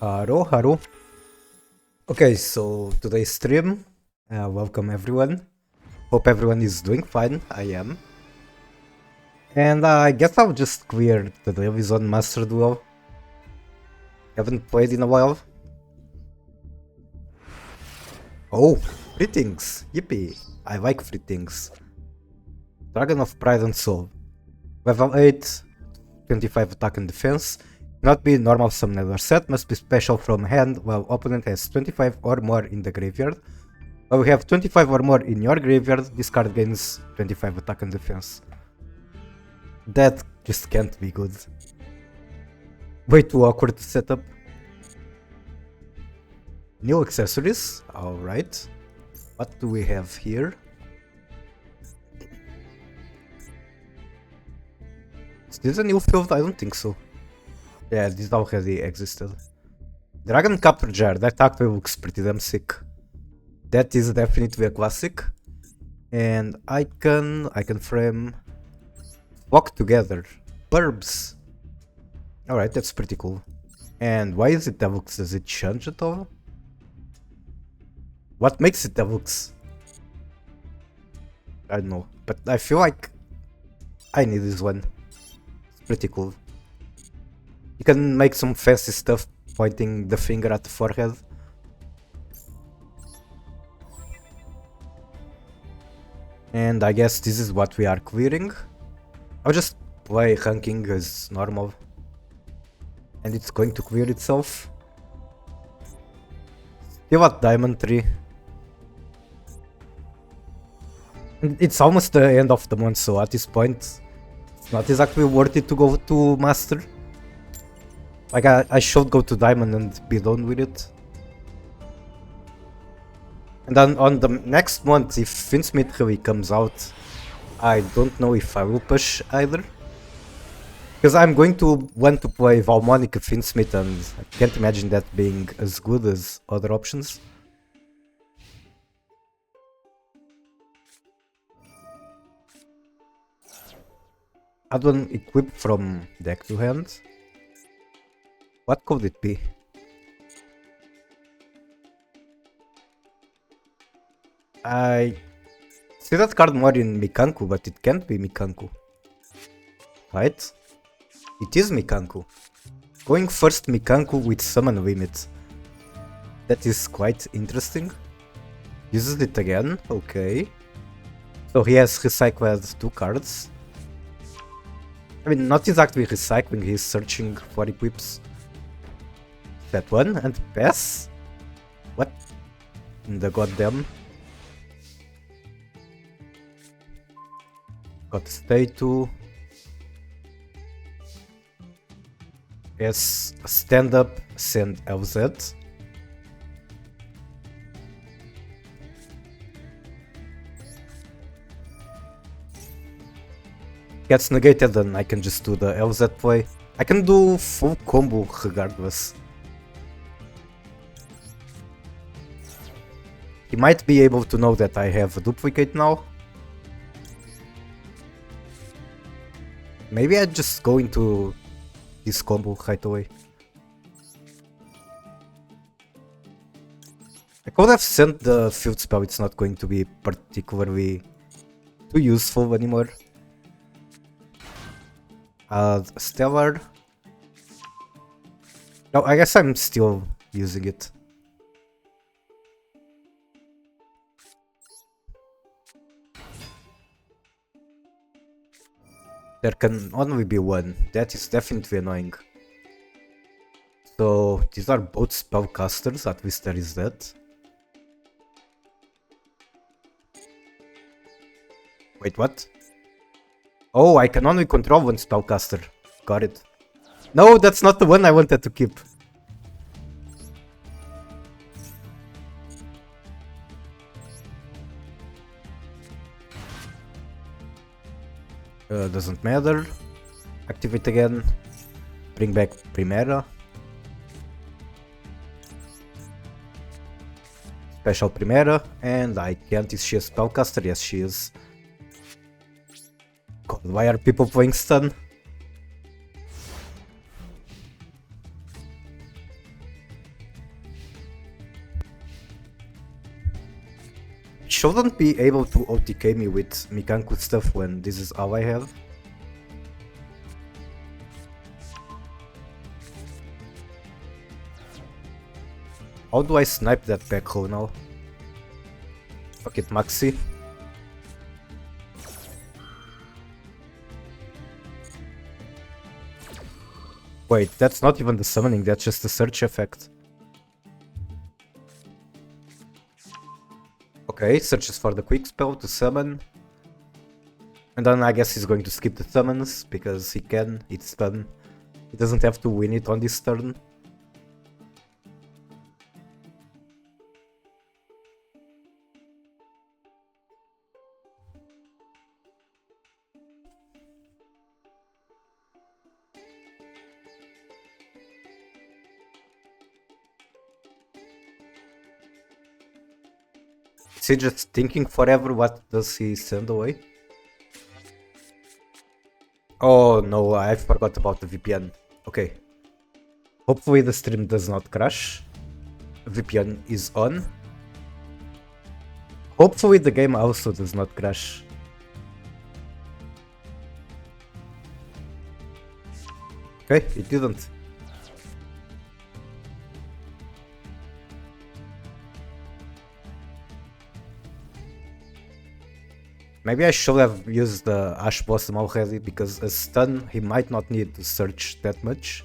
Haro. Okay, so today's stream. Welcome everyone. Hope everyone is doing fine. I am. And I guess I'll just clear the Dailies on Master Duel. Haven't played in a while. Oh, free things. Yippee. I like free things. Dragon of Pride and Soul. Level 8, 25 attack and defense. Not be normal summoner set, must be special from hand while opponent has 25 or more in the graveyard. While we have 25 or more in your graveyard, this card gains 25 attack and defense. That just can't be good. Way too awkward to set up. New accessories, alright. What do we have here? Is this a new field? I don't think so. Yeah, this already existed. Dragon Capture Jar, that actually looks pretty damn sick. That is definitely a classic. And I can frame Walk Together. Burbs. Alright, that's pretty cool. And why is it Deluxe? Does it change at all? What makes it Deluxe? I don't know, but I feel like I need this one. It's pretty cool. You can make some fancy stuff pointing the finger at the forehead. And I guess this is what we are clearing. I'll just play ranking as normal. And it's going to clear itself. Still at Diamond 3. And it's almost the end of the month, so at this point it's not exactly worth it to go to Master. Like I should go to Diamond and be done with it. And then on the next month, if Finsmith really comes out, I don't know if I will push either. Because I'm going to want to play Valmonic Finsmith and I can't imagine that being as good as other options. Add one equip from deck to hand. What could it be? I see that card more in Mikanku, but it can't be Mikanku. Right? It is Mikanku. Going first Mikanku with summon limit. That is quite interesting. Uses it again, okay. So he has recycled 2 cards. I mean, not exactly recycling, he's searching for equips. That one, and pass? What in the goddamn? Got stay 2. Yes, stand up, send LZ. Gets negated, then I can just do the LZ play. I can do full combo regardless. He might be able to know that I have a duplicate now. Maybe I just go into this combo right away. I could have sent the field spell, it's not going to be particularly too useful anymore. Stellar. No, I guess I'm still using it. There can only be one. That is definitely annoying. So these are both spellcasters, at least there is that. Wait, what? Oh, I can only control one spellcaster. Got it. No, that's not the one I wanted to keep. Doesn't matter. Activate again. Bring back Primera. Special Primera. And I can't. Is she a spellcaster? Yes, she is. God, why are people playing stun? Shouldn't be able to OTK me with Mikanku stuff when this is all I have. How do I snipe that back hole now? Fuck it, Maxi. Wait, that's not even the summoning, that's just the search effect. Okay, searches for the quick spell to summon. And then I guess he's going to skip the summons, because he can, it's done. He doesn't have to win it on this turn. Is he just thinking forever? What does he send away? Oh no, I forgot about the VPN. Okay. Hopefully the stream does not crash. VPN is on. Hopefully the game also does not crash. Okay, it didn't. Maybe I should have used the Ash Blossom already, because a stun he might not need to search that much.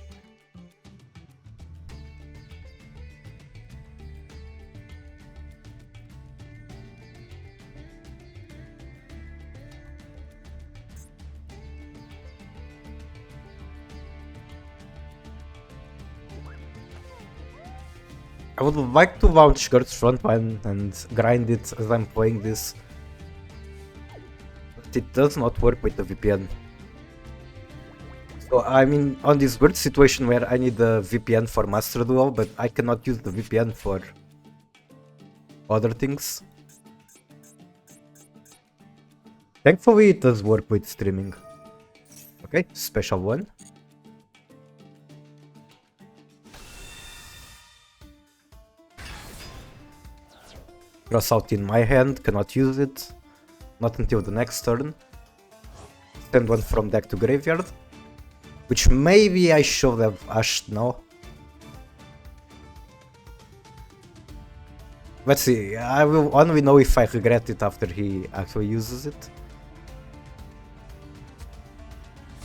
I would like to launch Gert's front line and grind it as I'm playing this. But it does not work with the VPN. So I mean, on this weird situation where I need the VPN for Master Duel, but I cannot use the VPN for other things. Thankfully it does work with streaming. Okay, special one. Cross out in my hand, cannot use it. Not until the next turn. Send one from deck to graveyard. Which maybe I should have ashed now. Let's see, I will only know if I regret it after he actually uses it.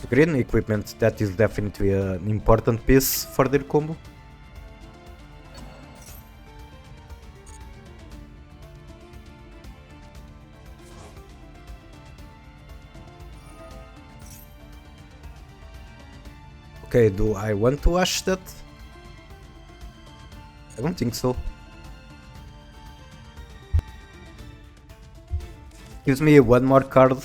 Green equipment, that is definitely an important piece for their combo. Okay, do I want to ash that? I don't think so. Gives me one more card.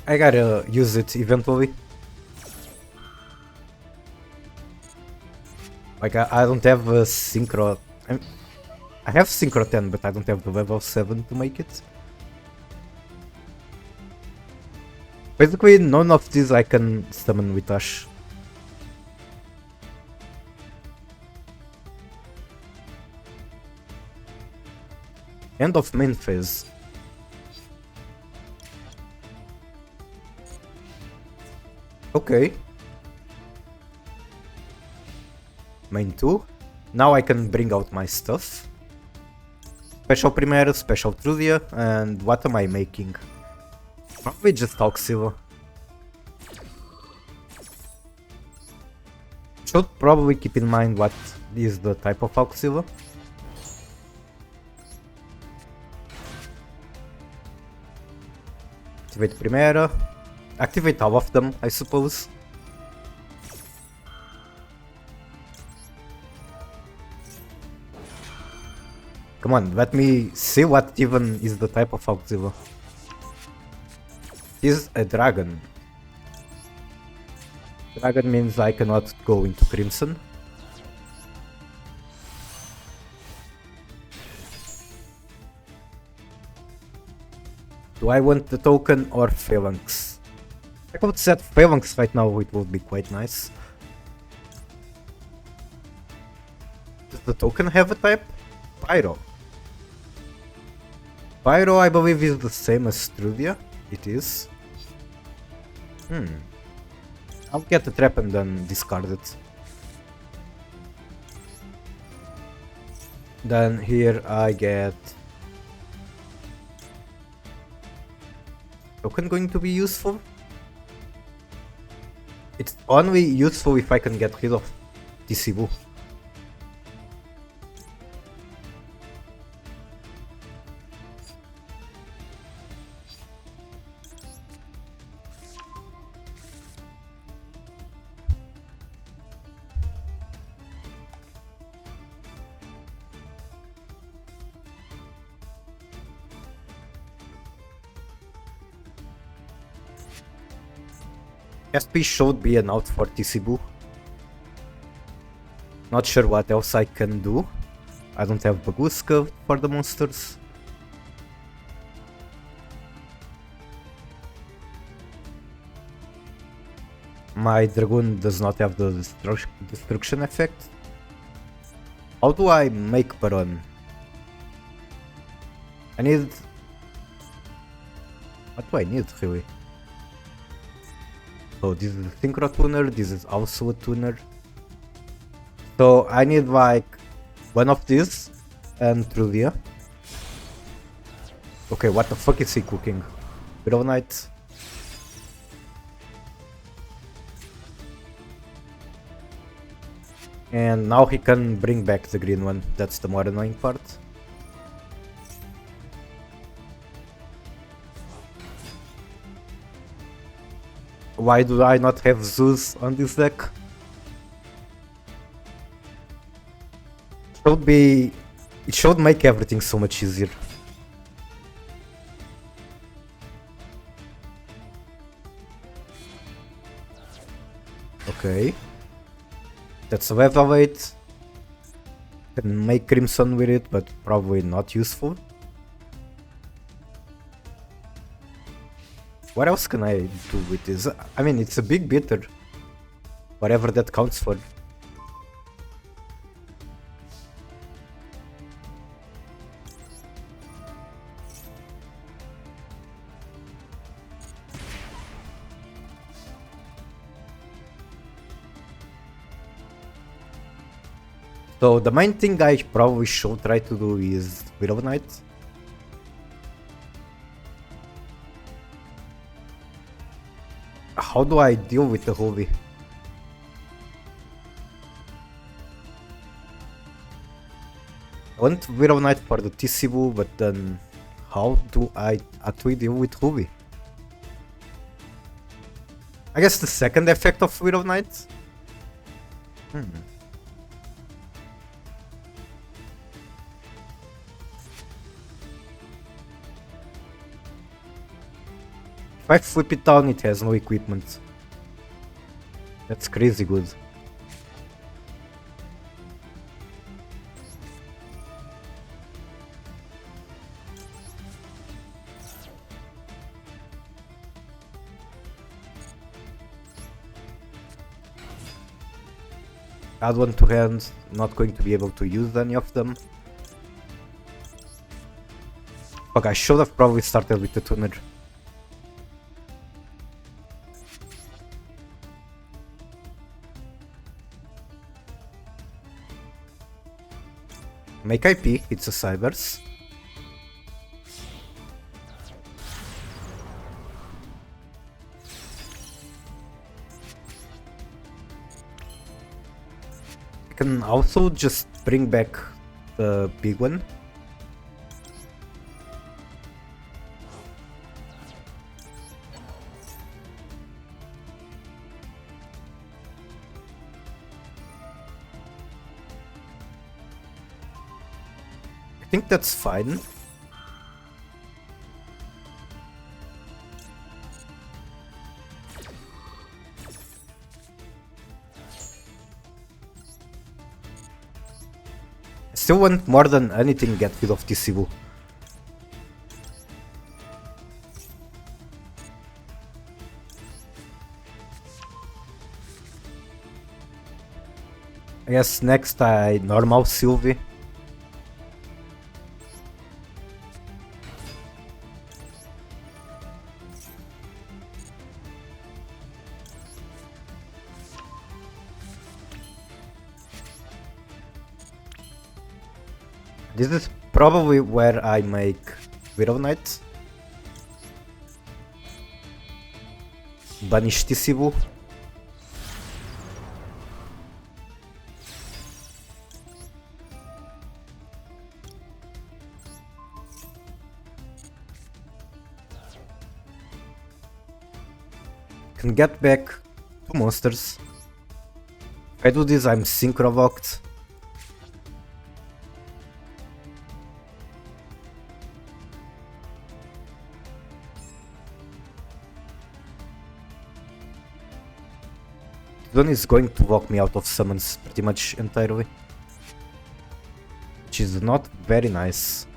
I gotta use it eventually. Like I don't have a synchro. I have synchro 10, but I don't have the level 7 to make it. Basically, none of these I can summon with Ash. End of main phase. Okay. Main 2. Now I can bring out my stuff. Special Primero, Special Trudia, and what am I making? Probably just Auxilla. Should probably keep in mind what is the type of Auxilla. Activate Primero. Activate all of them, I suppose. Come on, let me see what even is the type of Auxilla. Is a dragon. Dragon means I cannot go into Crimson. Do I want the token or Phalanx? I could set Phalanx right now, it would be quite nice. Does the token have a type? Pyro. Pyro, I believe, is the same as Truvia. It is. I'll get the trap and then discard it. Then here I get... Token going to be useful? It's only useful if I can get rid of TCBoo. SP should be an out for TCBoo. Not sure what else I can do. I don't have Baguska for the monsters. My Dragoon does not have the destruction effect. How do I make Baron? I need... What do I need really? So this is a Synchro Tuner, this is also a tuner. So I need like one of these and Truvia. Okay, what the fuck is he cooking? Widow Knight. And now he can bring back the green one, that's the more annoying part. Why do I not have Zeus on this deck? It should make everything so much easier. Okay. That's a level 8. Can make Crimson with it, but probably not useful. What else can I do with this? I mean, it's a big bitter. Whatever that counts for. So the main thing I probably should try to do is Widow Knight. How do I deal with the Holy? I want Widow Knight for the TCBoo, but then how do I actually deal with Holy? I guess the second effect of Widow Knight? If I flip it down, it has no equipment. That's crazy good. Add one to hand, not going to be able to use any of them. Fuck, I should have probably started with the tuner. Make IP, it's a Cybers. I can also just bring back the big one. I think that's fine. I still want more than anything get rid of TCBoo. I guess next I normal Sylvie. This is probably where I make Widow Knight. Banish Tisibu. Can get back 2 monsters. If I do this, I'm synchro-locked. This one is going to lock me out of summons pretty much entirely, which is not very nice.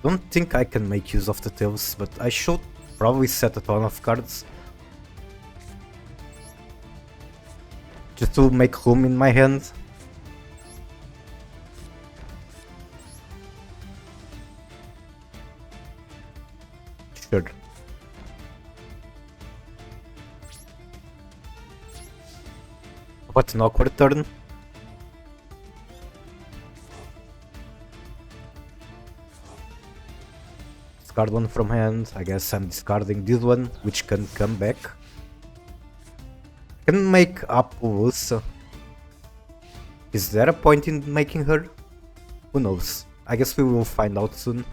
Don't think I can make use of the tails, but I should probably set a ton of cards. Just to make room in my hand. Sure. What an awkward turn. Discard one from hand. I guess I'm discarding this one, which can come back. Can make Appaloosa. Is there a point in making her? Who knows? I guess we will find out soon.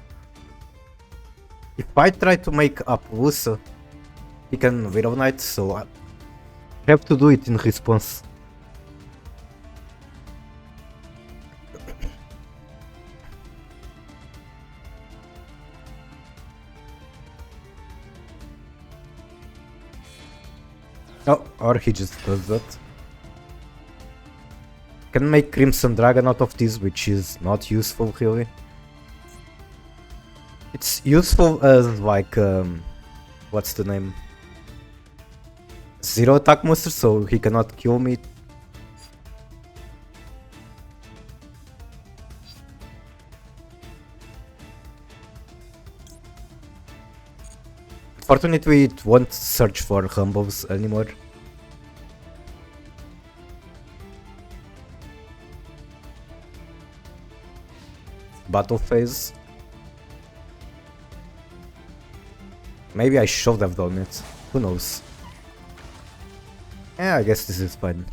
If I try to make Appaloosa, he can Widow Knight, so I have to do it in response. Oh, or he just does that. Can make Crimson Dragon out of this, which is not useful really. It's useful as like, what's the name? Zero attack monster, so he cannot kill me. Fortunately, it won't search for Rumbles anymore. Battle phase. Maybe I should have done it. Who knows? Yeah, I guess this is fine.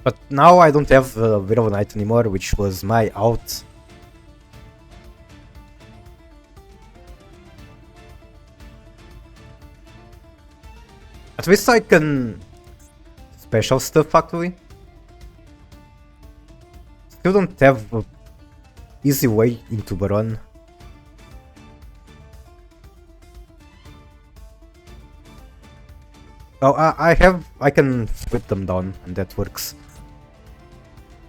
But now I don't have Widow Knight anymore, which was my out. At least I can special stuff actually. Still don't have an easy way into Baron. Oh, I can flip them down and that works.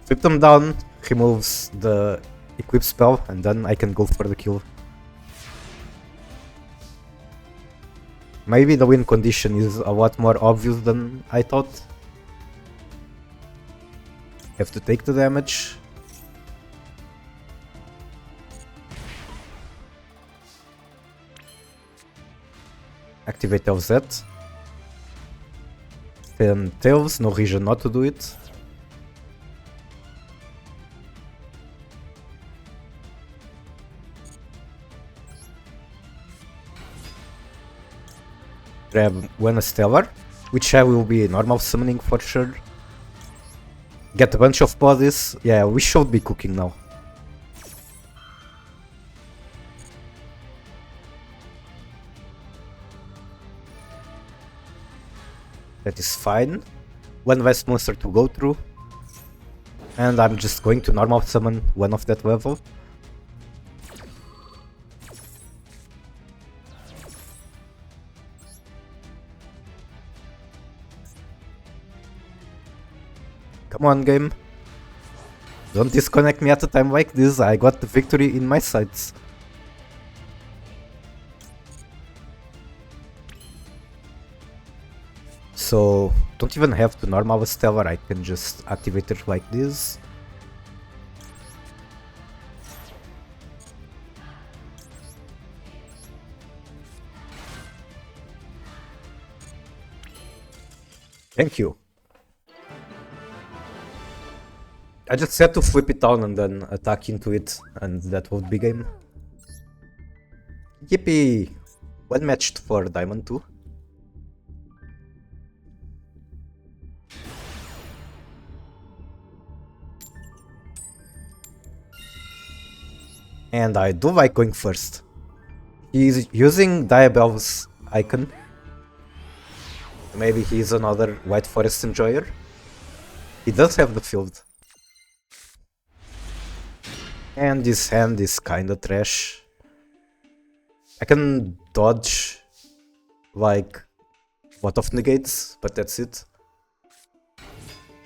Flip them down, removes the equip spell, and then I can go for the kill. Maybe the win condition is a lot more obvious than I thought. Have to take the damage. Activate LZ. Then Tails, no reason not to do it. Grab one Stellar, which I will be normal summoning for sure. Get a bunch of bodies. Yeah, we should be cooking now. That is fine. One less monster to go through. And I'm just going to normal summon one of that level. Come on, game. Don't disconnect me at a time like this. I got the victory in my sights. So, don't even have to normal a Stellar, I can just activate it like this. Thank you. I just had to flip it down and then attack into it, and that would be game. Yippee! One matched for Diamond 2. And I do like going first. He's using Diabell's icon. Maybe he's another White Forest enjoyer. He does have the field. And this hand is kinda trash. I can dodge like a lot of negates, but that's it.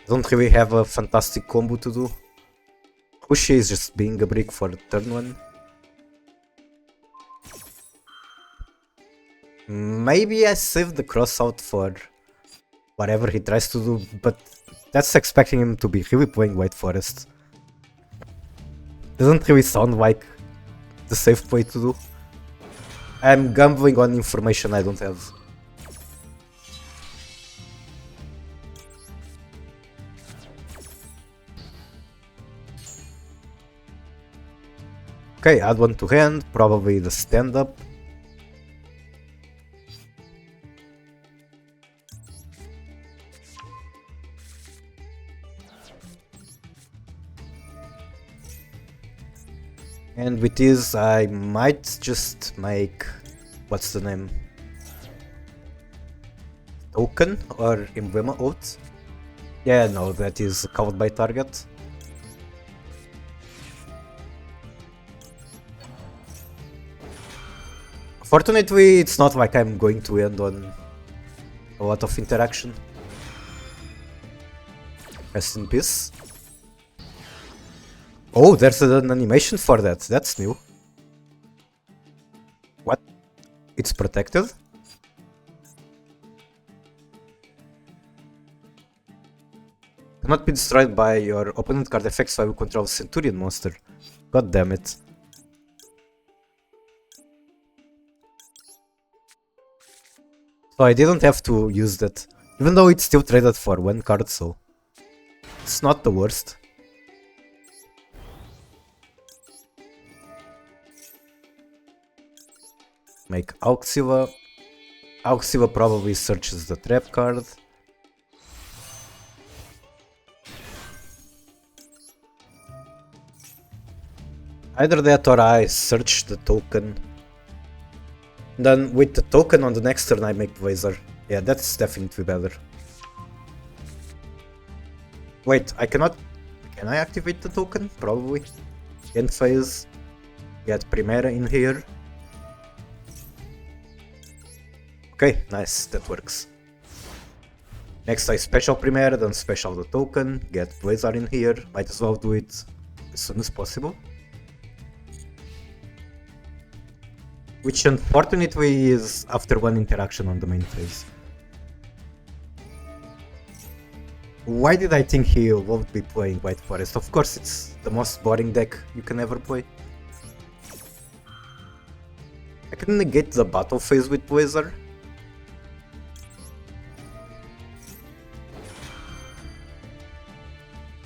Don't really have a fantastic combo to do. Hushi is just being a brick for turn 1. Maybe I save the cross out for whatever he tries to do, but that's expecting him to be really playing White Forest. Doesn't really sound like the safe play to do. I'm gambling on information I don't have. Okay, add one to hand, probably the stand-up. And with this, I might just make... what's the name? Token or Emblema out? Yeah, no, that is covered by target. Fortunately, it's not like I'm going to end on a lot of interaction. Rest in peace. Oh, there's an animation for that. That's new. What? It's protected? Cannot be destroyed by your opponent card effects while you control Centurion monster. God damn it. So I didn't have to use that. Even though it's still traded for one card, so... it's not the worst. Make Auxiva. Auxiva probably searches the trap card. Either that or I search the token. Then with the token on the next turn I make Blazer. Yeah, that's definitely better. Wait, I cannot... can I activate the token? Probably. End phase. Get Primera in here. Okay, nice, that works. Next I special Primera, then special the token, get Blazer in here, might as well do it as soon as possible. Which unfortunately is after one interaction on the main phase. Why did I think he won't be playing White Forest? Of course it's the most boring deck you can ever play. I can negate the battle phase with Blazer.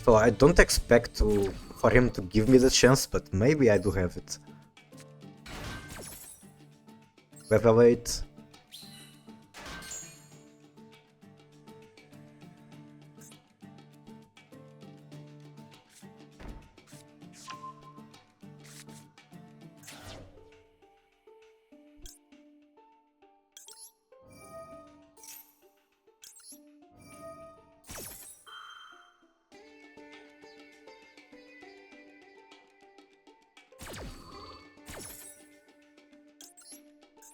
So I don't expect for him to give me the chance, but maybe I do have it. Level 8.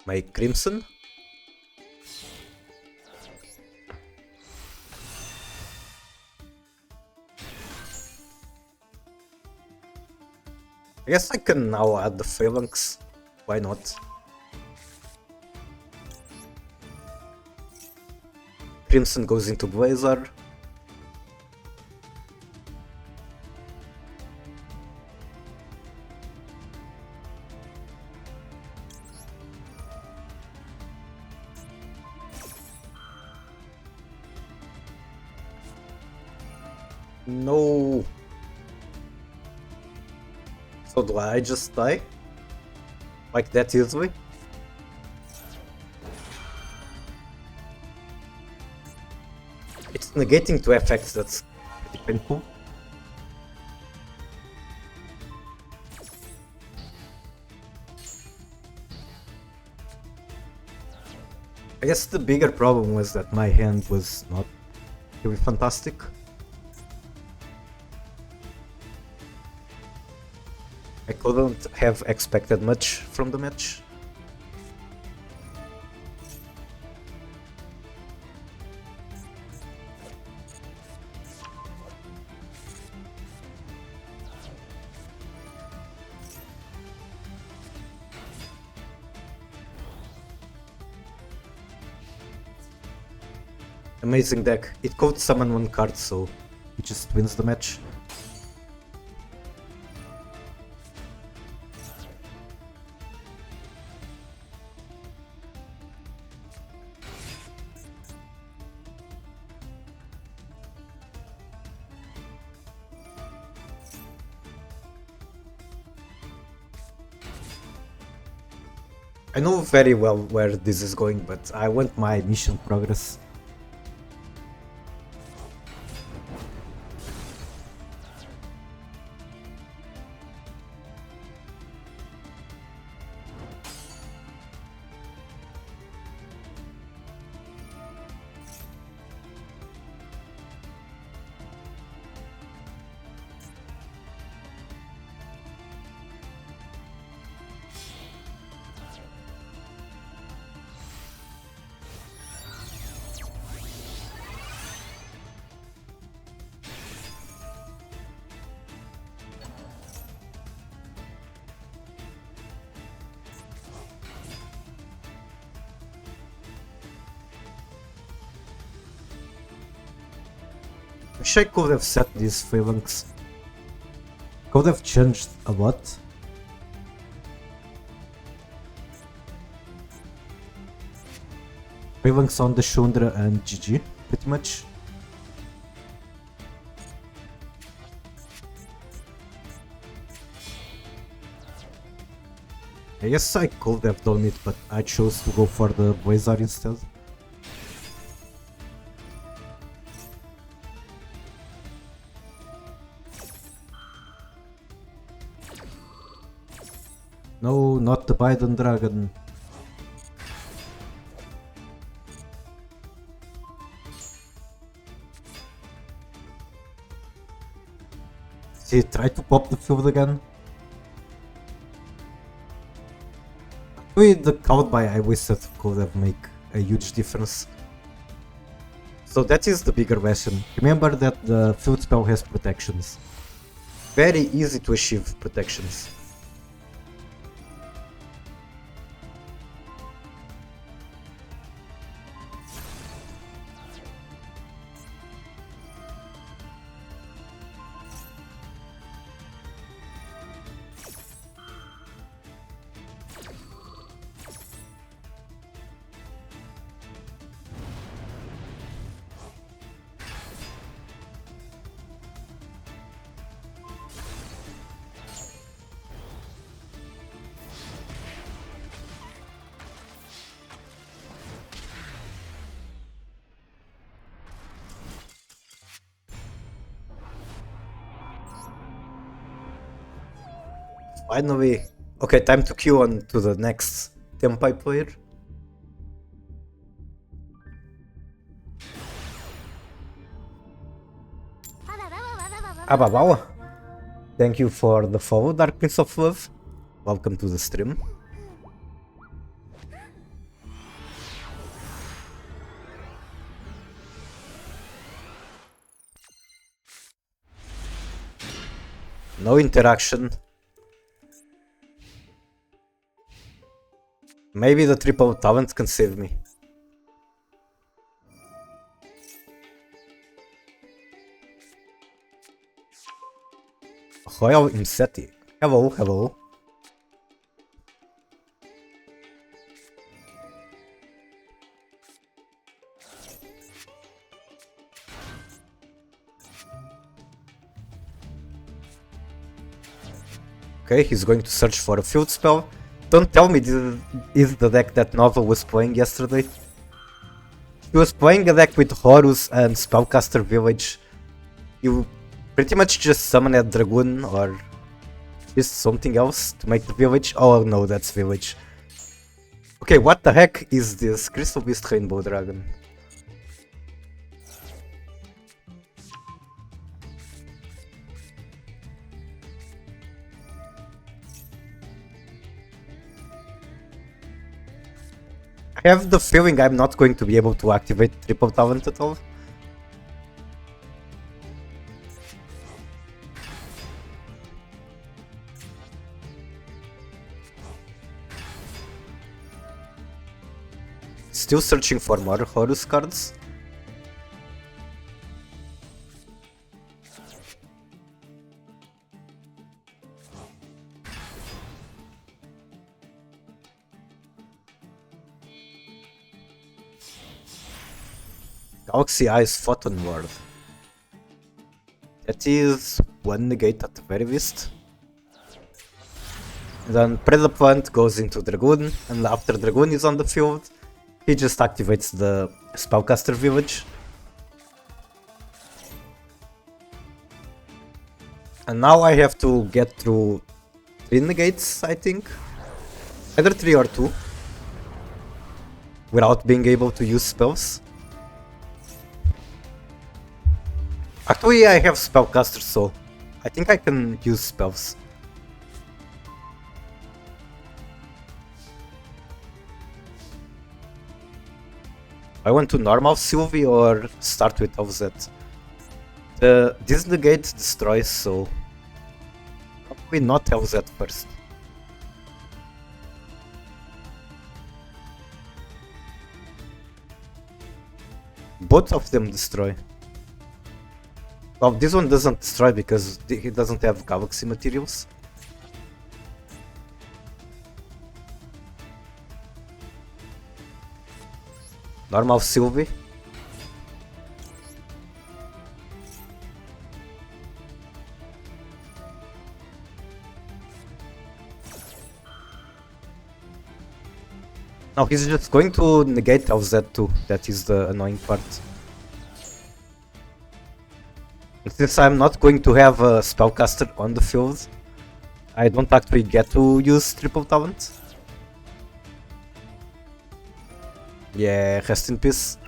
My Crimson. I guess I can now add the Phalanx. Why not? Crimson goes into Blazer. No. So do I just die? Like that easily? It's negating 2 effects, that's pretty painful. I guess the bigger problem was that my hand was not really fantastic. I couldn't have expected much from the match. Amazing deck. It could summon 1 card, so it just wins the match. I know very well where this is going, but I want my mission progress. Wish I could have set these Phalanx. Could have changed a lot. Phalanx on the Shundra and GG, pretty much. I guess I could have done it, but I chose to go for the Blazer instead. No, not the Biden Dragon. See, try to pop the field again. With the count by I wasted could have make a huge difference. So that is the bigger lesson. Remember that the field spell has protections. Very easy to achieve protections. Finally. Okay, time to queue on to the next Tempai player. Ababawa. Thank you for the follow, Dark Prince of Love. Welcome to the stream. No interaction. Maybe the triple talent can save me. Royal Insetti. Hello, hello. Okay, he's going to search for a field spell. Don't tell me this is the deck that Novel was playing yesterday. He was playing a deck with Horus and Spellcaster Village. You pretty much just summon a Dragoon or just something else to make the village. Oh no, that's village. Okay, what the heck is this Crystal Beast Rainbow Dragon? I have the feeling I'm not going to be able to activate triple talent at all. Still searching for more Horus cards. Galaxy Eyes Photon Ward. That is one negate at the very least. And then Predaplant goes into Dragoon, and after Dragoon is on the field, he just activates the Spellcaster Village. And now I have to get through 3 negates, I think. Either 3 or 2. Without being able to use spells. Actually, I have Spellcaster, so I think I can use spells. I want to normal Sylvie or start with LZ. This negate destroys, so probably not LZ first. Both of them destroy. Well, this one doesn't destroy because he doesn't have Galaxy materials. Normal Sylvie. Now he's just going to negate LZ2, that is the annoying part. Since I'm not going to have a Spellcaster on the field, I don't actually get to use triple talent. Yeah, rest in peace.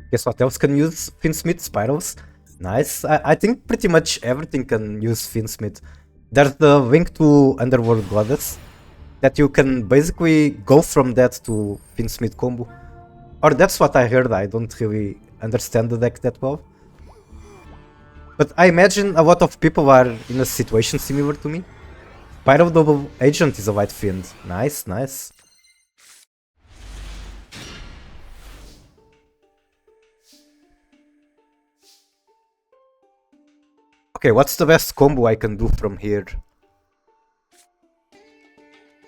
Guess what else can use Finsmith? Spirals. Nice. I think pretty much everything can use Finsmith. There's the link to Underworld Goddess that you can basically go from that to Finsmith combo. Or that's what I heard, I don't really understand the deck that well. But I imagine a lot of people are in a situation similar to me. Pyro Double Agent is a White Fiend. Nice, nice. Okay, what's the best combo I can do from here?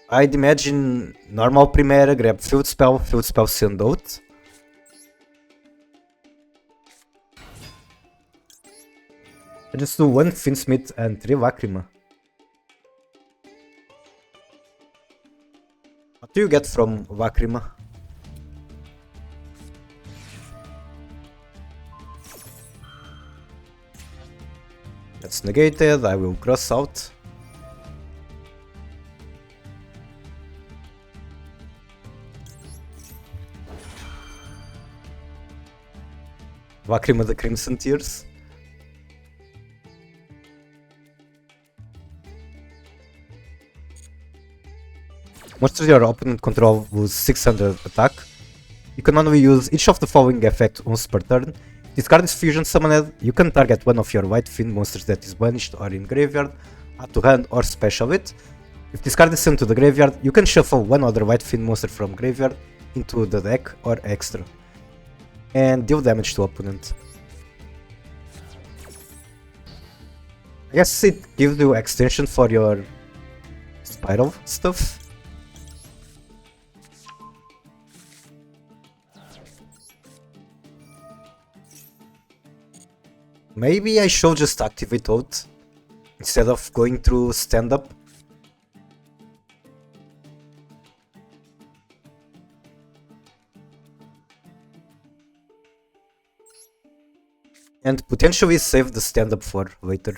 I'd imagine normal Primera, grab Field Spell, send out. I just do 1 Finsmith and 3 Lacrima. What do you get from Lacrima? That's negated, I will cross out. Lacrima the Crimson Tears. Monsters your opponent control lose 600 attack. You can only use each of the following effects once per turn. This card is fusion summoned. You can target one of your White Fiend monsters that is banished or in graveyard, add to hand or special it. If this card is sent to the graveyard, you can shuffle one other White Fiend monster from graveyard into the deck or extra, and deal damage to opponent. I guess it gives you extension for your spiral stuff. Maybe I should just activate out instead of going through stand-up. And potentially save the stand-up for later.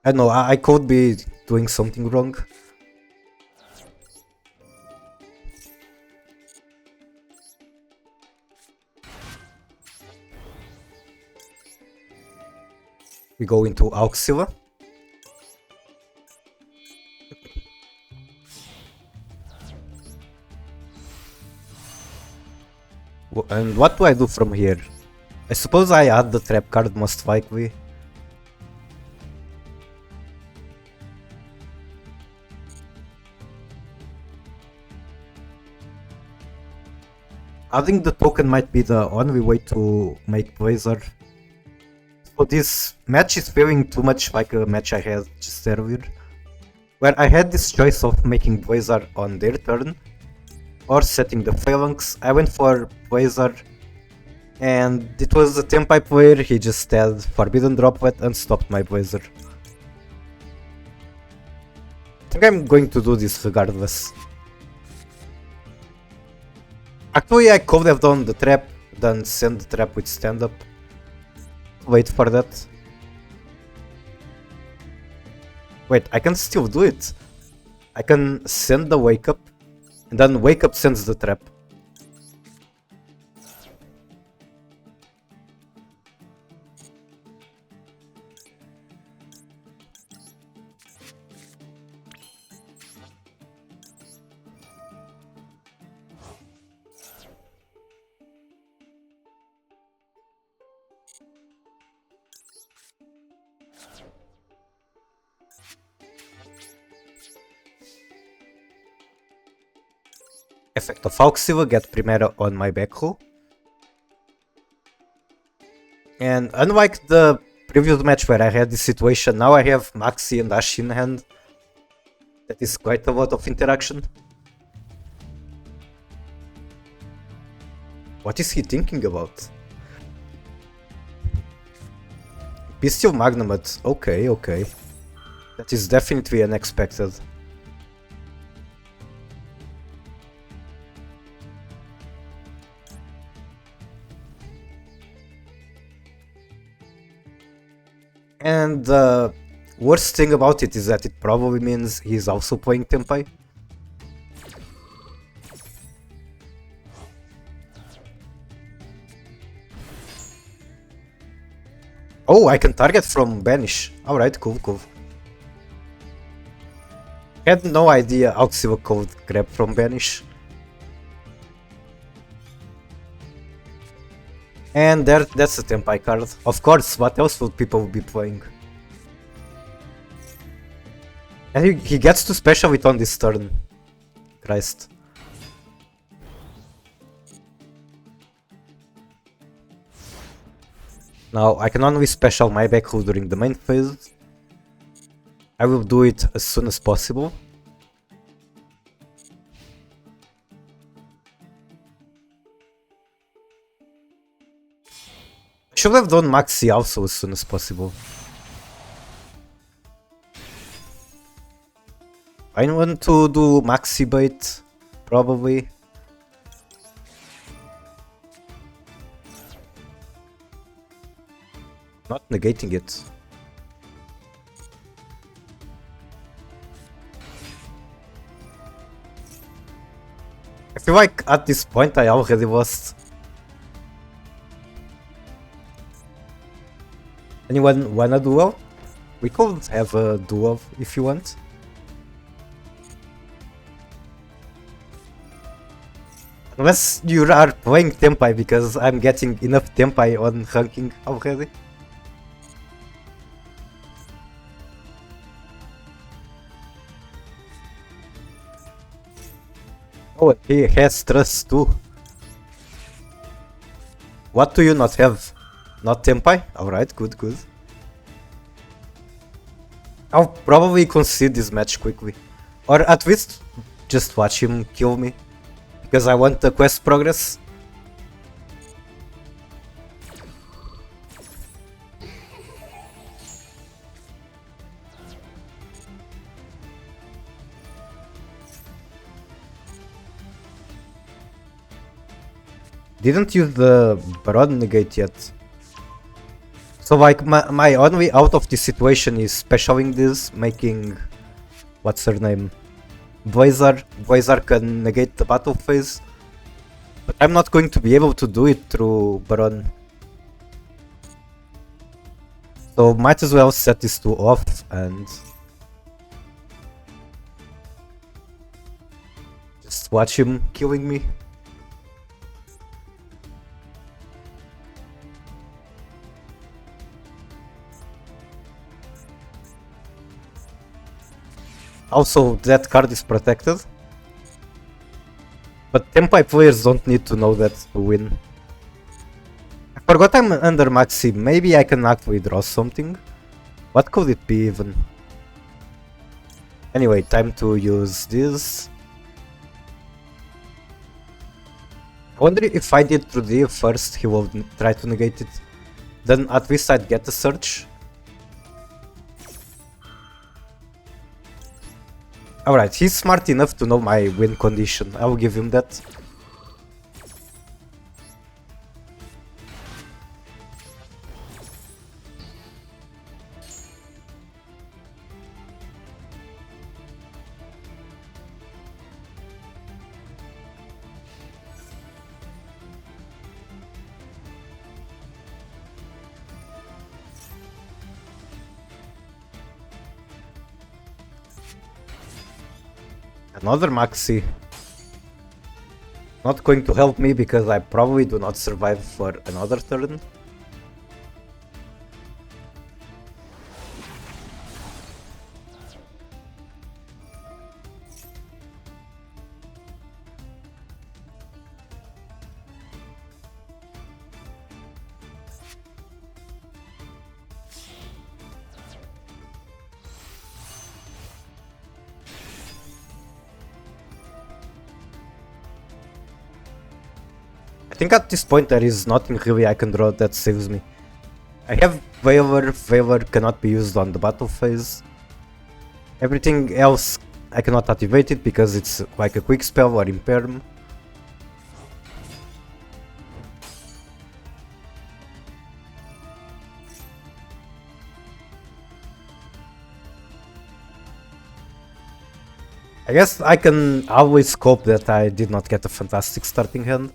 I don't know, I could be doing something wrong. We go into Auxilla. And what do I do from here? I suppose I add the trap card most likely. Adding the token might be the only way to make Blazer. So this match is feeling too much like a match I had just earlier, where I had this choice of making Blazer on their turn or setting the Phalanx. I went for Blazer, and it was a Tempai player. He just had Forbidden Droplet and stopped my Blazer. I think I'm going to do this regardless. Actually, I could have done the trap, then send the trap with stand-up. Wait for that. Wait, I can still do it. I can send the wake up, and then wake up sends the trap. Effect of Auxilla, get Primera on my back row. And unlike the previous match where I had this situation, now I have Maxi and Ash in hand. That is quite a lot of interaction. What is he thinking about? Bestial Magnemite, okay, okay. That is definitely unexpected. And the worst thing about it is that it probably means he's also playing Tempai. Oh, I can target from Banish. Alright, cool, cool. Had no idea Auxilla could grab from Banish. And that's the Tempai card. Of course, what else would people be playing? And he gets to special it on this turn. Christ. Now, I can only special my back row during the main phase. I will do it as soon as possible. Should have done Maxi also as soon as possible. I want to do Maxi bait, probably. Not negating it. I feel like at this point I already lost. Anyone wanna duel? We could have a duel if you want. Unless you are playing Tempai, because I'm getting enough Tempai on ranking already. Oh, he has trust too. What do you not have? Not Tempai? Alright, good, good. I'll probably concede this match quickly. Or at least just watch him kill me. Because I want the quest progress. Didn't use the Baron negate yet. So like my only out of this situation is specialing this, making... What's her name? Blazar. Blazar can negate the battle phase. But I'm not going to be able to do it through Baron. So might as well set these two off and... just watch him killing me. Also, that card is protected. But Tempai players don't need to know that to win. I forgot I'm under Maxi. Maybe I can actually draw something. What could it be even? Anyway, time to use this. I wonder if I did through D first, he will try to negate it. Then at least I'd get the search. Alright, he's smart enough to know my win condition. I will give him that. Another Maxi. Not going to help me because I probably do not survive for another turn. I think at this point there is nothing really I can draw that saves me. I have Veiler. Veiler cannot be used on the battle phase. Everything else I cannot activate it because it's like a quick spell or imperm. I guess I can always cope that I did not get a fantastic starting hand.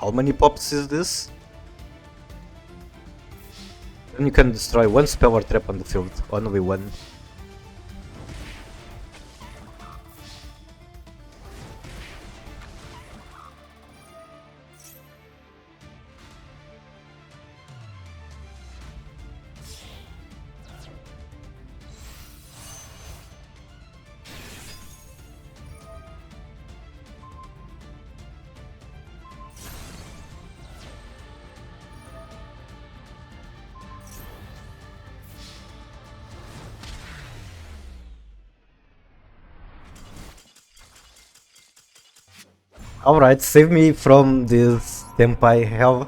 How many pops is this? Then you can destroy one spell or trap on the field, only one. Alright, save me from this Tempai hell.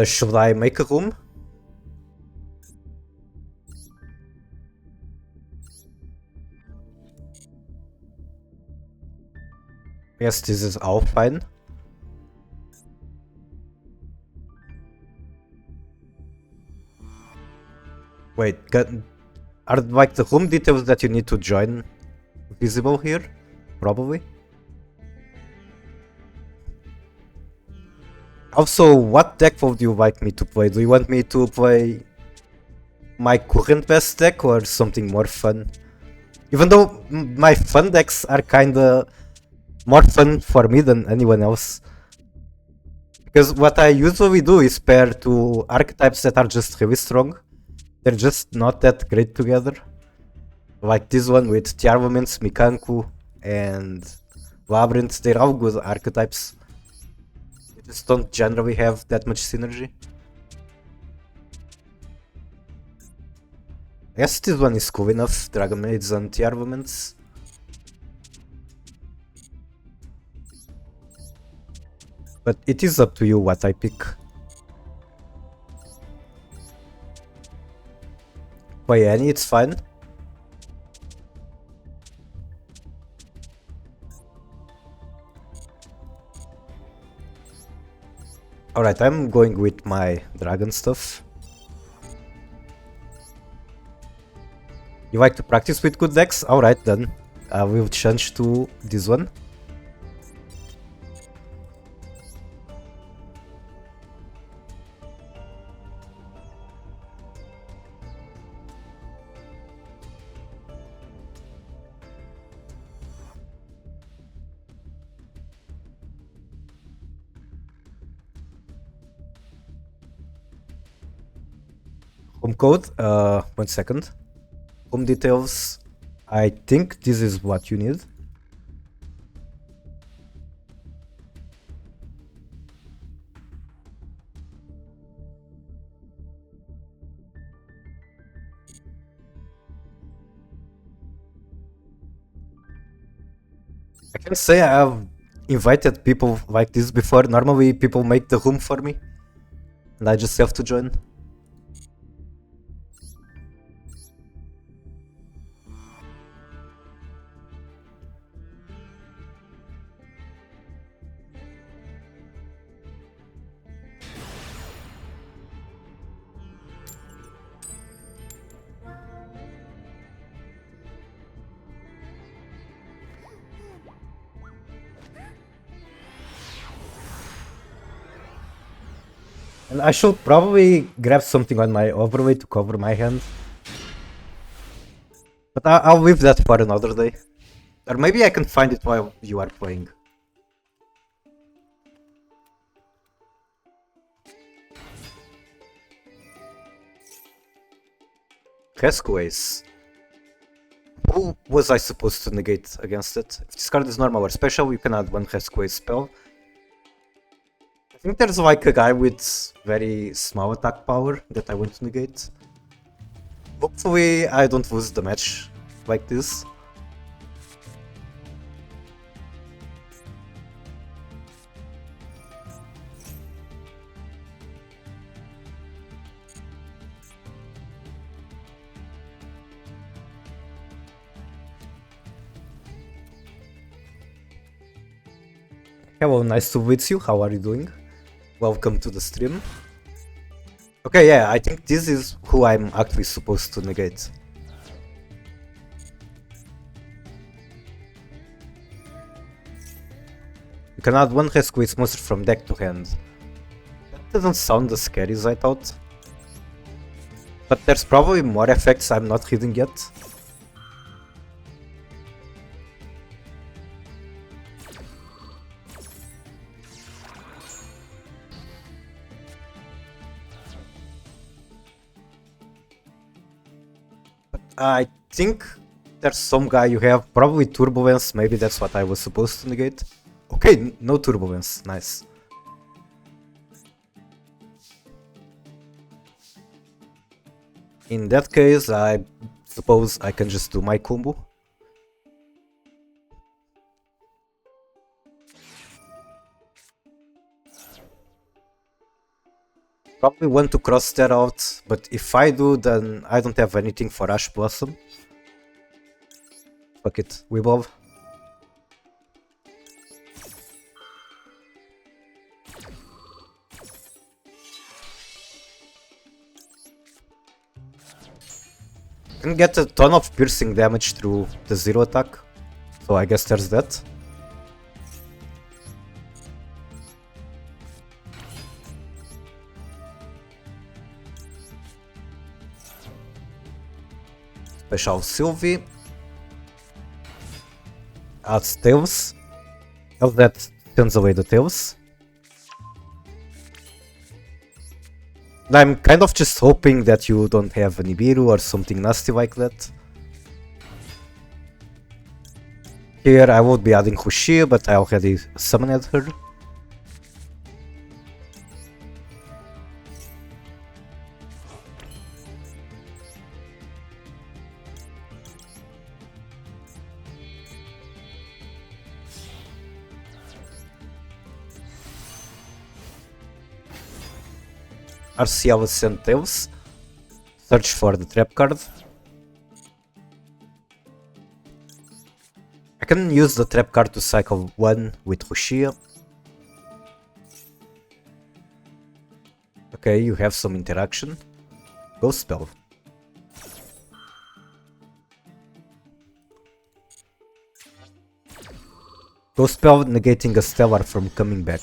Should I make a room? Yes, this is all fine. Wait, are like the room details that you need to join visible here? Probably. Also, what deck would you like me to play? Do you want me to play my current best deck or something more fun? Even though my fun decks are kinda more fun for me than anyone else. Because what I usually do is pair two archetypes that are just really strong. They're just not that great together. Like this one with Tiarvaments, Mikanku, and Labyrinth. They're all good archetypes. They just don't generally have that much synergy. I guess this one is cool enough, Dragon Maids and Tiarvaments. But it is up to you what I pick. Play any, it's fine. Alright, I'm going with my dragon stuff. You like to practice with good decks? Alright then, we'll change to this one. Home code, 1 second. Home details, I think this is what you need. I can say I've invited people like this before. Normally people make the room for me and I just have to join. And I should probably grab something on my overlay to cover my hand. But I'll leave that for another day. Or maybe I can find it while you are playing. Rescues. Who was I supposed to negate against it? If this card is normal or special, you can add one Rescue spell. I think there's like a guy with very small attack power that I want to negate. Hopefully I don't lose the match like this. Hello, nice to meet you. How are you doing? Welcome to the stream. Okay, yeah, I think this is who I'm actually supposed to negate. You can add one Rescue monster from deck to hand. That doesn't sound as scary as I thought. But there's probably more effects I'm not reading yet. I think there's some guy you have, probably Turbulence, maybe that's what I was supposed to negate. Okay, no Turbulence, nice. In that case, I suppose I can just do my combo. Probably want to cross that out, but if I do, then I don't have anything for Ash Blossom. Fuck it, we evolve. can get a ton of piercing damage through the zero attack, so I guess there's that. Special Sylvie. Adds Tails. Oh, that turns away the Tails. I'm kind of just hoping that you don't have a Nibiru or something nasty like that. Here I would be adding Hushia, but I already summoned her. Arcial send Tails. Search for the trap card. I can use the trap card to cycle 1 with Hushia. Okay, you have some interaction. Ghost Spell. Ghost Spell negating a Stellar from coming back.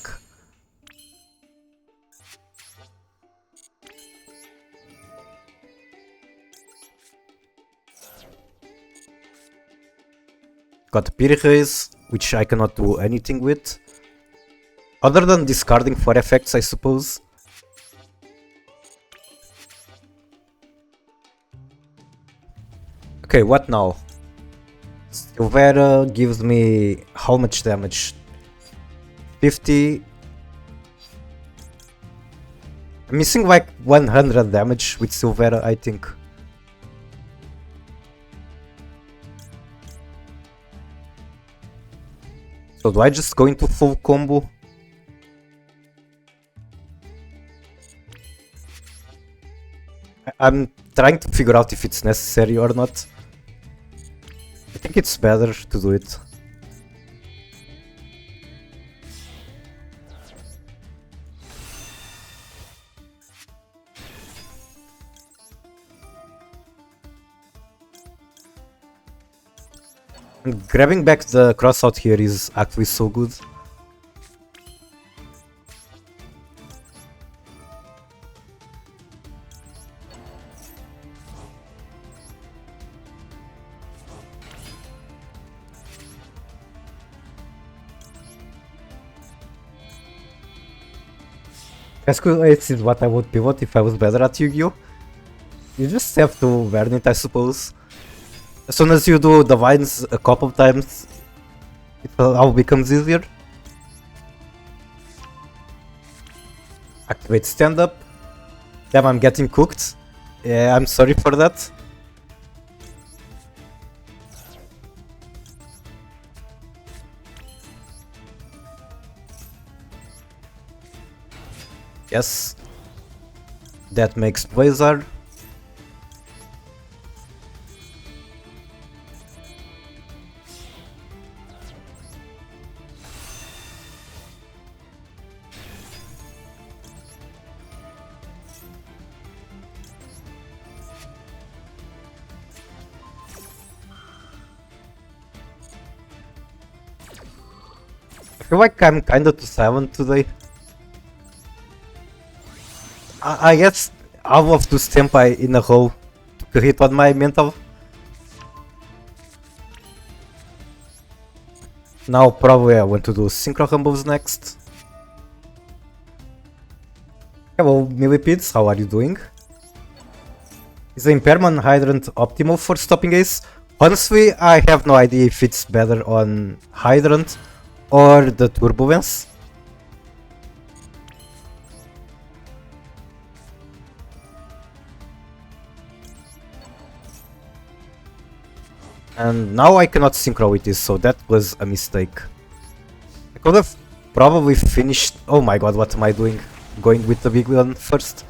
Got Pyrrhus, which I cannot do anything with. Other than discarding for effects, I suppose. Okay, what now? Silvera gives me how much damage? 50. I'm missing like 100 damage with Silvera, I think. So do I just go into full combo? I'm trying to figure out if it's necessary or not. I think it's better to do it. And grabbing back the cross out here is actually so good. Escalates is what I would pivot if I was better at Yu-Gi-Oh! You just have to learn it, I suppose. As soon as you do the vines a couple times, it all becomes easier. Activate stand up. Damn, I'm getting cooked. Yeah, I'm sorry for that. Yes. That makes Blazar. I feel like I'm kinda too silent today. I guess all of those tempi in a row to hit on my mental. Now probably I want to do Synchro Rumbles next. Hello Millipedes, how are you doing? Is the Imperman Hydrant optimal for stopping Ace? Honestly, I have no idea if it's better on Hydrant or the Turbulence. And now I cannot synchro with this, so that was a mistake. I could have probably finished... Oh my god, what am I doing? Going with the big one first.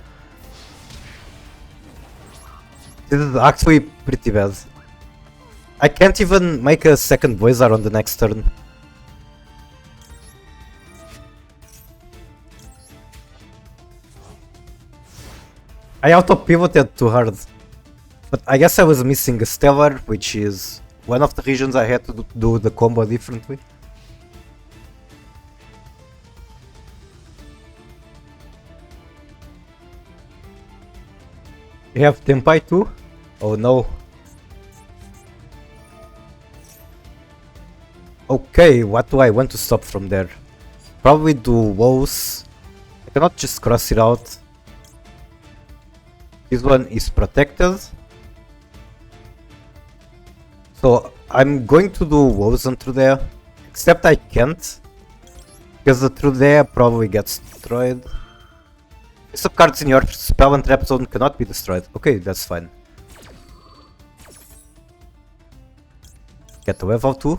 This is actually pretty bad. I can't even make a second Blazar on the next turn. I auto-pivoted too hard. But I guess I was missing a Stellar, which is one of the reasons I had to do the combo differently. You have Tempai too? Oh no. Okay, what do I want to stop from there? Probably do woes. I cannot just cross it out. This one is protected. So I'm going to do woes on through there. Except I can't. Because the through there probably gets destroyed. Sub cards in your spell and trap zone cannot be destroyed. Okay, that's fine. Get the level 2.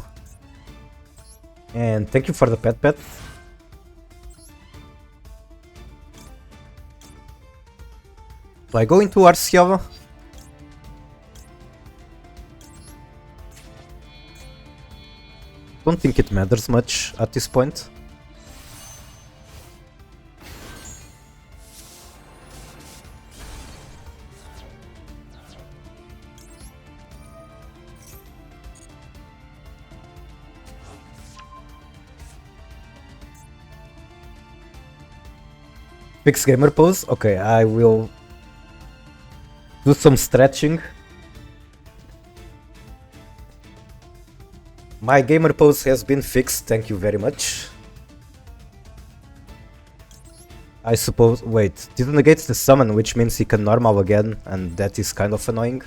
And thank you for the pet. So I go into Arciava. Don't think it matters much at this point. Fix gamer pose? Okay, I will do some stretching. My gamer pose has been fixed, thank you very much. I suppose... wait, this negates the summon, which means he can normal again, and that is kind of annoying.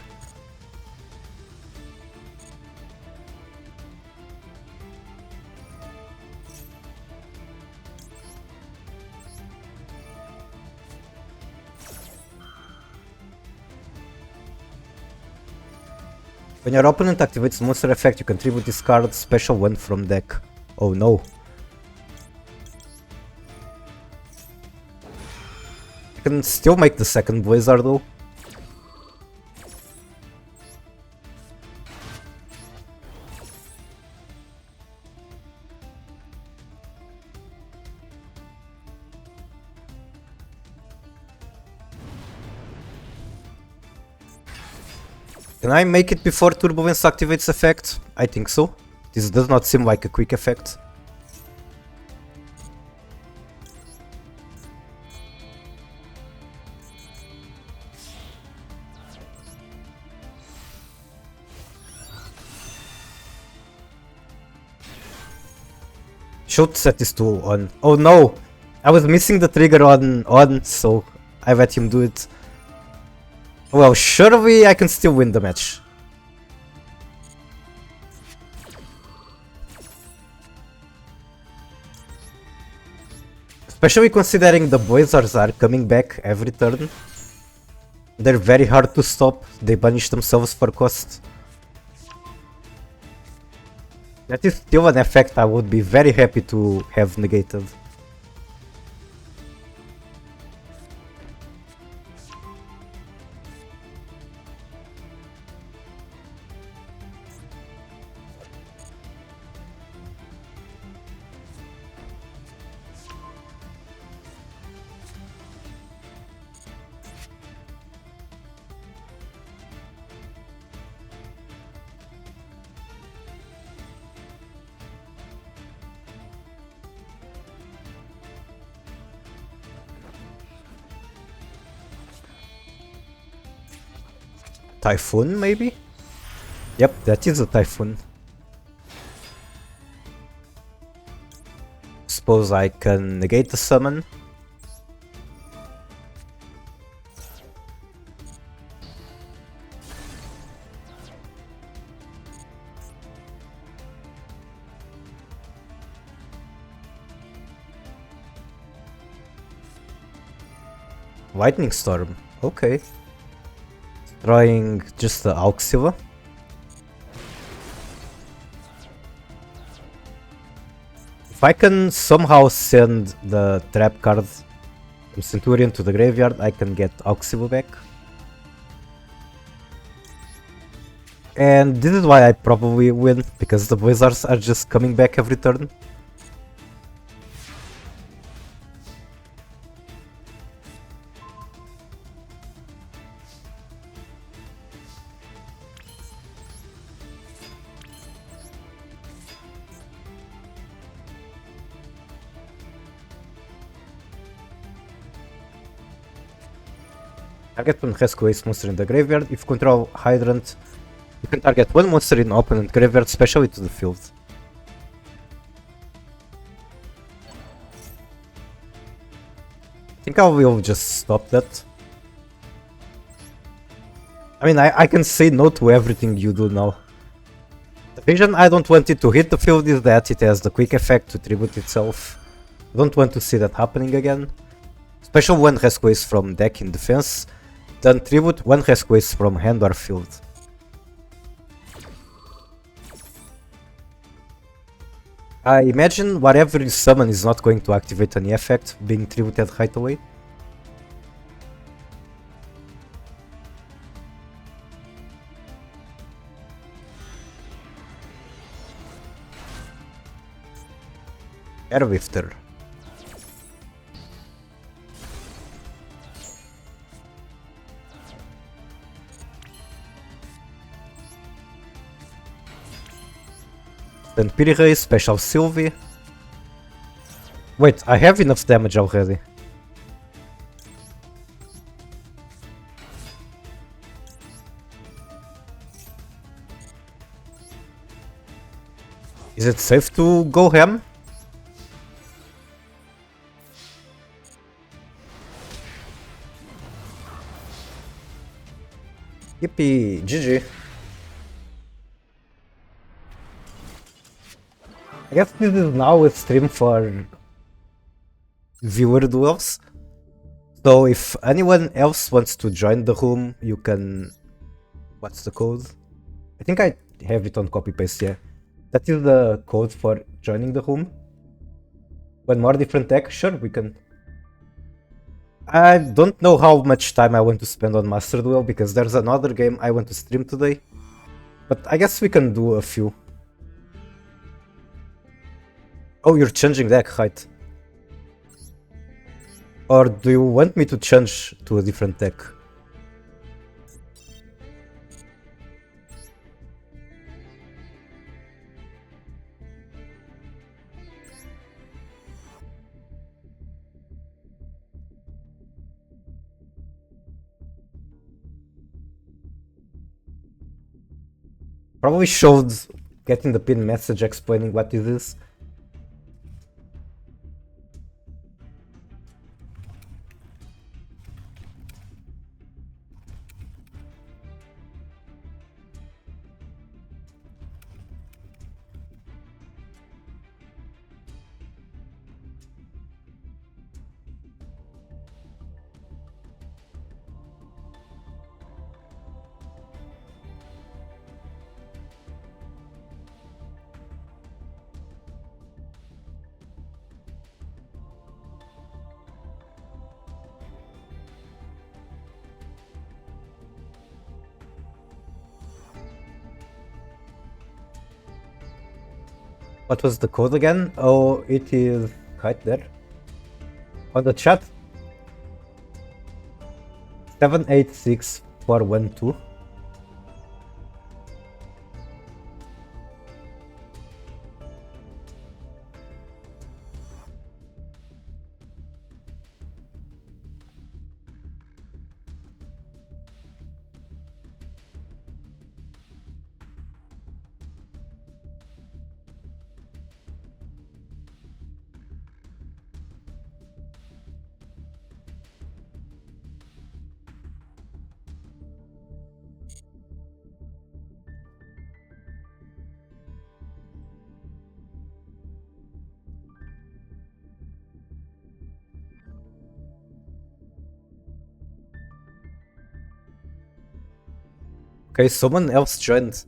When your opponent activates monster effect, you contribute this card special 1 from deck. Oh no. I can still make the second Blizzard though. Can I make it before Turbulence activates effect? I think so. This does not seem like a quick effect. Should set this to on. Oh no! I was missing the trigger on, so I let him do it. Well, surely I can still win the match. Especially considering the Blizzards are coming back every turn. They're very hard to stop, they punish themselves for cost. That is still an effect I would be very happy to have negated. Typhoon, maybe? Yep, that is a Typhoon. Suppose I can negate the summon. Lightning Storm, okay. Trying just the Auxilia. If I can somehow send the trap card from Centurion to the graveyard, I can get Auxilia back. And this is why I probably win, because the Blizzards are just coming back every turn. Target one has waste monster in the graveyard. If you control Hydrant, you can target one monster in opponent graveyard, specially to the field. I think I will just stop that. I mean, I can say no to everything you do now. The reason I don't want it to hit the field is that it has the quick effect to tribute itself. I don't want to see that happening again. Special one has waste from deck in defense, then tribute one has waste from hand or field. I imagine whatever you summon is not going to activate any effect, being tributed right away. Airwifter. Then Piri, special Sylvie. Wait, I have enough damage already. Is it safe to go ham? Yippee, GG. I guess this is now a stream for viewer duels. So if anyone else wants to join the room, you can... What's the code? I think I have it on copy paste, yeah. That is the code for joining the room. One more different deck, sure, we can... I don't know how much time I want to spend on Master Duel, because there's another game I want to stream today. But I guess we can do a few. Oh, you're changing deck, right? Or do you want me to change to a different deck? Probably showed getting the pin message explaining what it is. What was the code again? Oh, it is right there. On the chat. 786412. Okay, someone else joined.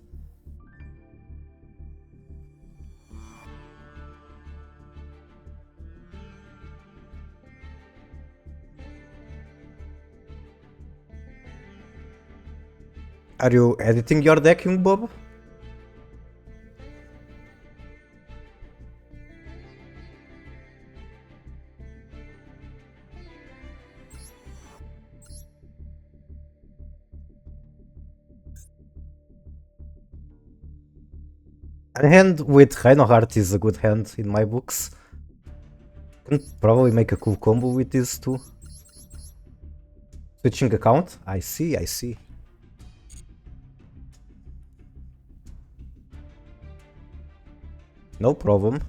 Are you editing your deck, young Bob? A hand with Reinhardt is a good hand in my books. Can probably make a cool combo with these two. Switching account? I see, I see. No problem.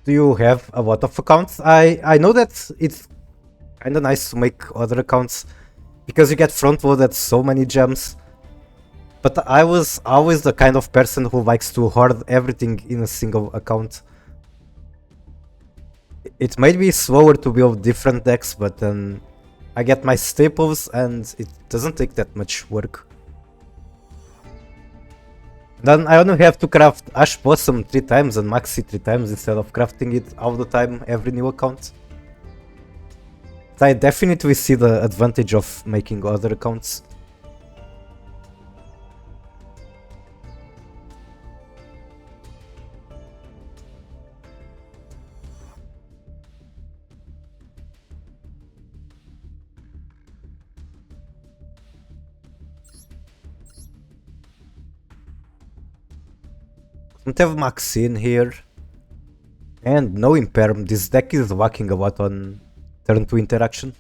Do you have a lot of accounts? I know that it's kinda nice to make other accounts because you get front loaded so many gems. But I was always the kind of person who likes to hoard everything in a single account. It might be slower to build different decks, but then I get my staples and it doesn't take that much work. Then I only have to craft Ash Blossom 3 times and Maxi 3 times instead of crafting it all the time every new account. But I definitely see the advantage of making other accounts. Don't have Maxi in here. And no Imperm. This deck is lacking a lot on turn 2 interaction.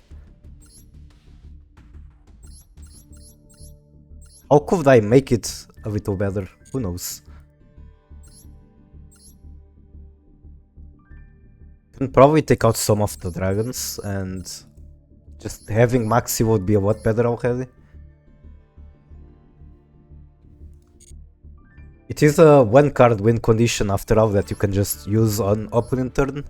How could I make it a little better? Who knows? Can probably take out some of the dragons and just having Maxi would be a lot better already. It is a one card win condition after all that you can just use on opponent turn.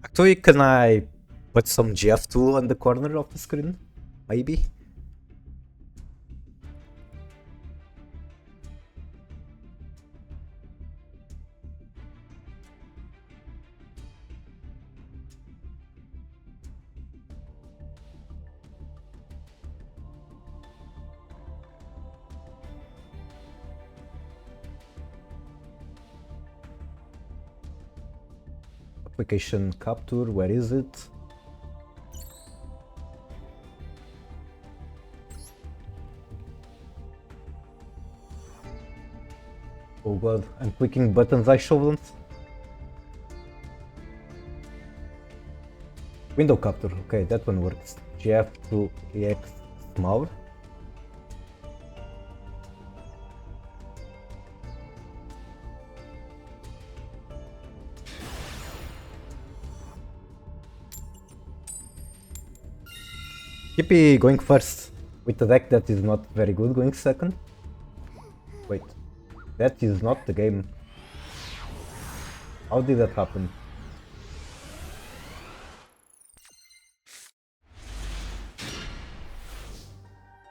Actually, can I put some GF2 on the corner of the screen? Maybe? Application capture, where is it? Oh god, I'm clicking buttons I shouldn't. Window capture, okay, that one works. GF2 EX small. Keep going first with a deck that is not very good going second. Wait, that is not the game. How did that happen?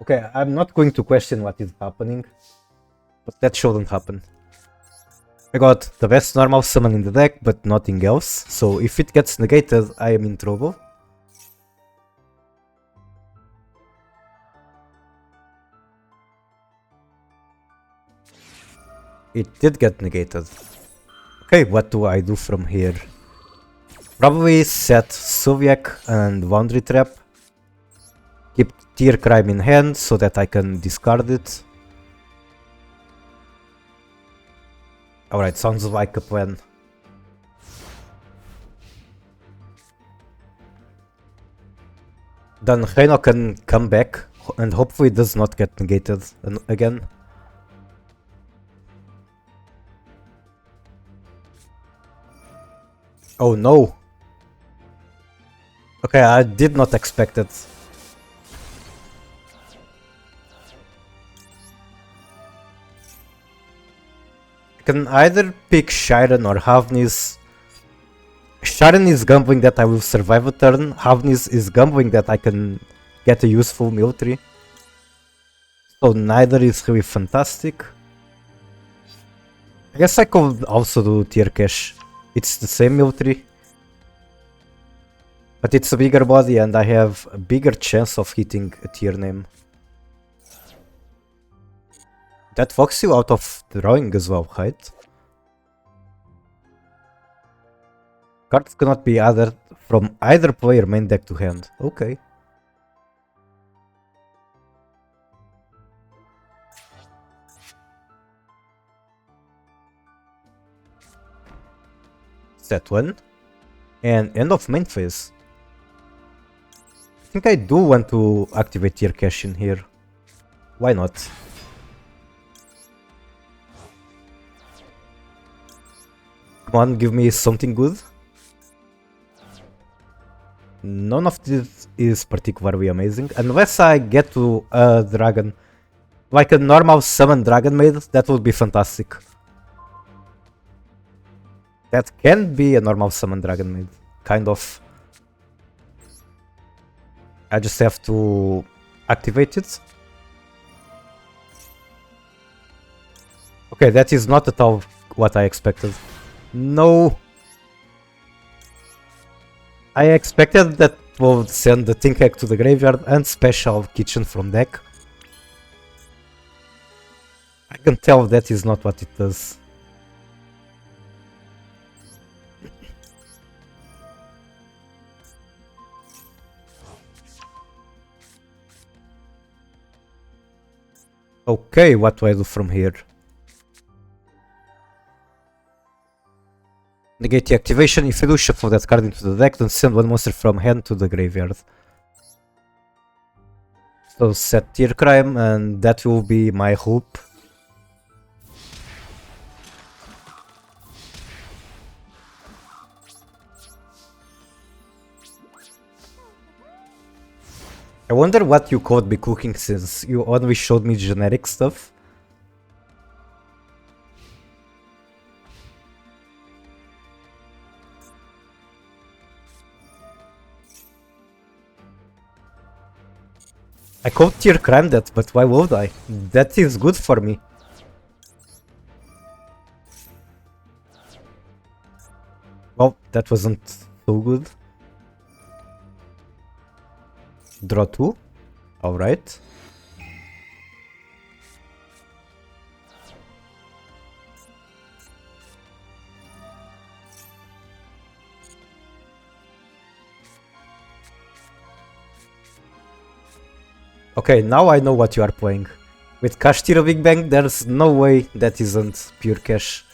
Okay, I'm not going to question what is happening, but that shouldn't happen. I got the best normal summon in the deck, but nothing else, so if it gets negated, I am in trouble. It did get negated. Okay, what do I do from here? Probably set Soviak and Laundry Trap. Keep Tear Crime in hand so that I can discard it. Alright, sounds like a plan. Then Reino can come back and hopefully does not get negated again. Oh no! Okay, I did not expect it. I can either pick Shiren or Havnis. Shiren is gambling that I will survive a turn. Havnis is gambling that I can get a useful military. So neither is really fantastic. I guess I could also do tier cache. It's the same military, but it's a bigger body and I have a bigger chance of hitting a tier name. That fucks you out of drawing as well, right? Cards cannot be added from either player main deck to hand. Okay. Set one. And end of main phase. I think I do want to activate tier cache in here. Why not? Come on, give me something good. None of this is particularly amazing. Unless I get to a dragon. Like a normal summon dragon maid, that would be fantastic. That can be a normal summon dragon maid. Kind of. I just have to activate it. Okay, that is not at all what I expected. No. I expected that would send the Think Egg to the graveyard and special kitchen from deck. I can tell that is not what it does. Okay, what do I do from here? Negate the activation. If you do, shuffle that card into the deck, then send one monster from hand to the graveyard. So set tier crime, and that will be my hope. I wonder what you could be cooking since you only showed me generic stuff. I could tier crime that, but why would I? That is good for me. Well, that wasn't so good. Draw 2. Alright. Okay, now I know what you are playing. With Cash Tiro Big Bang, there's no way that isn't pure cash.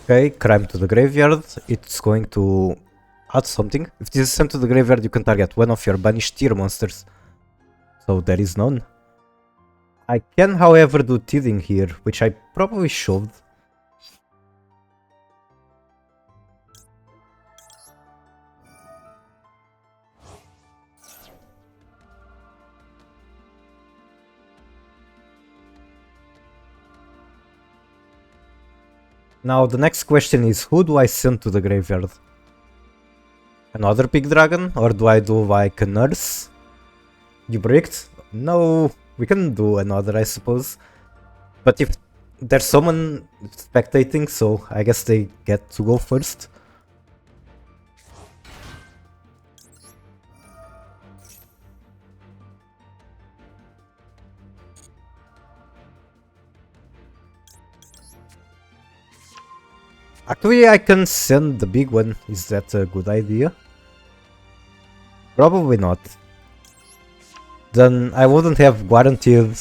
Okay, crime to the graveyard. It's going to add something. If this is sent to the graveyard, you can target one of your banished tier monsters. So there is none. I can, however, do teething here, which I probably should. Now the next question is, who do I send to the graveyard? Another big dragon? Or do I do like a nurse? You bricked? No, we can do another, I suppose. But if there's someone spectating, so I guess they get to go first. Actually, I can send the big one. Is that a good idea? Probably not. Then I wouldn't have guaranteed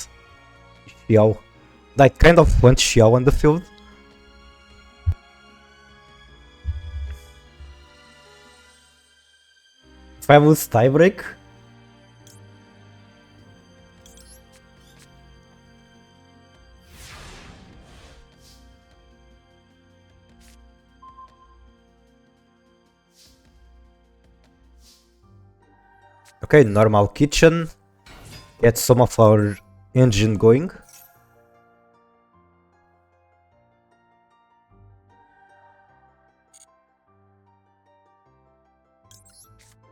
Xiao. I kind of want Xiao on the field. If I lose tiebreak, okay, normal kitchen. Get some of our engine going.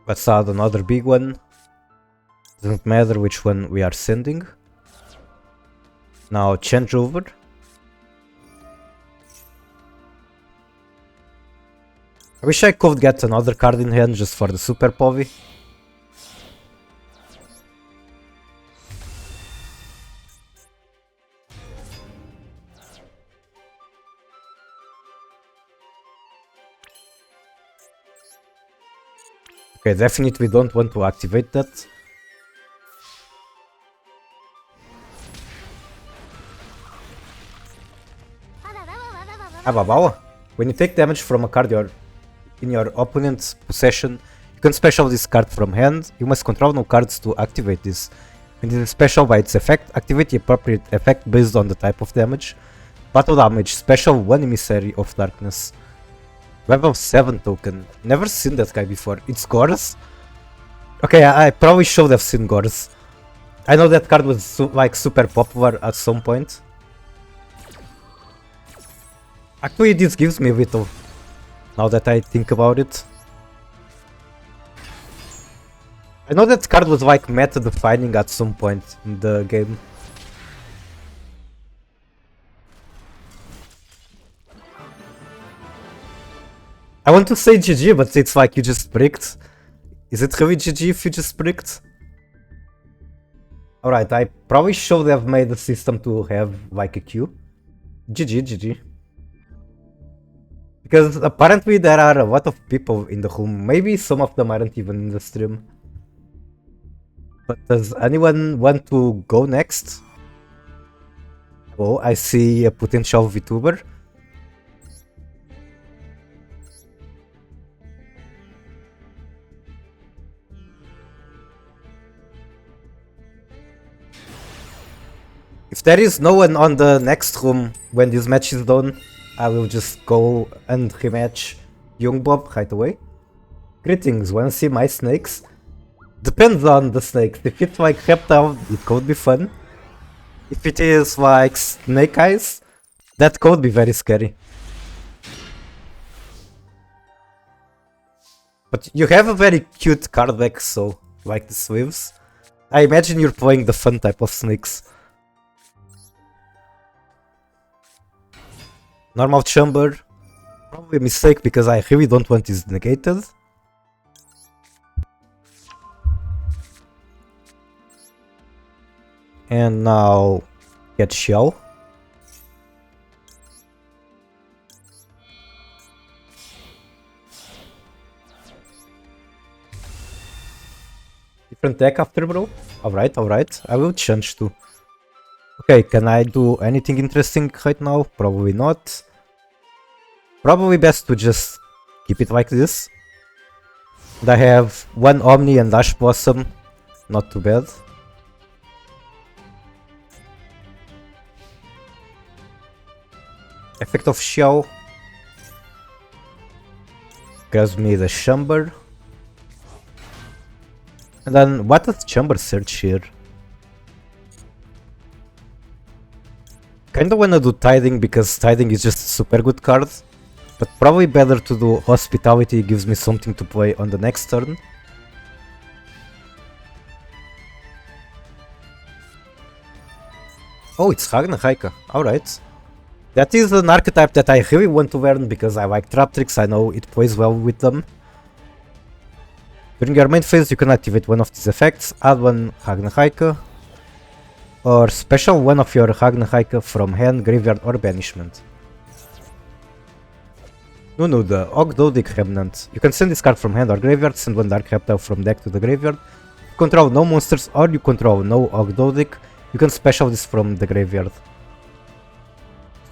Let's add another big one. Doesn't matter which one we are sending. Now change over. I wish I could get another card in hand just for the super povy. Okay, definitely don't want to activate that. When you take damage from a card in your opponent's possession, you can special this card from hand. You must control no cards to activate this. When it is special by its effect, activate the appropriate effect based on the type of damage. Battle damage, special 1 Emissary of Darkness. Level 7 token. Never seen that guy before. It's Gores? Okay, I probably should have seen Gores. I know that card was like super popular at some point. Actually, this gives me a bit of, now that I think about it. I know that card was like meta defining at some point in the game. I want to say GG, but it's like you just bricked. Is it really GG if you just bricked? Alright, I probably should have made the system to have like a queue. GG, GG. Because apparently there are a lot of people in the room. Maybe some of them aren't even in the stream. But does anyone want to go next? Oh, I see a potential VTuber. If there is no one on the next room when this match is done, I will just go and rematch Young Bob right away. Greetings, wanna see my snakes? Depends on the snakes. If it's like reptile, it could be fun. If it is like snake eyes, that could be very scary. But you have a very cute card deck, so like the sleeves. I imagine you're playing the fun type of snakes. Normal chamber. Probably a mistake because I really don't want this negated. And now get shell. Different deck after, bro? Alright, alright. I will change too. Okay, can I do anything interesting right now? Probably not. Probably best to just keep it like this. And I have one Omni and Ash Blossom. Not too bad. Effect of Shell. Gives me the Chamber. And then what does Chamber search here? Kinda wanna do Tiding because Tiding is just a super good card. But probably better to do Hospitality, gives me something to play on the next turn. Oh, it's Ragnaraka, alright. That is an archetype that I really want to learn because I like trap tricks, I know it plays well with them. During your main phase you can activate one of these effects, add one Ragnaraka, or special one of your Ragnaraka from hand, graveyard or banishment. No, the Ogdodic Remnant. You can send this card from hand or graveyard, send one Dark Reptile from deck to the graveyard. You control no monsters or you control no Ogdodic, you can special this from the graveyard.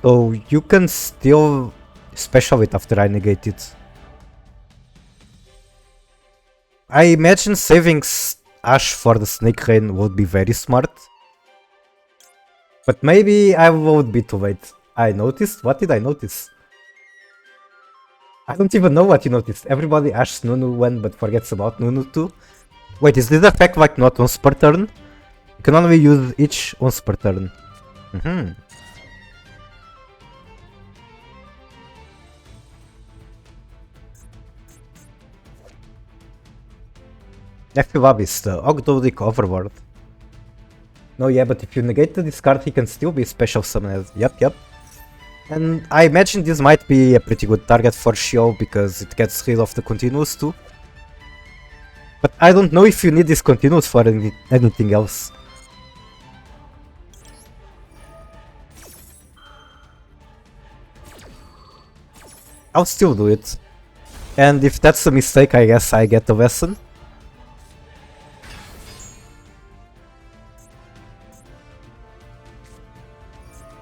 So you can still special it after I negate it. I imagine saving Ash for the Snake Rain would be very smart. But maybe I would be too late. I noticed? What did I notice? I don't even know what you noticed. Everybody asks Nunu one but forgets about Nunu too. Wait, is this effect like not once per turn? You can only use each once per turn. FPVAB is the Ogdodic Overboard. No, yeah, but if you negate the discard, he can still be special summoned. Yep. And I imagine this might be a pretty good target for Shio because it gets rid of the continuous too. But I don't know if you need this continuous for anything else. I'll still do it. And if that's a mistake, I guess I get the lesson.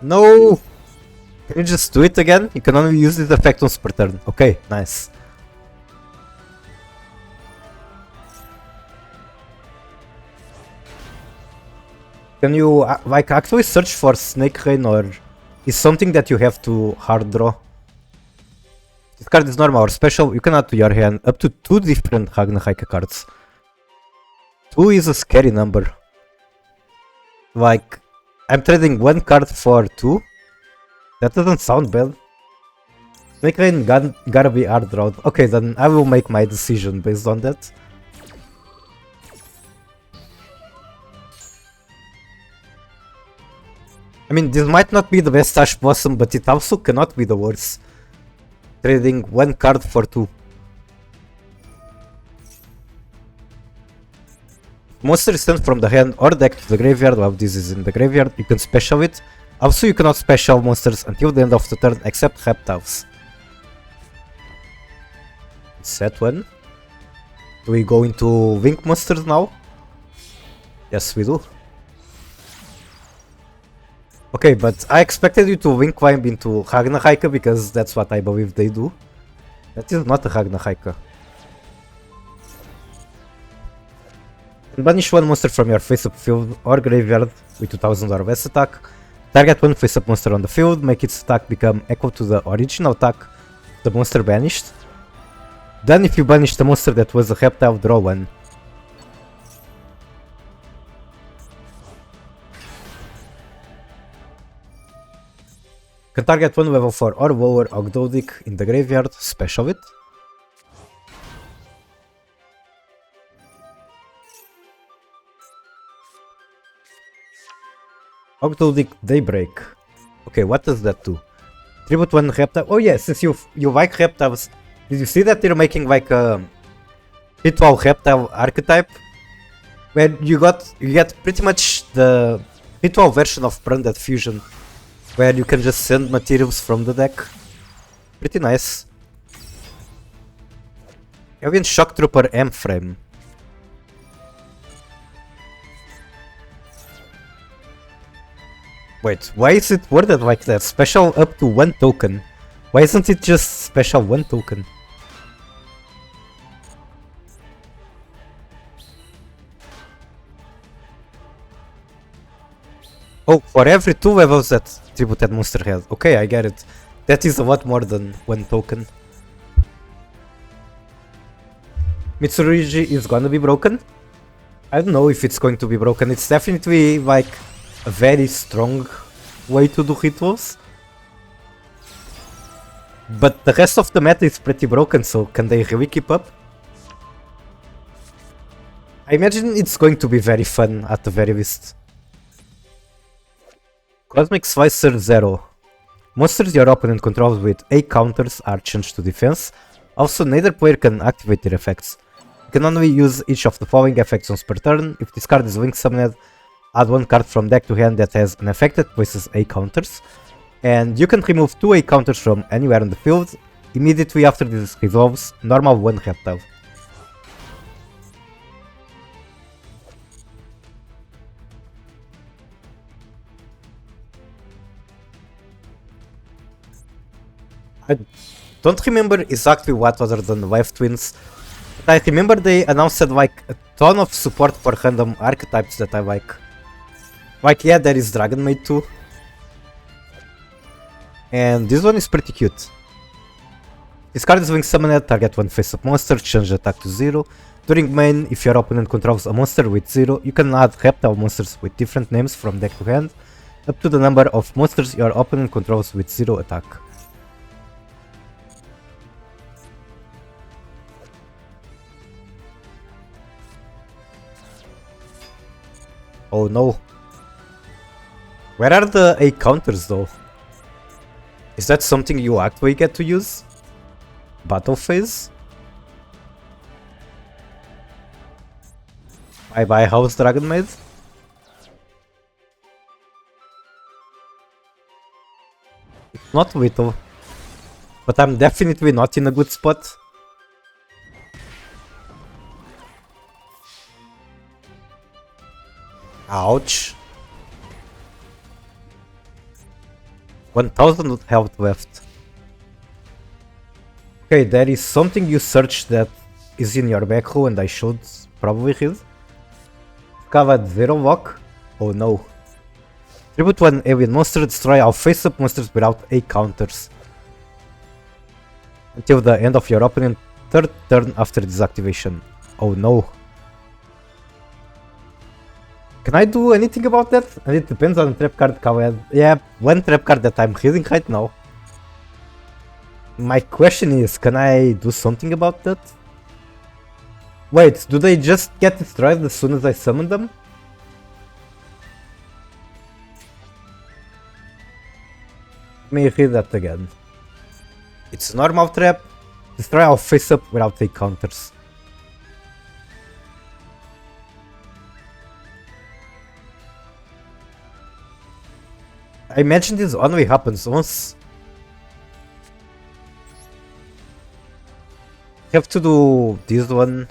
No! Can you just do it again? You can only use this effect once per turn. Okay, nice. Can you like actually search for Snake Rain, or is something that you have to hard draw? This card is normal or special. You can add to your hand up to 2 different Ragnarok cards. 2 is a scary number. Like, I'm trading 1 card for 2? That doesn't sound bad. Snake Rain gotta be hard drawn. Okay, then I will make my decision based on that. I mean, this might not be the best Ash Blossom, but it also cannot be the worst. Trading 1 card for 2. Monster is sent from the hand or deck to the graveyard while this is in the graveyard. You can special it. Also, you cannot special monsters until the end of the turn except reptiles. Set 1. Do we go into Wink monsters now? Yes, we do. Okay, but I expected you to Wink climb into Ragnarok because that's what I believe they do. That is not a Ragnarok. Banish 1 monster from your face-up field or graveyard with 2000 or less attack. Target 1 face-up monster on the field, make its attack become equal to the original attack of the monster banished. Then if you banish the monster that was a reptile, draw 1. Can target 1 level 4 or lower Ogdodic in the graveyard, special it. Ogdodic Daybreak. Okay, what does that do? Tribute 1 reptile. Oh yeah, since you like reptiles, did you see that they're making like a ritual reptile archetype? Where you get pretty much the ritual version of Branded Fusion, where you can just send materials from the deck. Pretty nice. Alien Shock Trooper M-Frame. Wait, why is it worded like that? Special up to 1 token. Why isn't it just special 1 token? Oh, for every 2 levels that tributed monster has. Okay, I get it. That is a lot more than 1 token. Mitsurugi is gonna be broken? I don't know if it's going to be broken. It's definitely like a very strong way to do rituals. But the rest of the meta is pretty broken, so can they really keep up? I imagine it's going to be very fun at the very least. Cosmic Slicer 0. Monsters your opponent controls with A counters are changed to defense. Also, neither player can activate their effects. You can only use each of the following effects once per turn. If this card is Link summoned, add 1 card from deck to hand that has an effect that places A counters. And you can remove 2 A counters from anywhere on the field. Immediately after this resolves, normal 1 reptile. I don't remember exactly what other than Life Twins, but I remember they announced like a ton of support for random archetypes that I like. Like, yeah, there is Dragon Maid too. And this one is pretty cute. This card is being summoned, target 1 face-up monster, change attack to 0. During main, if your opponent controls a monster with 0, you can add reptile monsters with different names from deck to hand, up to the number of monsters your opponent controls with 0 attack. Oh no. Where are the A counters though? Is that something you actually get to use? Battle phase? Bye bye House Dragon Maid? It's not little. But I'm definitely not in a good spot. Ouch. 1000 health left. Okay, there is something you searched that is in your back row and I should probably hit. Covered 0 lock. Oh no. Tribute one alien monster, destroy all face-up monsters without A counters. Until the end of your opponent's third turn after this activation. Oh no. Can I do anything about that? And it depends on the trap card covered. Yeah, one trap card that I'm hitting right now. My question is, can I do something about that? Wait, do they just get destroyed as soon as I summon them? Let me read that again. It's a normal trap. Destroy our face up without take counters. I imagine this only happens once. Have to do this one.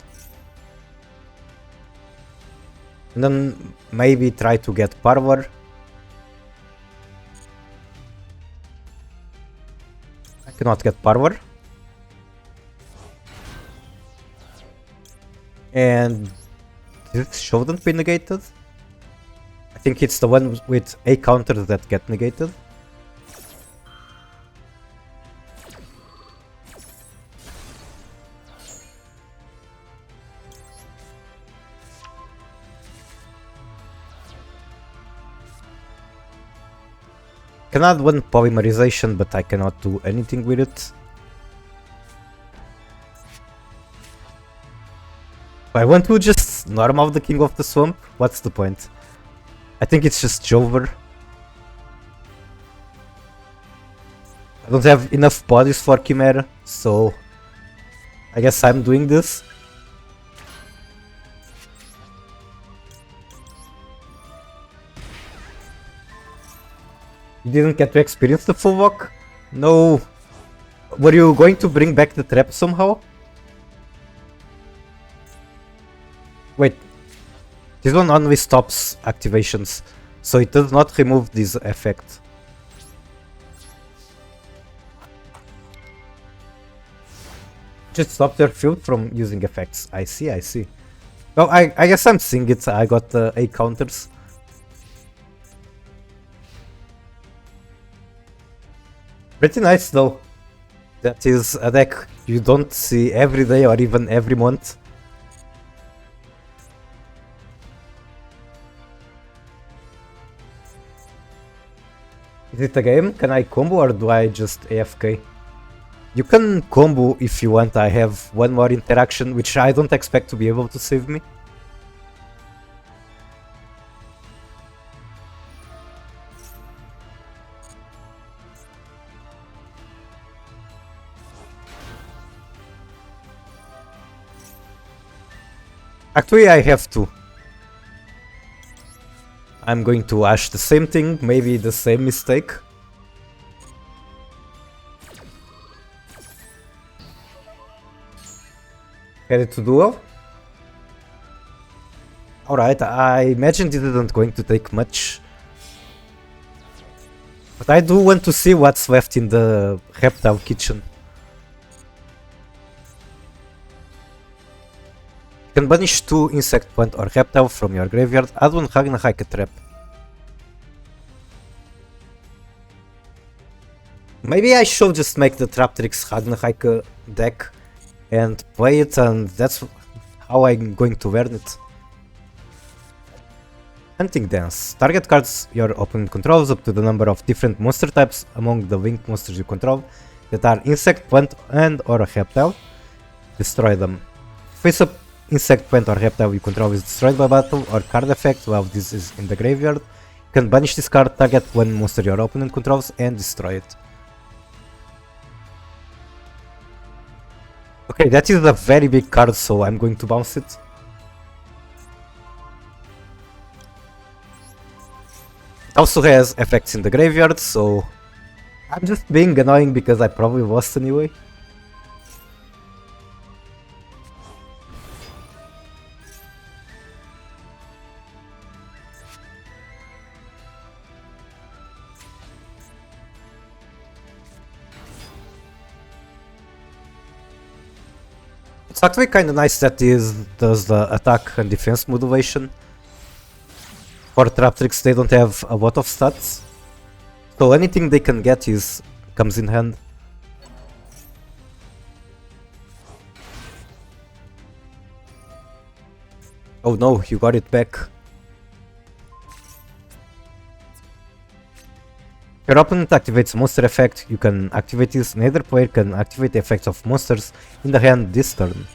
And then maybe try to get power. I cannot get power. And this shouldn't be negated. I think it's the one with A counters that get negated. Can add one polymerization, but I cannot do anything with it. I want to just normal the King of the Swamp. What's the point? I think it's just Jover. I don't have enough bodies for Chimera, so I guess I'm doing this. You didn't get to experience the full walk? No. Were you going to bring back the trap somehow? Wait. This one only stops activations, so it does not remove this effect. Just stop their field from using effects. I see, I see. Well, I guess I'm seeing it. I got the A counters. Pretty nice though. That is a deck you don't see every day or even every month. Is it a game? Can I combo or do I just AFK? You can combo if you want. I have one more interaction, which I don't expect to be able to save me. Actually, I have to. I'm going to ash the same thing, maybe the same mistake. Headed to Duel. Alright, I imagine this isn't going to take much. But I do want to see what's left in the reptile kitchen. You can banish 2 insect plant or reptile from your graveyard, add 1 Ragnarok trap. Maybe I should just make the Traptrix Ragnarok deck and play it, and that's how I'm going to learn it. Hunting Dance. Target cards your opponent controls up to the number of different monster types among the winged monsters you control that are insect, plant and or a reptile. Destroy them. Face up insect plant or reptile you control is destroyed by battle or card effect while this is in the graveyard, you can banish this card, target one monster your opponent controls and destroy it. Okay, that is a very big card, so I'm going to bounce it. It also has effects in the graveyard, so I'm just being annoying because I probably lost anyway. It's actually kinda nice that this does the attack and defense modulation. For trap tricks they don't have a lot of stats, so anything they can get comes in hand. Oh no, you got it back. If your opponent activates a monster effect, you can activate this. Neither player can activate the effects of monsters in the hand this turn.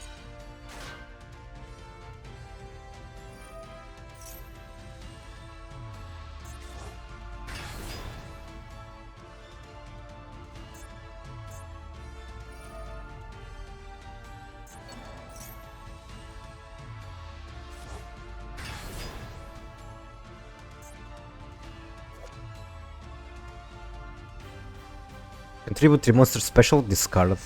Contribute 3 monster special, discard.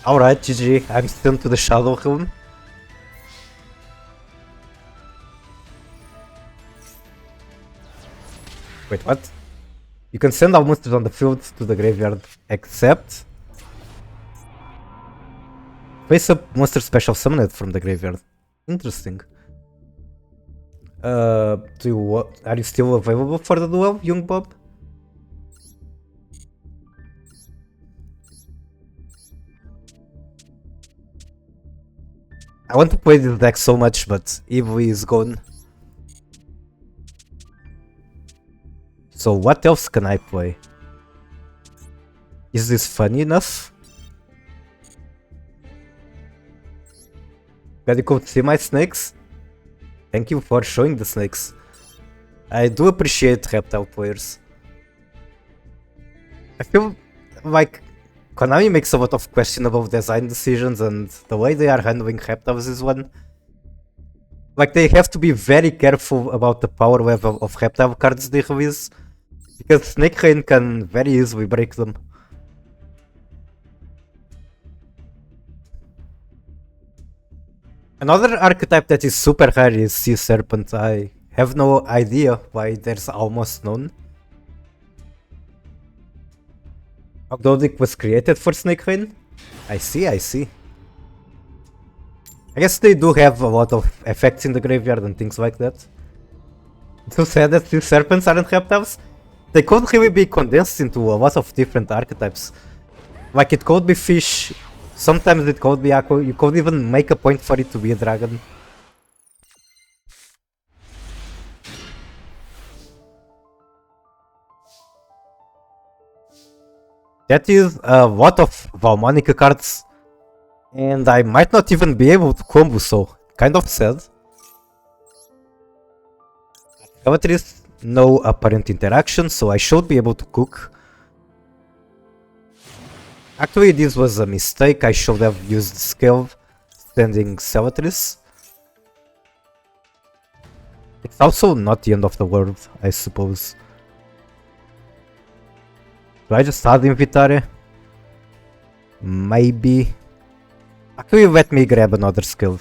Alright, GG, I'm sent to the Shadow Realm. Wait, what? You can send all monsters on the field to the graveyard, except face up monster special summoned from the graveyard. Interesting. Are you still available for the duel, young Bob? I want to play this deck so much, but Eevee is gone. So what else can I play? Is this funny enough? Gotta go see my snakes? Thank you for showing the snakes. I do appreciate reptile players. I feel like Konami makes a lot of questionable design decisions, and the way they are handling reptiles is one. Like, they have to be very careful about the power level of reptile cards they release, because Snake Rain can very easily break them. Another archetype that is super rare is Sea Serpent. I have no idea why there's almost none. Ogdodic was created for Snake Rain? I see, I see. I guess they do have a lot of effects in the graveyard and things like that. To say that Sea Serpents aren't reptiles? They could really be condensed into a lot of different archetypes. Like, it could be fish, sometimes it could be aqua, you could even make a point for it to be a dragon. That is a lot of Valmonica cards, and I might not even be able to combo, so kind of sad. Cavatrice, no apparent interaction, so I should be able to cook. Actually, this was a mistake. I should have used Scale, sending Cavatrice. It's also not the end of the world, I suppose. Do I just add Invitare? Maybe. Actually, let me grab another skill.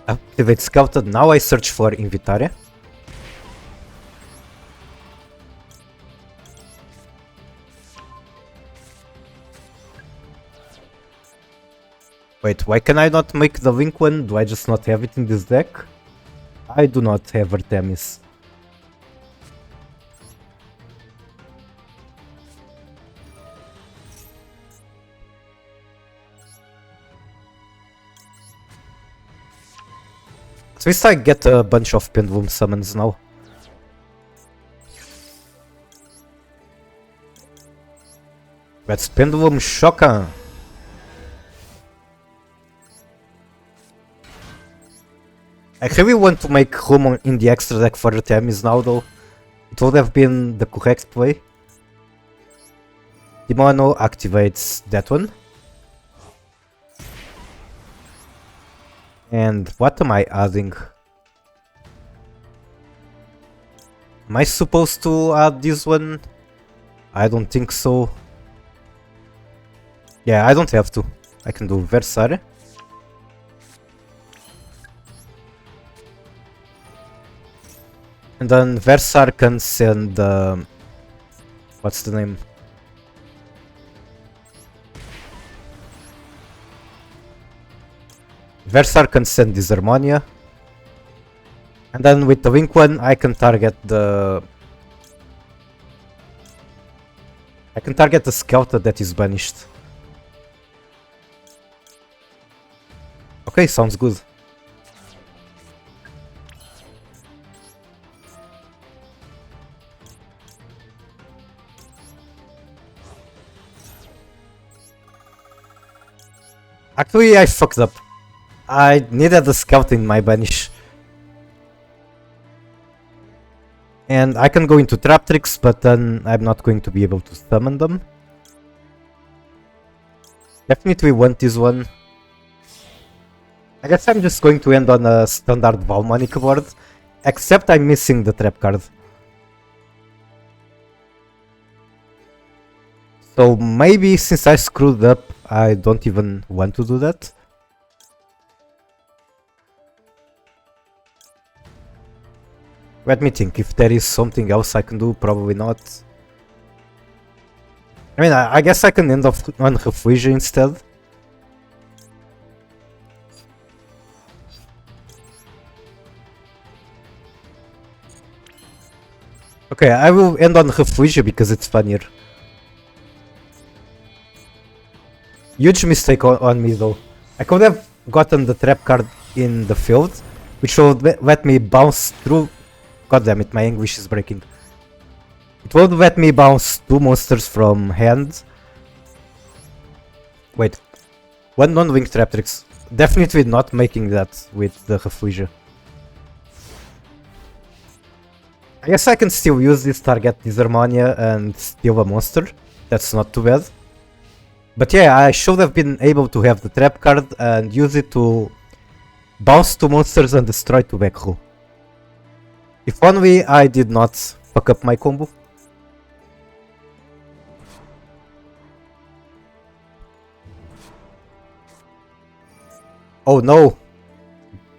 Activate Scouted. Now I search for Invitare. Wait, why can I not make the Link one? Do I just not have it in this deck? I do not have Artemis. At least I get a bunch of pendulum summons now. That's pendulum shocker. I really want to make room in the extra deck for the Tamis now though. It would have been the correct play. The mono activates that one. And what am I adding? Am I supposed to add this one? I don't think so. Yeah, I don't have to. I can do Versare. And then Versar can send what's the name? Versar can send Disharmonia. And then with the Wink one I can target the Scouter that is banished. Okay, sounds good. Actually, I fucked up. I needed a scout in my banish. And I can go into trap tricks, but then I'm not going to be able to summon them. Definitely want this one. I guess I'm just going to end on a standard Valmonic board, except I'm missing the trap card. So maybe since I screwed up, I don't even want to do that. Let me think, if there is something else I can do, probably not. I mean, I guess I can end off on Refugee instead. Okay, I will end on Refugee because it's funnier. Huge mistake on me though. I could have gotten the trap card in the field, which would let me bounce through. God damn it, my English is breaking. It would let me bounce 2 monsters from hand. Wait, 1 non-wing trap tricks. Definitely not making that with the Refugee. I guess I can still use this target Disharmonia and steal a monster. That's not too bad. But yeah, I should have been able to have the trap card and use it to bounce 2 monsters and destroy 2 back row. If only I did not fuck up my combo. Oh no!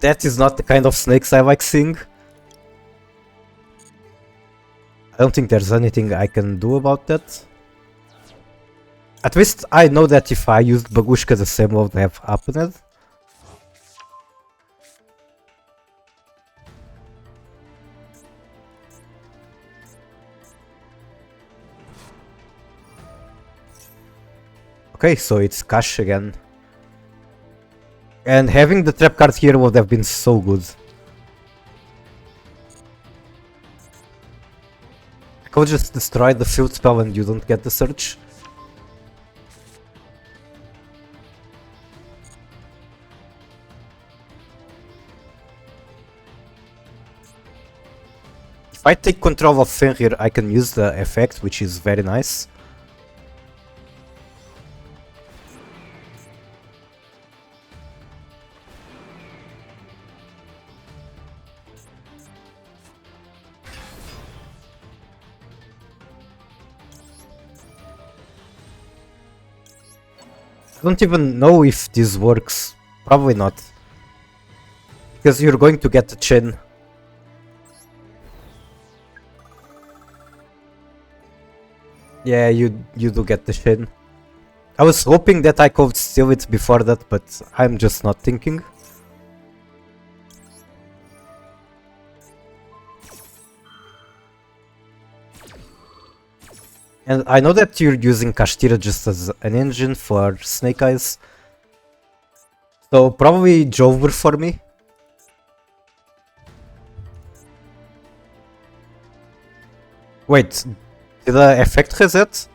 That is not the kind of snakes I like seeing. I don't think there's anything I can do about that. At least I know that if I used Bagushka, the same would have happened. Okay, so it's Cash again. And having the trap card here would have been so good. I could just destroy the field spell and you don't get the search. If I take control of Fenrir, I can use the effect, which is very nice. I don't even know if this works. Probably not. Because you're going to get the chain. Yeah, you do get the chain. I was hoping that I could steal it before that, but I'm just not thinking. And I know that you're using Kashtira just as an engine for Snake Eyes. So probably Jover for me. Wait, did the effect reset?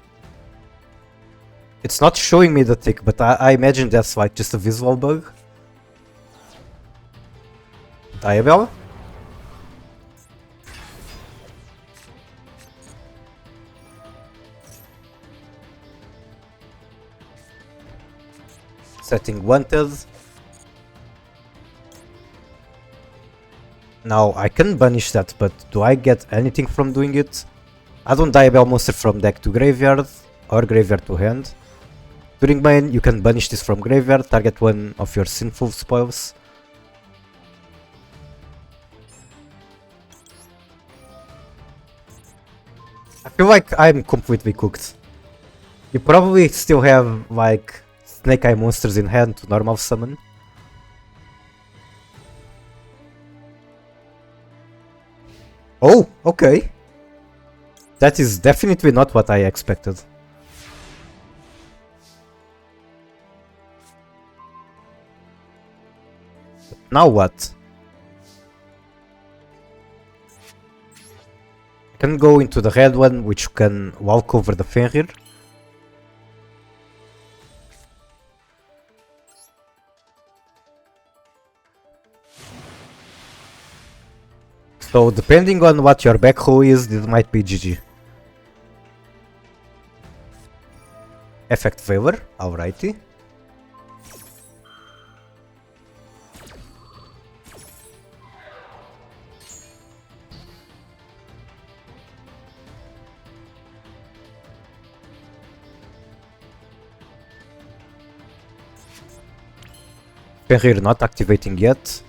It's not showing me the tick, but I imagine that's like just a visual bug. Diabell? Setting wanted. Now I can banish that, but do I get anything from doing it? I don't Diabell monster from deck to graveyard or graveyard to hand. During main, you can banish this from graveyard, target one of your sinful spoils. I feel like I'm completely cooked. You probably still have like Snake Eye monsters in hand to normal summon. Oh, okay. That is definitely not what I expected. Now what? I can go into the red one, which can walk over the Fenrir. So depending on what your back row is, this might be GG. Effect favor, alrighty. Fenrir not activating yet.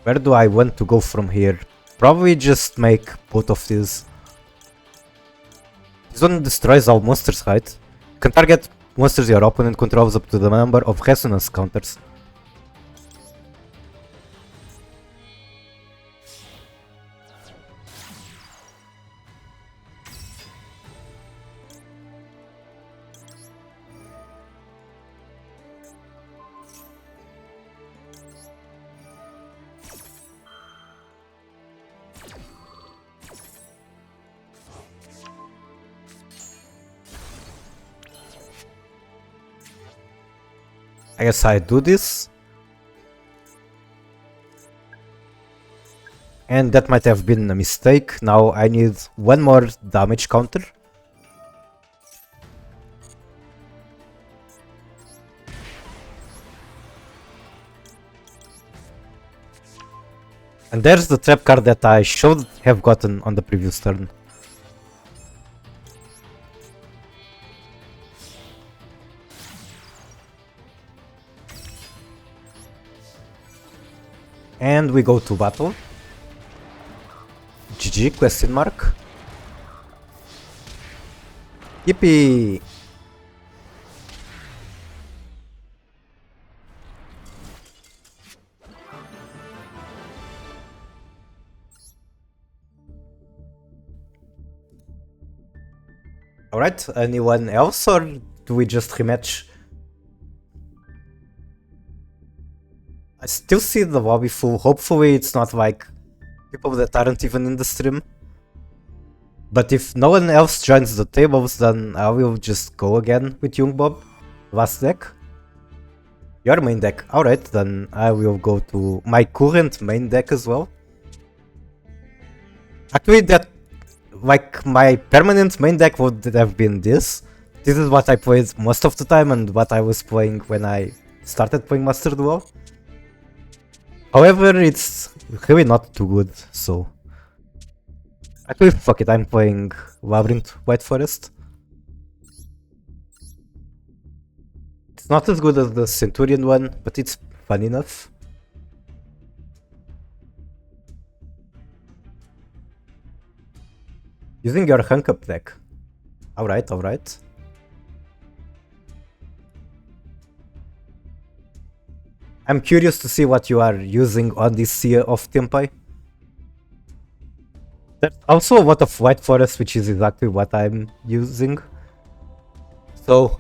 Where do I want to go from here? Probably just make both of these. This one destroys all monsters, right? You can target monsters your opponent controls up to the number of resonance counters. I guess I do this. And that might have been a mistake. Now I need one more damage counter. And there's the trap card that I should have gotten on the previous turn. And we go to battle. GG, question mark. Yippee! Alright, anyone else or do we just rematch? I still see the lobby full. Hopefully it's not like people that aren't even in the stream. But if no one else joins the tables, then I will just go again with Young Bob. Last deck. Your main deck. Alright, then I will go to my current main deck as well. Actually, that, like, my permanent main deck would have been this. This is what I played most of the time and what I was playing when I started playing Master Duel. However, it's really not too good, so... Actually, fuck it, I'm playing Labyrinth White Forest. It's not as good as the Centurion one, but it's fun enough. Using your Hunk Up deck. Alright, alright. I'm curious to see what you are using on this Sea of Tempai. There's also a lot of White Forest, which is exactly what I'm using. So,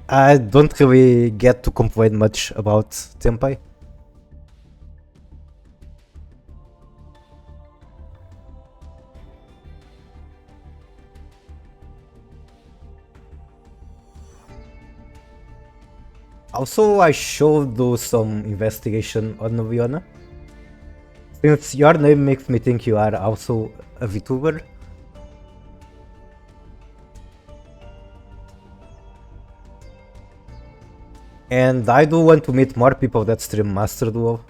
I don't really get to complain much about Tempai. Also, I should do some investigation on Noviona. Since your name makes me think you are also a VTuber. And I do want to meet more people that stream Master Duel.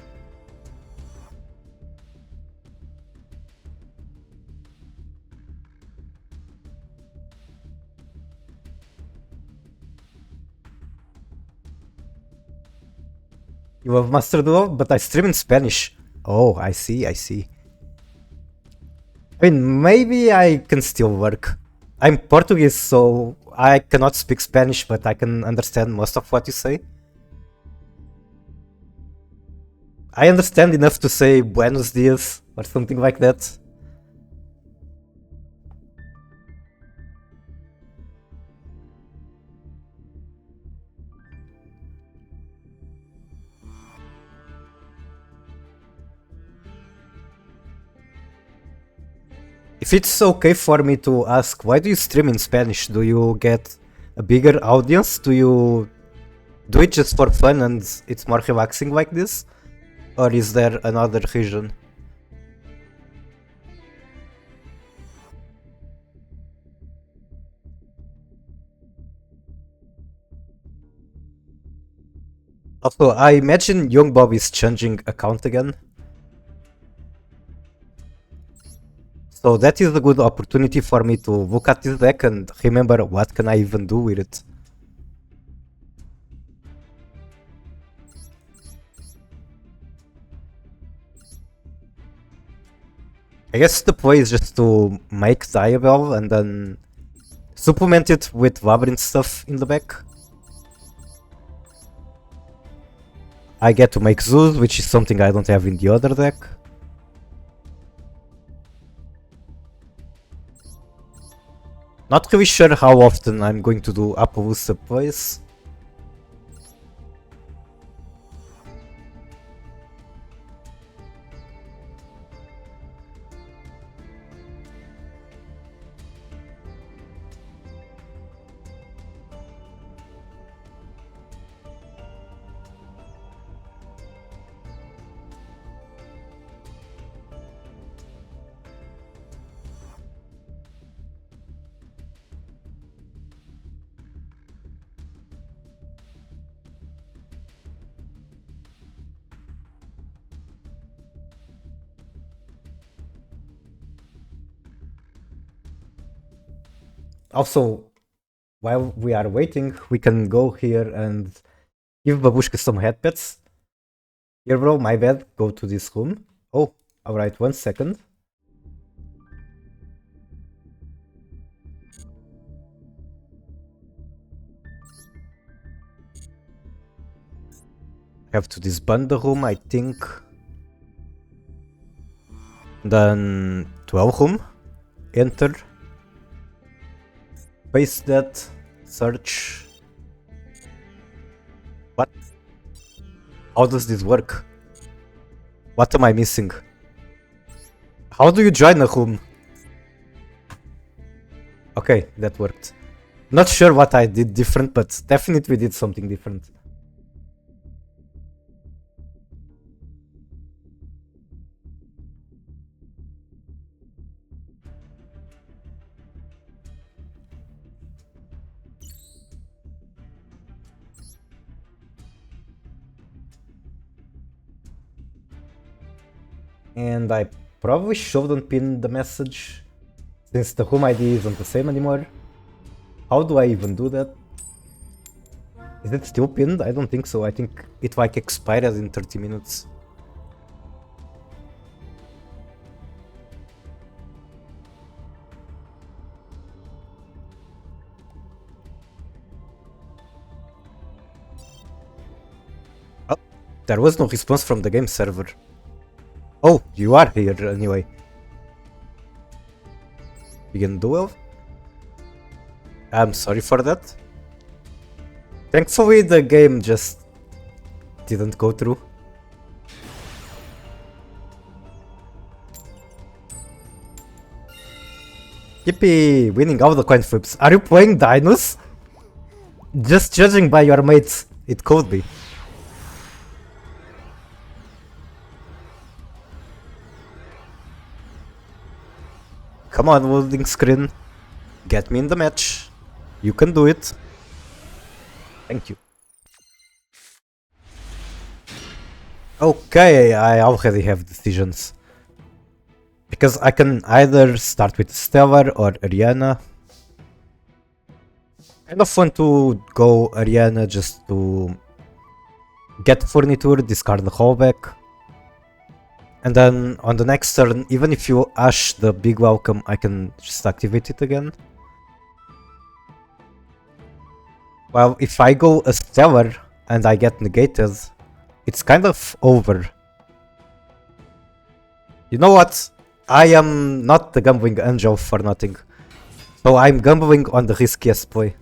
You love Master Duel, but I stream in Spanish. Oh, I see, I see. I mean, maybe I can still work. I'm Portuguese, so I cannot speak Spanish, but I can understand most of what you say. I understand enough to say Buenos Dias or something like that. If it's okay for me to ask, why do you stream in Spanish? Do you get a bigger audience? Do you do it just for fun and it's more relaxing like this? Or is there another reason? Also, I imagine Young Bob is changing account again. So that is a good opportunity for me to look at this deck and remember what can I even do with it. I guess the play is just to make Diabell and then supplement it with Labyrinth stuff in the back. I get to make Zeus, which is something I don't have in the other deck. Not really sure how often I'm going to do Appaloosa plays. Also, while we are waiting, we can go here and give Babushka some head pets. Here, bro, my bad. Go to this room. Oh, alright, 1 second. I have to disband the room, I think. Then 12 room. Enter. Paste that. Search. What? How does this work? What am I missing? How do you join a room? Okay, that worked. Not sure what I did different, but definitely did something different. And I probably shouldn't pin the message since the home ID isn't the same anymore. How do I even do that? Is it still pinned? I don't think so. I think it like expired in 30 minutes. Oh, there was no response from the game server. Oh, you are here anyway. Begin duel? I'm sorry for that. Thankfully the game just didn't go through. Yippee! Winning all the coin flips. Are you playing Dinos? Just judging by your mates, it could be. Come on, loading screen. Get me in the match. You can do it. Thank you. Okay, I already have decisions. Because I can either start with Stellar or Ariana. Kind of want to go Ariana just to get furniture, discard the rollback. And then on the next turn, even if you Ash the big welcome, I can just activate it again. Well, if I go a Stellar and I get negated, it's kind of over. You know what? I am not the gambling angel for nothing. So I'm gambling on the riskiest play.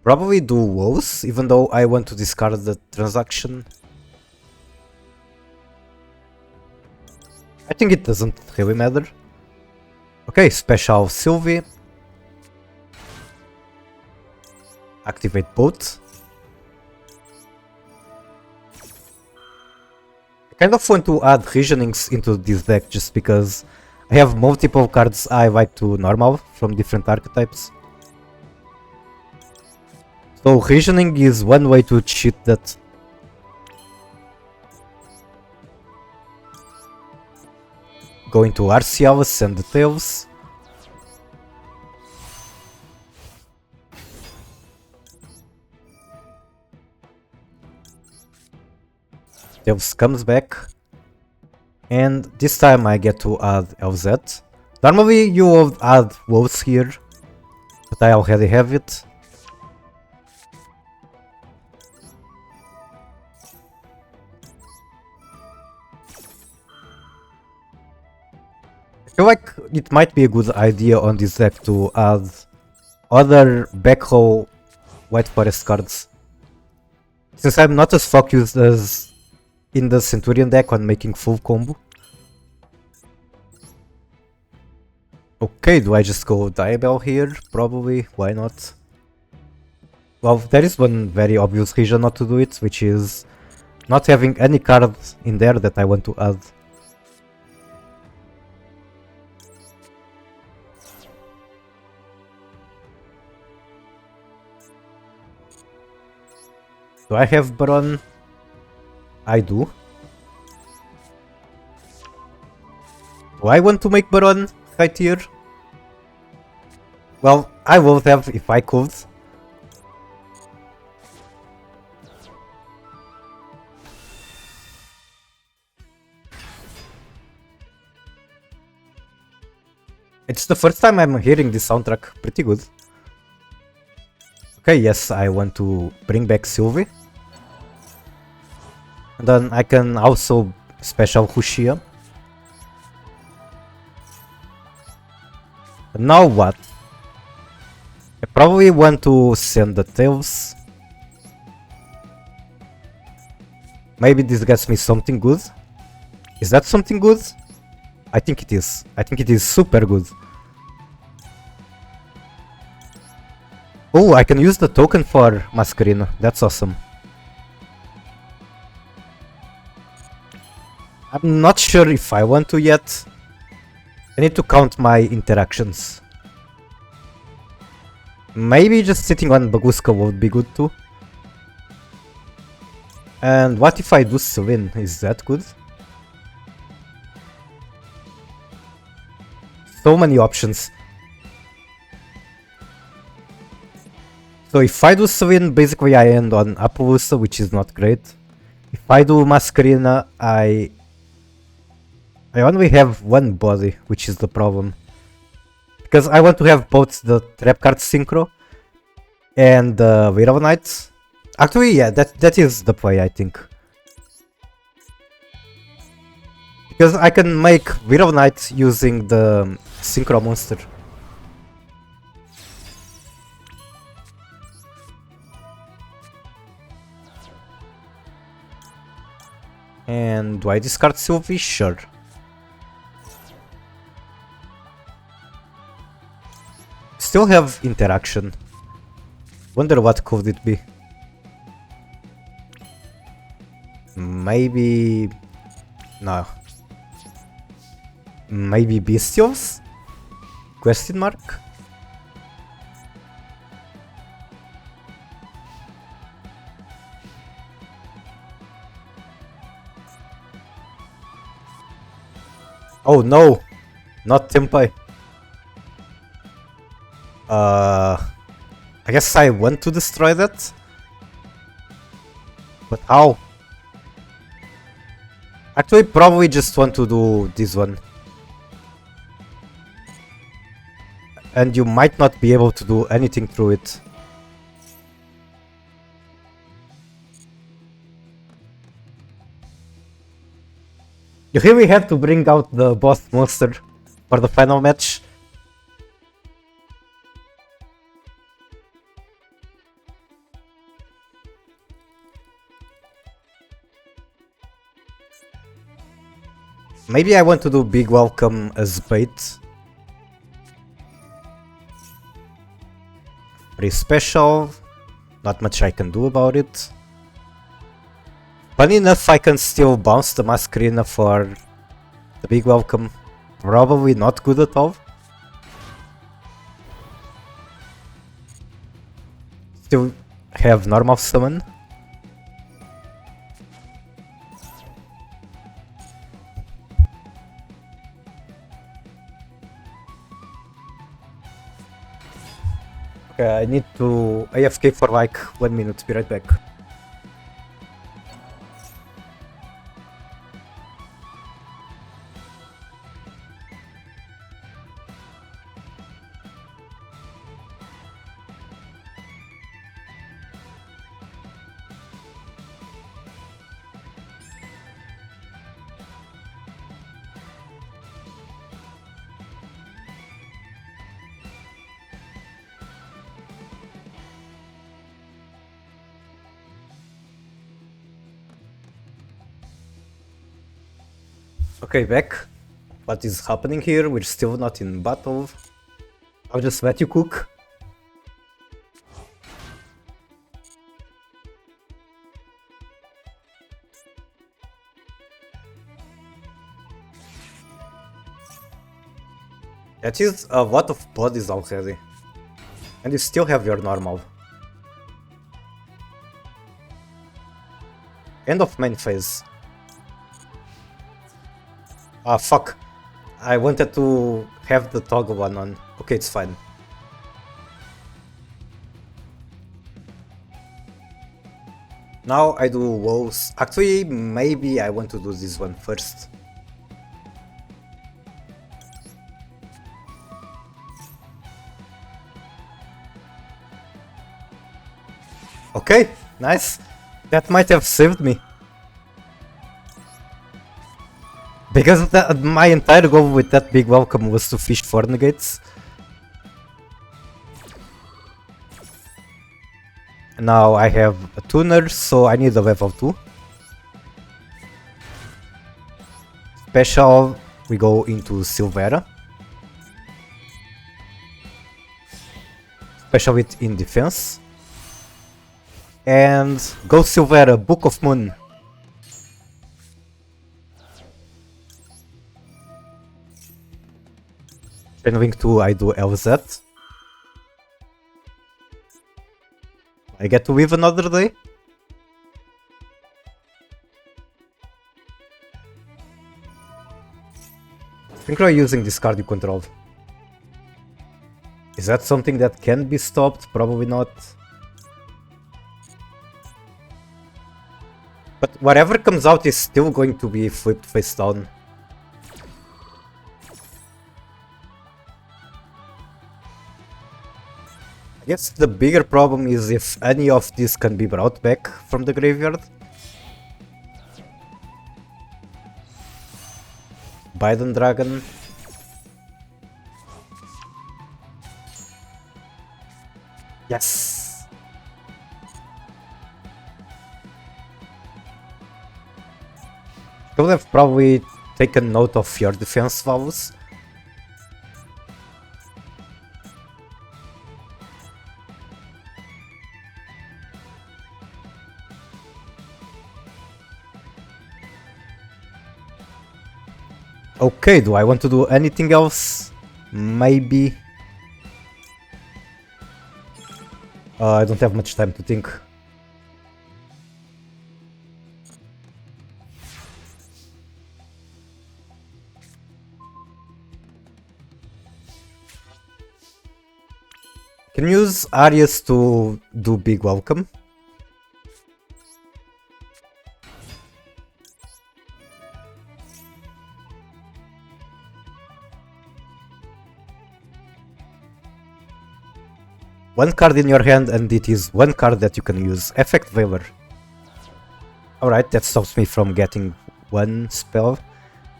Probably do woes, even though I want to discard the transaction. I think it doesn't really matter. Okay, special Sylvie. Activate both. I kind of want to add reasonings into this deck just because I have multiple cards I like to normal from different archetypes. So reasoning is one way to cheat that. Going to Arceus and the Tails. Tails comes back. And this time I get to add LZ. Normally you would add Wolves here, but I already have it. I feel like it might be a good idea on this deck to add other backrow White Forest cards. Since I'm not as focused as in the Centurion deck on making full combo. Okay, do I just go Diabell here? Probably, why not? Well, there is one very obvious reason not to do it, which is not having any card in there that I want to add. Do I have Baron? I do. Do I want to make Baron right here? Well, I would have if I could. It's the first time I'm hearing this soundtrack. Pretty good. Okay, yes, I want to bring back Sylvie. And then I can also special Hushia. But now what? I probably want to send the Tails. Maybe this gets me something good. Is that something good? I think it is. I think it is super good. Oh, I can use the token for Masquerina. That's awesome. I'm not sure if I want to yet. I need to count my interactions. Maybe just sitting on Baguska would be good too. And what if I do Celine? Is that good? So many options. So if I do Celine, basically I end on Appaloosa, which is not great. If I do Masquerina, I only have one body, which is the problem. Because I want to have both the trap card synchro and the Weight of Knights. Actually, yeah, that is the play, I think. Because I can make Weight of Knight using the synchro monster. And do I discard Sylvie? Sure. Still have interaction. Wonder what could it be. Maybe... no. Maybe Bestials? Question mark? Oh no! Not Tempai. I guess I want to destroy that? But how? Actually, probably just want to do this one. And you might not be able to do anything through it. You really have to bring out the boss monster for the final match. Maybe I want to do Big Welcome as bait. Pretty special. Not much I can do about it. Funny enough, I can still bounce the Masquerina for the Big Welcome. Probably not good at all. Still have normal summon. Okay, I need to AFK for like 1 minute, be right back. Okay, back. What is happening here? We're still not in battle. I'll just let you cook. That is a lot of bodies already. And you still have your normal. End of main phase. Ah, fuck. I wanted to have the toggle one on. Okay, it's fine. Now I do woes. Actually, maybe I want to do this one first. Okay, nice. That might have saved me. Because my entire goal with that Big Welcome was to fish for negates. Now I have a tuner, so I need a level 2. Special, we go into Silvera. Special it in defense. And go Silvera, Book of Moon. Chainlink 2, I do LZ. I get to live another day. Synchro using discard you control. Is that something that can be stopped? Probably not. But whatever comes out is still going to be flipped face down. I guess the bigger problem is if any of these can be brought back from the graveyard. Biden Dragon. Yes! Could have probably taken note of your defense values. Okay, do I want to do anything else? Maybe. I don't have much time to think. Can use Arias to do big welcome. One card in your hand and it is one card that you can use. Effect Waiver. Alright, that stops me from getting one spell.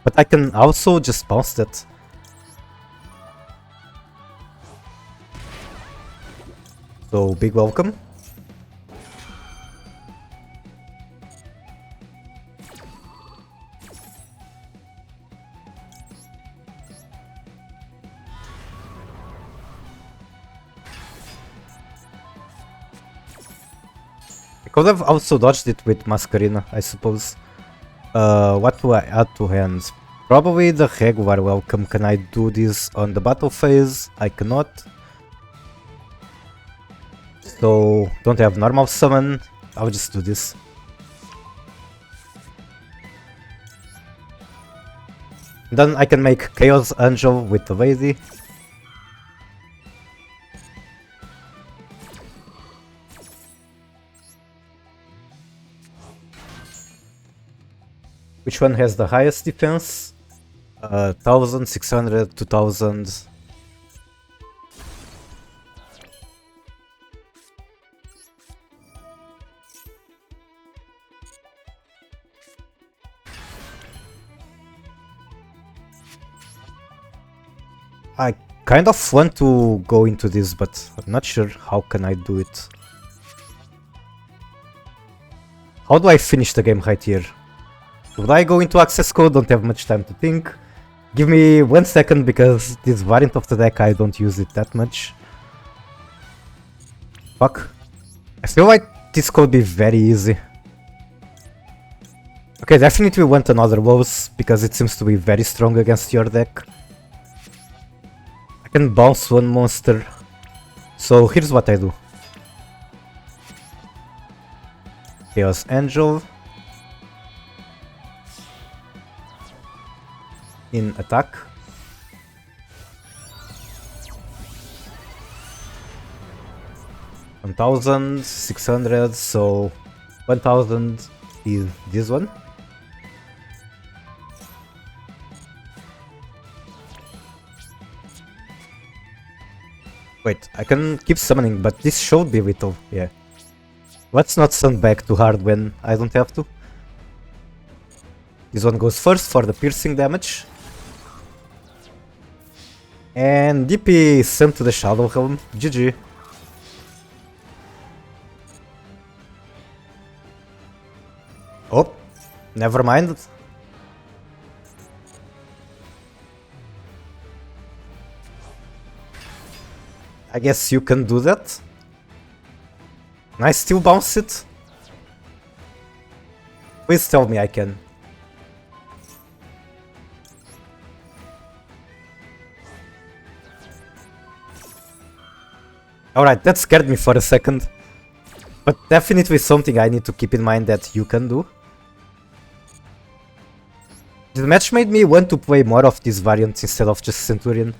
But I can also just bounce that. So, big welcome. I could have also dodged it with Masquerina, I suppose. What do I add to hands? Probably the regular welcome. Can I do this on the battle phase? I cannot. So, don't have normal summon. I'll just do this. Then I can make Chaos Angel with the Lady. Which one has the highest defense? 1600, 2000. I kind of want to go into this, but I'm not sure how can I do it. How do I finish the game right here? Would I go into access code? Don't have much time to think. Give me 1 second because this variant of the deck I don't use it that much. Fuck. I feel like this could be very easy. Okay, definitely want another Woes because it seems to be very strong against your deck. I can bounce one monster. So here's what I do. Chaos Angel. In attack. $1,600, so 1,000 is this one. Wait, I can keep summoning, but this should be lethal, yeah. Let's not stun back too hard when I don't have to. This one goes first for the piercing damage. And DP is sent to the Shadow Realm. GG. Oh, never mind. I guess you can do that. Can I still bounce it? Please tell me I can. Alright, that scared me for a second. But definitely something I need to keep in mind that you can do. The match made me want to play more of these variants instead of just Centurion.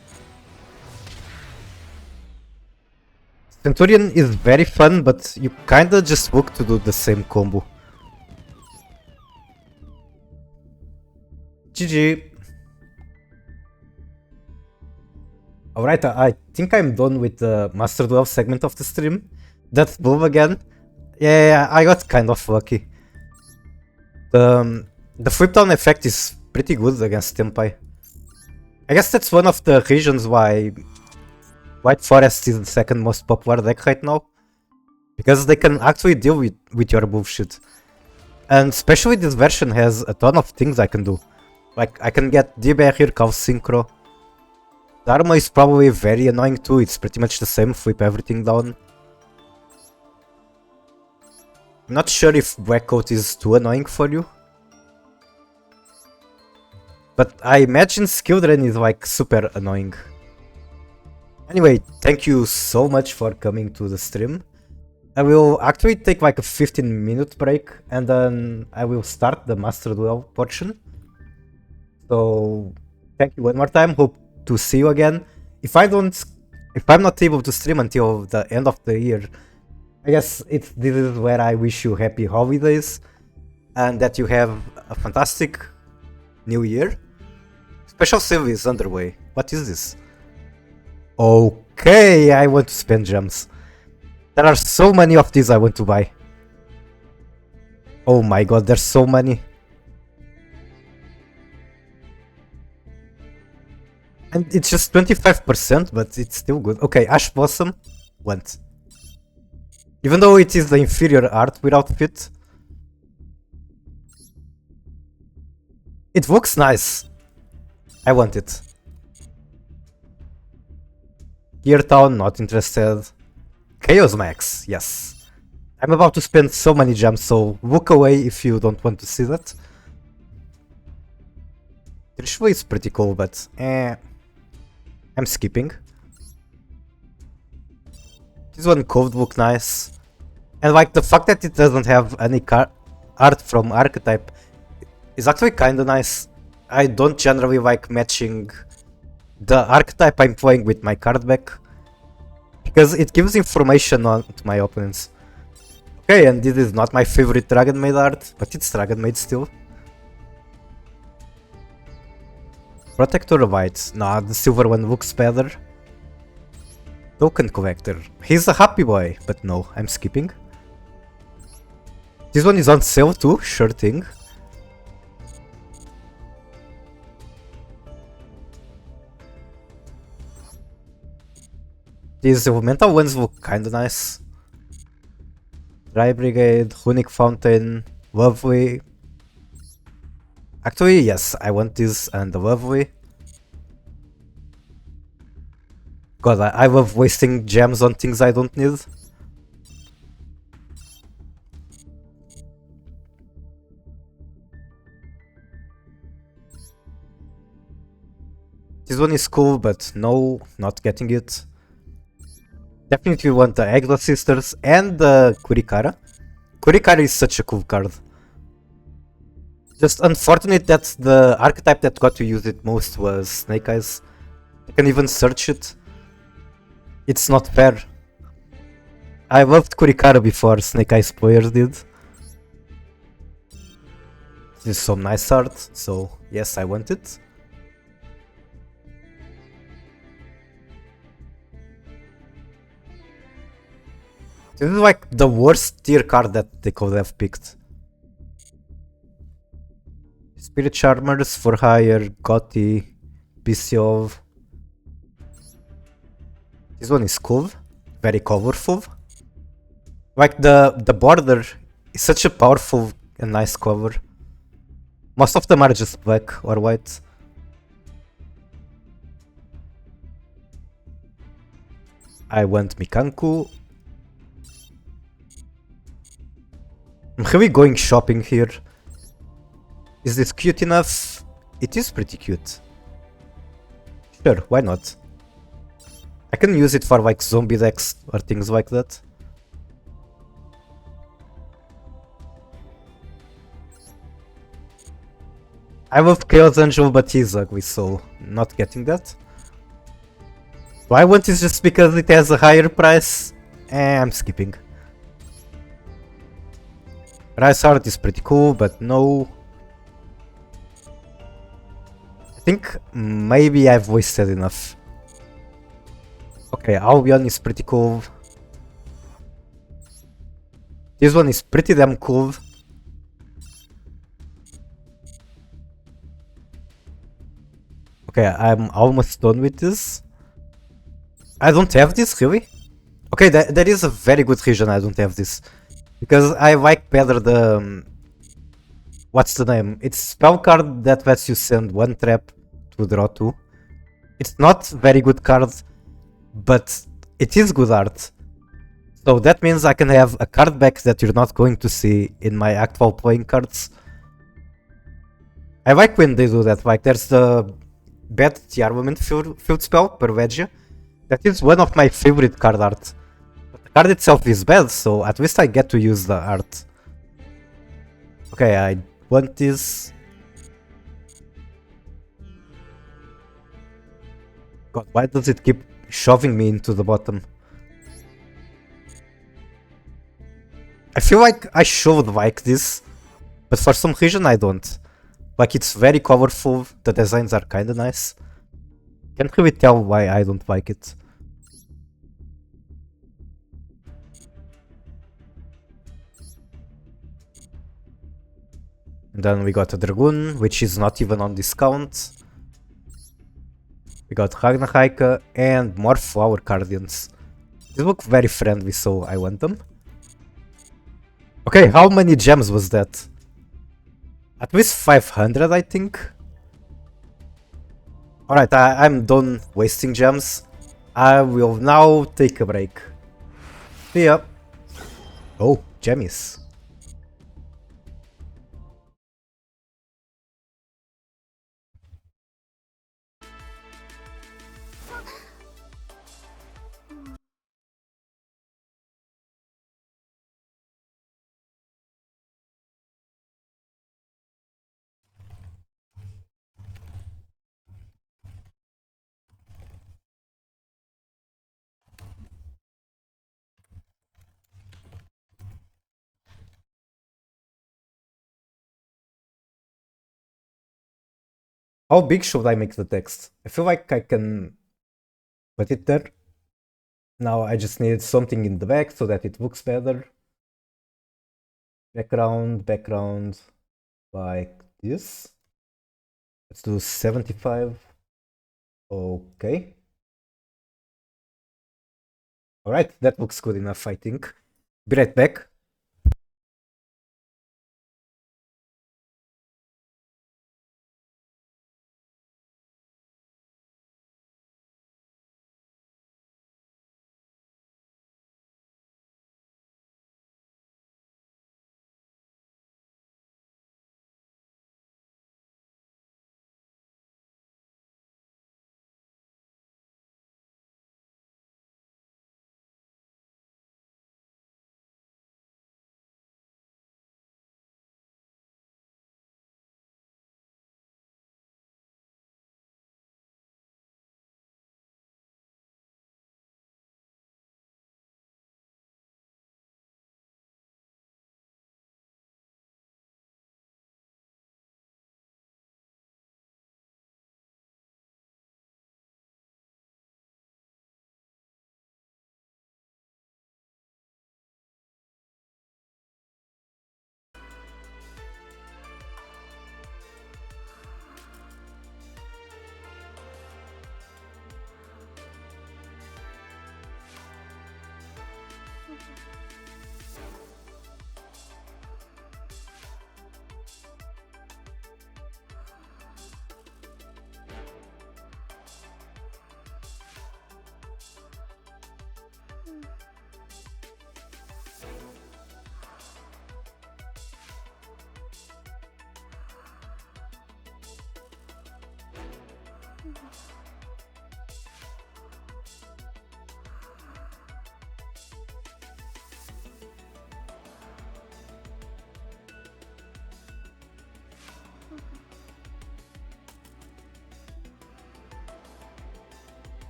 Centurion is very fun, but you kinda just look to do the same combo. GG. Alright, I think I'm done with the Master Duel segment of the stream. That's boom again. Yeah, I got kind of lucky. The flip down effect is pretty good against Tempai. I guess that's one of the reasons why White Forest is the second most popular deck right now. Because they can actually deal with your bullshit. And especially this version has a ton of things I can do. Like, I can get D-Barrier, Calf Synchro. Dharma is probably very annoying too, it's pretty much the same, flip everything down. I'm not sure if Black Coat is too annoying for you. But I imagine Skill Drain is like super annoying. Anyway, thank you so much for coming to the stream. I will actually take like a 15-minute break and then I will start the Master Duel portion. So thank you one more time, hope to see you again. If I'm not able to stream until the end of the year, I guess this is where I wish you happy holidays and that you have a fantastic new year. Special save is underway. What is this? Okay, I want to spend gems. There are so many of these I want to buy. Oh my god, there's so many. And it's just 25%, but it's still good. Okay, Ash Blossom, want. Even though it is the inferior art without fit. It looks nice. I want it. Gear Town, not interested. Chaos Max, yes. I'm about to spend so many gems, so look away if you don't want to see that. Trishua is pretty cool, but I'm skipping. This one could look nice. And like the fact that it doesn't have any art from archetype is actually kinda nice. I don't generally like matching the archetype I'm playing with my card back, because it gives information on to my opponents. Okay, and this is not my favorite Dragon Maid art, but it's Dragon Maid still. Protector White, nah, the silver one looks better. Token Collector, he's a happy boy, but no, I'm skipping. This one is on sale too, sure thing. These elemental ones look kinda nice. Dry Brigade, Runic Fountain, lovely. Actually, yes, I want this and the lovely. God, I love wasting gems on things I don't need. This one is cool, but no, not getting it. Definitely want the Eggless Sisters and the Kurikara. Kurikara is such a cool card. Just unfortunate that the archetype that got to use it most was Snake Eyes. You can even search it. It's not fair. I loved Kurikara before Snake Eyes players did. This is some nice art, so yes, I want it. This is like the worst tier card that they could have picked. Spirit Charmers for hire, Gotti, Bisiov. This one is cool, very colorful. Like the border is such a powerful and nice color. Most of them are just black or white. I want Mikanku. I'm really going shopping here. Is this cute enough? It is pretty cute. Sure, why not? I can use it for like zombie decks or things like that. I love Chaos Angel, but he's ugly, so not getting that. Why I want is just because it has a higher price. I'm skipping. Rice Art is pretty cool, but no. I think maybe I've wasted enough. Okay, Albion is pretty cool. This one is pretty damn cool. Okay, I'm almost done with this. I don't have this, really? Okay, that is a very good reason I don't have this. Because I like better the... what's the name? It's spell card that lets you send one trap to draw two. It's not very good card, but it is good art. So that means I can have a card back that you're not going to see in my actual playing cards. I like when they do that, like there's the Bad the Armament Field spell, Pervegia. That is one of my favorite card art. But the card itself is bad, so at least I get to use the art. Okay, I want this. God, why does it keep shoving me into the bottom? I feel like I should like this, but for some reason I don't. Like, it's very colorful, the designs are kinda nice. Can't really tell why I don't like it. And then we got a Dragoon, which is not even on discount. We got Ragnarike and more Flower Guardians. They look very friendly, so I want them. Okay, how many gems was that? At least 500, I think. Alright, I'm done wasting gems. I will now take a break. See ya. Oh, gemmies. How big should I make the text? I feel like I can put it there. Now I just need something in the back so that it looks better. Background, like this. Let's do 75. Okay. Alright, that looks good enough, I think. Be right back.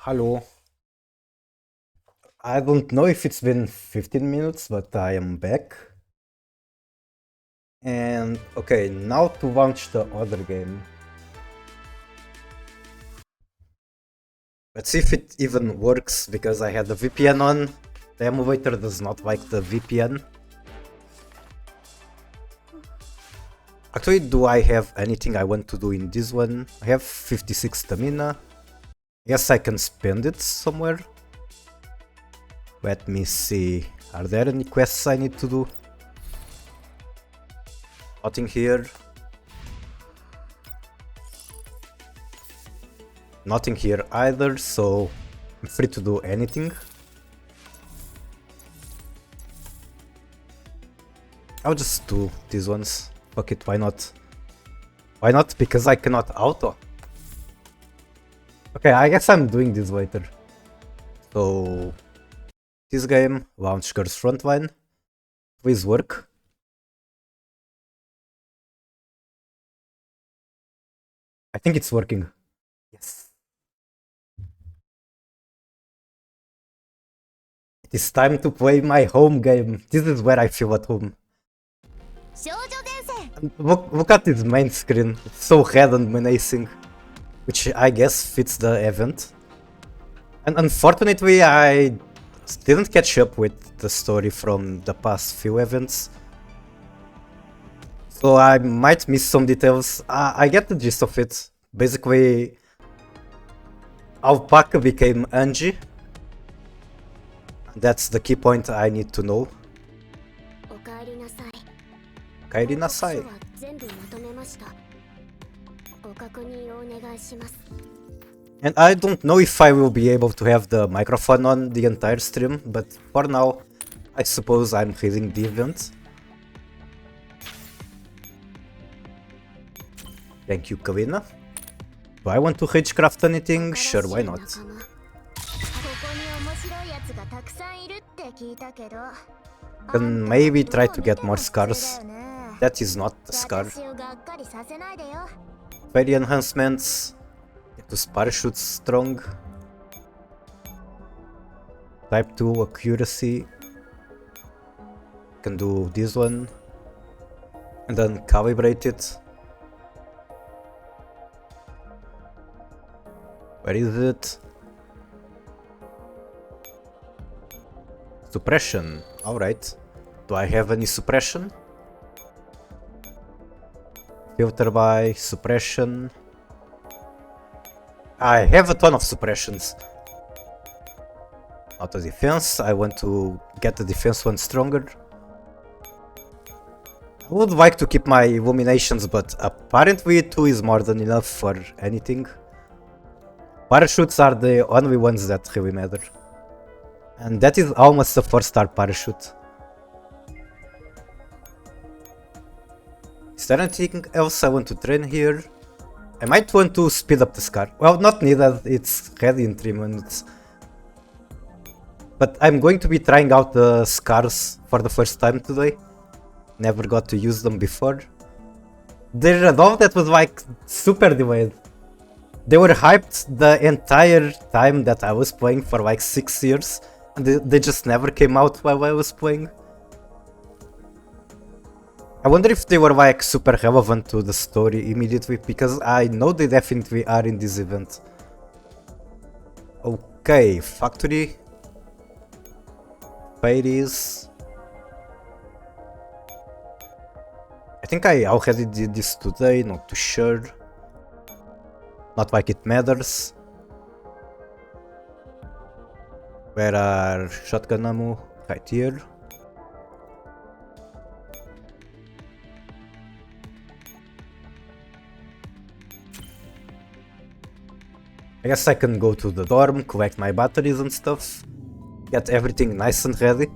Hello. I don't know if it's been 15 minutes, but I am back. And okay, now to launch the other game. Let's see if it even works, because I had the VPN on. The emulator does not like the VPN. Actually, do I have anything I want to do in this one? I have 56 stamina. Yes, I can spend it somewhere. Let me see. Are there any quests I need to do? Nothing here. Nothing here either, so I'm free to do anything. I'll just do these ones. Fuck it, why not? Why not? Because I cannot auto. Okay, I guess I'm doing this later. So, this game, launch Curse Frontline. Please work. I think it's working. Yes. It is time to play my home game. This is where I feel at home. Look at this main screen. It's so red and menacing. Which I guess fits the event. And unfortunately, I didn't catch up with the story from the past few events. So I might miss some details. I get the gist of it. Basically, Alpaca became Angie. That's the key point I need to know. Kairi nasai. And I don't know if I will be able to have the microphone on the entire stream, but for now, I suppose I'm reading the event. Thank you, Kalina. Do I want to ragecraft anything? Sure, why not? Can maybe try to get more scars. That is not the scar. Fairy enhancements. Get those parachutes strong. Type 2 accuracy. Can do this one. And then calibrate it. Where is it? Suppression. Alright. Do I have any suppression? Filter by suppression. I have a ton of suppressions. Auto defense. I want to get the defense one stronger. I would like to keep my illuminations, but apparently 2 is more than enough for anything. Parachutes are the only ones that really matter. And that is almost a 4-star parachute. Is there anything else I want to train here? I might want to speed up the scar. Well, not needed, it's ready in 3 minutes. But I'm going to be trying out the scars for the first time today. Never got to use them before. There's a dog that was like super delayed. They were hyped the entire time that I was playing for like 6 years. And they just never came out while I was playing. I wonder if they were like super relevant to the story immediately, because I know they definitely are in this event. Okay, factory. Fairies. I think I already did this today, not too sure. Not like it matters. Where are shotgun ammo? Right here. I guess I can go to the dorm, collect my batteries and stuff. Get everything nice and ready.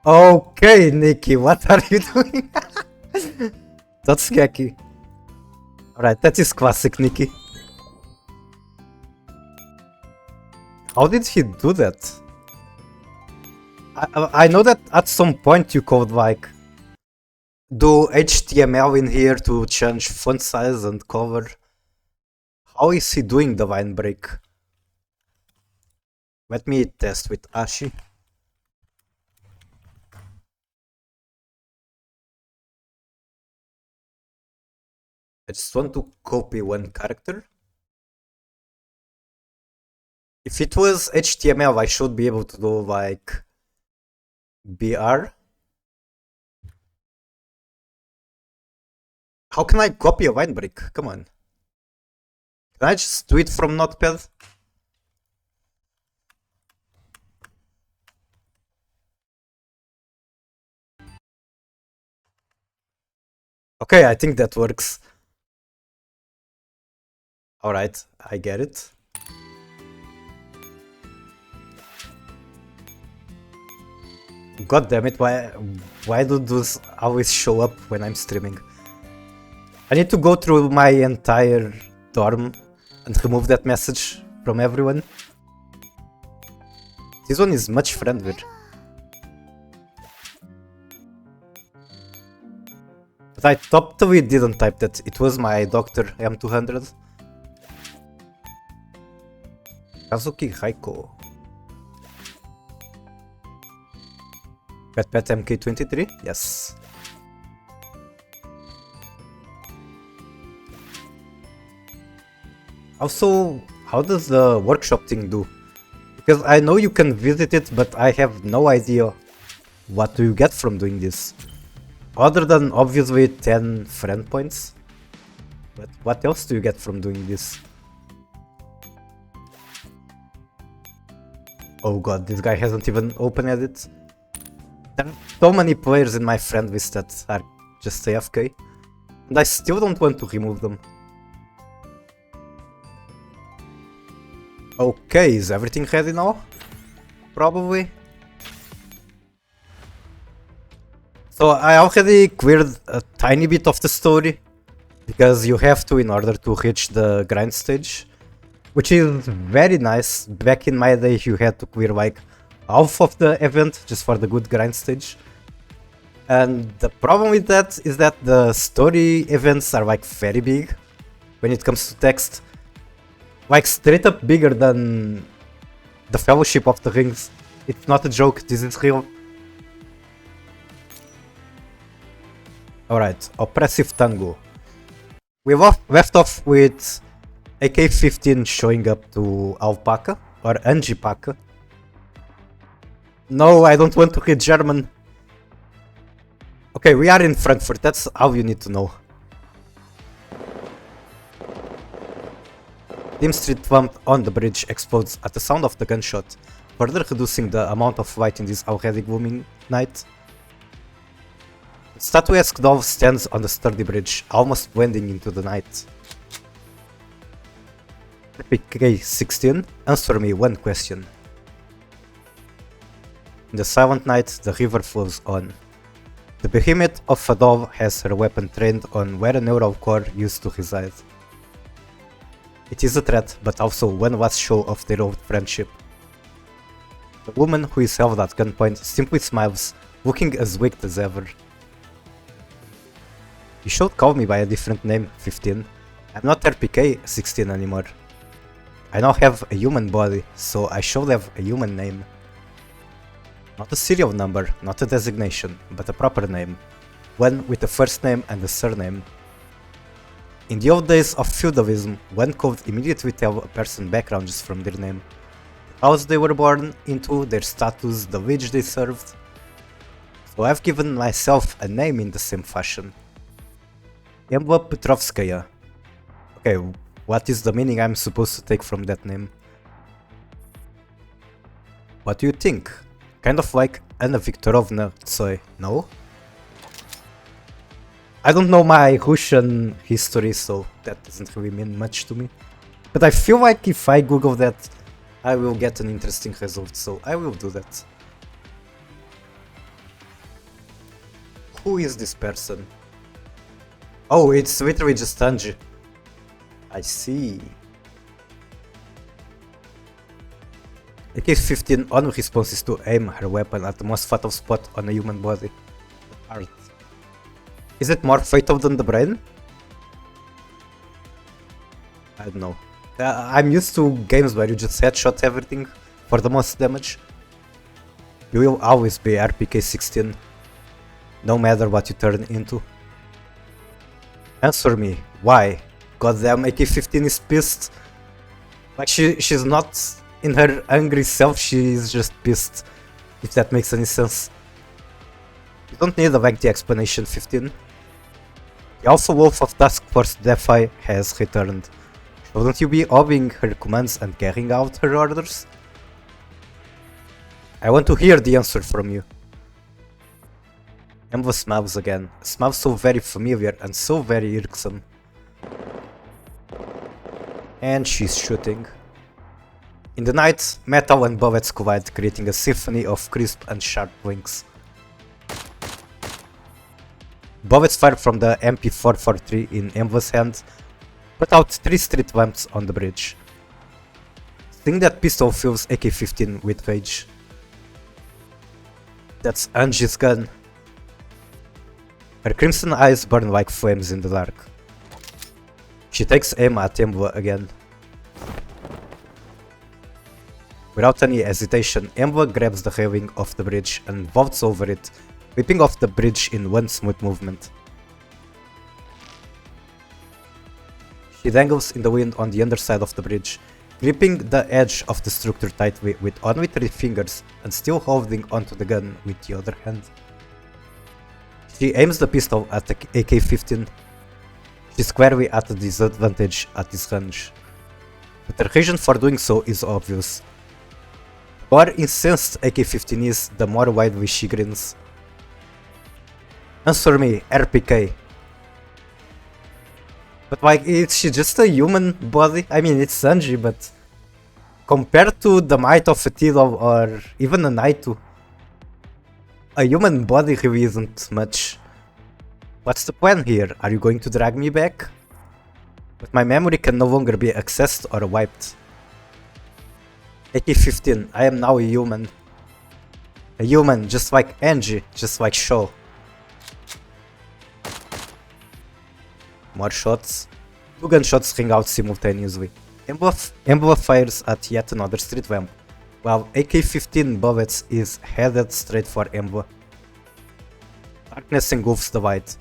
Okay, Nikki, what are you doing? That's sketchy. Alright, that is classic Nikki. How did he do that? I know that at some point you could like do HTML in here to change font size and cover. How is he doing the line break? Let me test with Ashi. I just want to copy one character. If it was HTML, I should be able to do like BR. How can I copy a line break? Come on. Can I just do it from Notepad? Okay, I think that works. Alright, I get it. God damn it, why do those always show up when I'm streaming? I need to go through my entire dorm and remove that message from everyone. This one is much friendlier. But I totally didn't type that. It was my Dr. M200. Kazuki Haiko. Pet MK23? Yes. Also, how does the workshop thing do? Because I know you can visit it, but I have no idea what do you get from doing this. Other than obviously 10 friend points. But what else do you get from doing this? Oh god, this guy hasn't even opened it. There are so many players in my friend list that are just AFK. And I still don't want to remove them. Okay, is everything ready now? Probably. So I already cleared a tiny bit of the story, because you have to in order to reach the grind stage, which is very nice. Back in my day you had to clear like half of the event just for the good grind stage. And the problem with that is that the story events are like very big when it comes to text. Like straight up bigger than the Fellowship of the Rings. It's not a joke, this is real. Alright, Oppressive Tango. We left off with AK-15 showing up to Alpaca, or Angipaka. No, I don't want to read German. Okay, we are in Frankfurt, that's all you need to know. Dim Street lamp on the bridge explodes at the sound of the gunshot, further reducing the amount of light in this already gloomy night. The statuesque doll stands on the sturdy bridge, almost blending into the night. PK-16, answer me one question. In the silent night, the river flows on. The behemoth of a doll has her weapon trained on where a neural core used to reside. It is a threat, but also one last show of their old friendship. The woman who is held at gunpoint simply smiles, looking as wicked as ever. You should call me by a different name, 15. I'm not RPK 16 anymore. I now have a human body, so I should have a human name. Not a serial number, not a designation, but a proper name. One with a first name and a surname. In the old days of feudalism, one could immediately tell a person's background just from their name. The house they were born into, their status, the village they served. So I've given myself a name in the same fashion. Emba Petrovskaya. Okay, what is the meaning I'm supposed to take from that name? What do you think? Kind of like Anna Viktorovna Tsoi, no? I don't know my Russian history, so that doesn't really mean much to me. But I feel like if I Google that, I will get an interesting result, so I will do that. Who is this person? Oh, it's literally just Anji. I see. AK-15 on responses to aim her weapon at the most fatal spot on a human body. The heart. Is it more fatal than the brain? I don't know. I'm used to games where you just headshot everything for the most damage. You will always be RPK-16, no matter what you turn into. Answer me, why? Goddamn, AK-15 is pissed. Like she's not in her angry self, she is just pissed. If that makes any sense. You don't need a lengthy explanation, 15. The Alpha Wolf of Task Force Defy has returned. Shouldn't you be obeying her commands and carrying out her orders? I want to hear the answer from you. Emma smiles again, a smile so very familiar and so very irksome. And she's shooting. In the night, metal and bullets collide, creating a symphony of crisp and sharp blinks. Bullets fire from the MP443 in Emma's hand, put out 3 street lamps on the bridge. Seeing that pistol fills AK-15 with rage. That's Anji's gun. Her crimson eyes burn like flames in the dark. She takes aim at Emma again. Without any hesitation, Emma grabs the railing of the bridge and vaults over it, whipping off the bridge in one smooth movement. She dangles in the wind on the underside of the bridge, gripping the edge of the structure tightly with only 3 fingers and still holding onto the gun with the other hand. She aims the pistol at the AK-15. She's squarely at a disadvantage at this range. But her reason for doing so is obvious. The more incensed AK-15 is, the more widely she grins. Answer me, RPK. But like, is she just a human body? I mean, it's Sanji, but compared to the might of a Tilo or even a Naitu, a human body really isn't much. What's the plan here? Are you going to drag me back? But my memory can no longer be accessed or wiped. AK-15, I am now a human. A human, just like Angie, just like Shaw. More shots. 2 gunshots ring out simultaneously. Emblem fires at yet another street vamp, while AK-15 bullets is headed straight for Emblem. Darkness engulfs the light.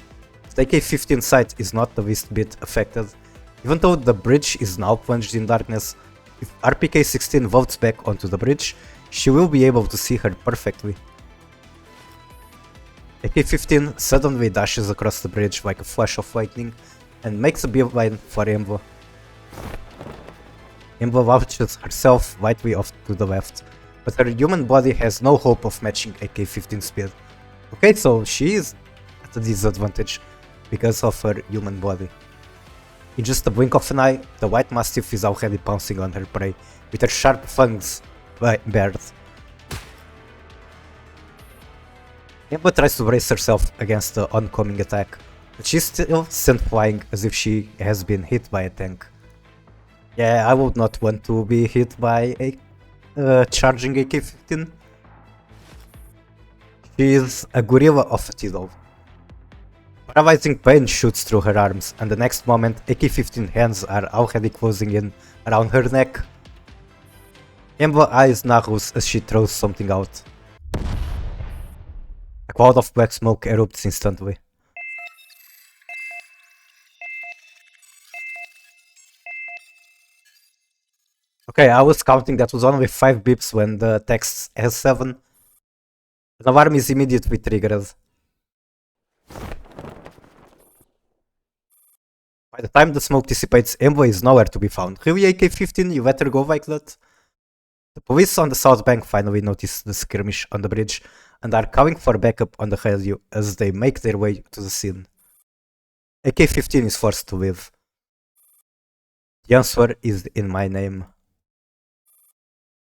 The AK-15 sight is not the least bit affected. Even though the bridge is now plunged in darkness, if RPK-16 vaults back onto the bridge, she will be able to see her perfectly. AK-15 suddenly dashes across the bridge like a flash of lightning and makes a beeline for Emblem. Emblem launches herself lightly off to the left, but her human body has no hope of matching AK-15 speed. Okay, so she is at a disadvantage because of her human body. In just a blink of an eye, the white mastiff is already pouncing on her prey, with her sharp fangs bared. Emblem tries to brace herself against the oncoming attack, but she's still sent flying as if she has been hit by a tank. Yeah, I would not want to be hit by a charging AK-15. She is a gorilla of a Tilo. Paralyzing pain shoots through her arms, and the next moment AK-15 hands are already closing in around her neck. Emblem eyes narrows as she throws something out. A cloud of black smoke erupts instantly. Okay, I was counting that was only 5 bips when the text has 7. An alarm is immediately triggered. By the time the smoke dissipates, Emblem is nowhere to be found. Really, AK-15, you let her go like that? The police on the south bank finally notice the skirmish on the bridge and are calling for backup on the radio as they make their way to the scene. AK-15 is forced to leave. The answer is in my name.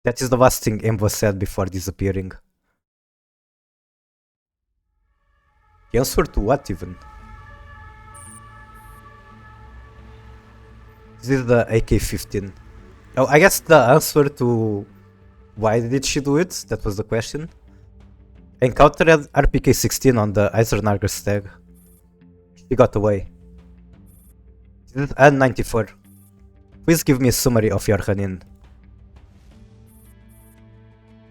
That is the last thing Emblem said before disappearing. The answer to what even? This is the AK-15. Oh, I guess the answer to why did she do it? That was the question. Encountered RPK-16 on the Eisenarger stag. She got away. This is N94. Please give me a summary of your run-in.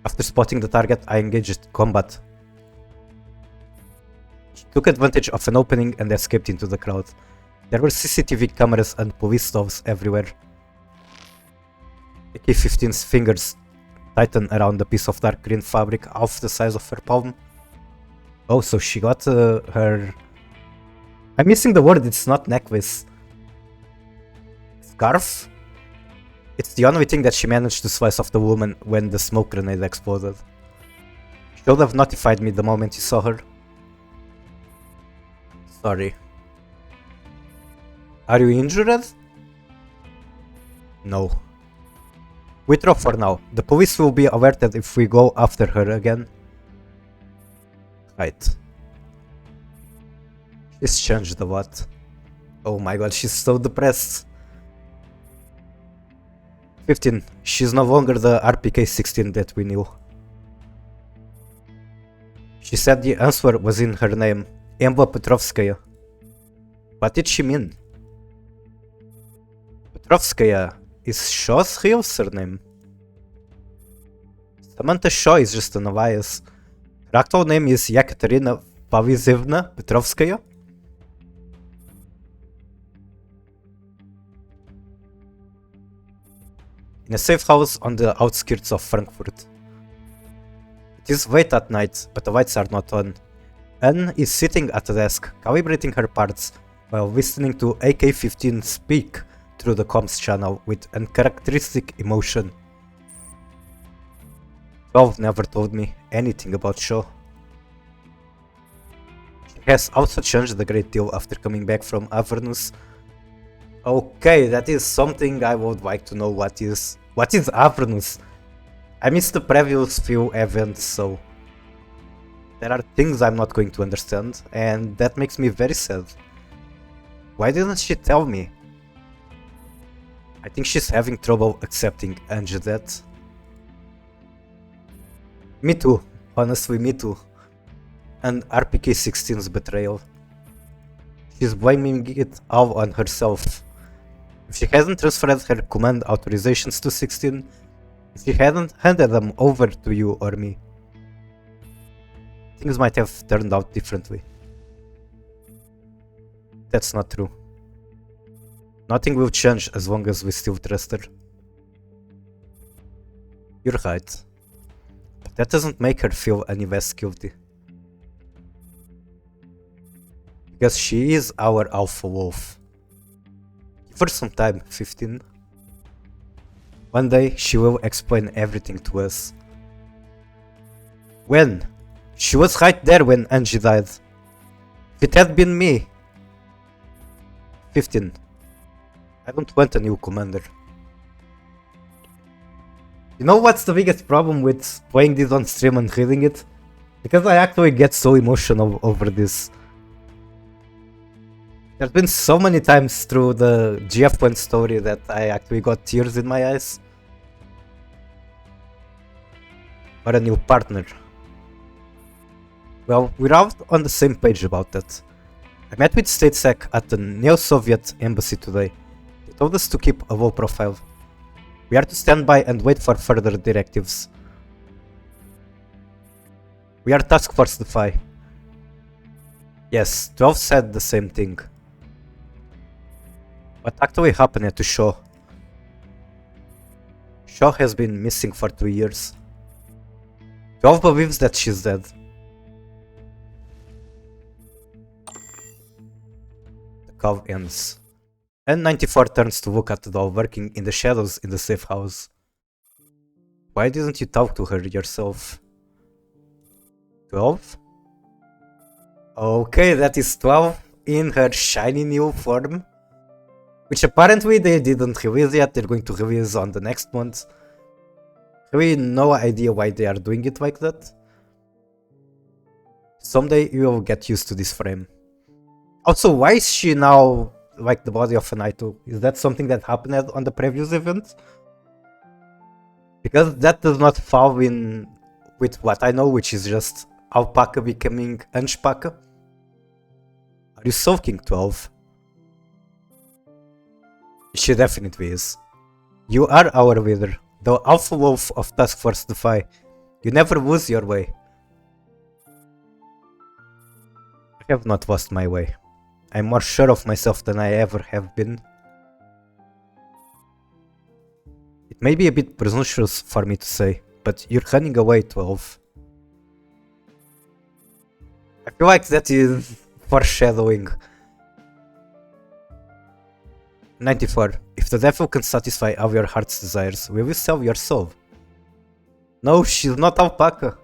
After spotting the target, I engaged combat. She took advantage of an opening and escaped into the crowd. There were CCTV cameras and police stoves everywhere. AK-15's fingers tighten around a piece of dark green fabric half the size of her palm. Oh, so she got her... I'm missing the word, it's not necklace. Scarf? It's the only thing that she managed to slice off the woman when the smoke grenade exploded. She should have notified me the moment you saw her. Sorry. Are you injured? No. Withdraw for now. The police will be alerted if we go after her again. Right. She's changed a lot. Oh my god, she's so depressed. 15. She's no longer the RPK-16 that we knew. She said the answer was in her name, Emblem Petrovskaya. What did she mean? Petrovskaya is Shaw's real surname. Samantha Shaw is just an alias. Her actual name is Yekaterina Pavlizevna Petrovskaya. In a safe house on the outskirts of Frankfurt. It is late at night, but the lights are not on. Anne is sitting at a desk, calibrating her parts, while listening to AK-15 speak through the comms channel with uncharacteristic emotion. 12 never told me anything about Shaw. She has also changed a great deal after coming back from Avernus. Okay, that is something I would like to know what is. What is Avernus? I missed the previous few events, so there are things I'm not going to understand, and that makes me very sad. Why didn't she tell me? I think she's having trouble accepting Ange's death. Me too, honestly, me too. And RPK-16's betrayal. She's blaming it all on herself. If she hadn't transferred her command authorizations to 16, if she hadn't handed them over to you or me, things might have turned out differently. That's not true. Nothing will change as long as we still trust her. You're right. But that doesn't make her feel any less guilty. Because she is our alpha wolf. Give her some time, 15. One day she will explain everything to us. When? She was right there when Angie died. If it had been me. 15. I don't want a new commander. You know what's the biggest problem with playing this on stream and reading it? Because I actually get so emotional over this. There's been so many times through the GF1 story that I actually got tears in my eyes. Or a new partner. Well, we're all on the same page about that. I met with StateSec at the Neo-Soviet embassy today. They told us to keep a low profile. We are to stand by and wait for further directives. We are Task Force Defy. Yes, 12 said the same thing. What actually happened to Shaw? Shaw has been missing for 2 years. 12 believes that she's dead. The call ends. N94 turns to look at the doll working in the shadows in the safe house. Why didn't you talk to her yourself? 12? Okay, that is 12 in her shiny new form. Which apparently they didn't release yet, they're going to release on the next month. Really no idea why they are doing it like that. Someday you will get used to this frame. Also, why is she now like the body of an idol? Is that something that happened on the previous event? Because that does not fall in with what I know, which is just Alpaca becoming Anshpaca. Are you sulking, 12? She definitely is. You are our leader, the Alpha Wolf of Task Force Defy. You never lose your way. I have not lost my way. I'm more sure of myself than I ever have been. It may be a bit presumptuous for me to say, but you're running away, 12. I feel like that is foreshadowing. 94. If the devil can satisfy all your heart's desires, will you sell your soul? No, she's not Alpaca.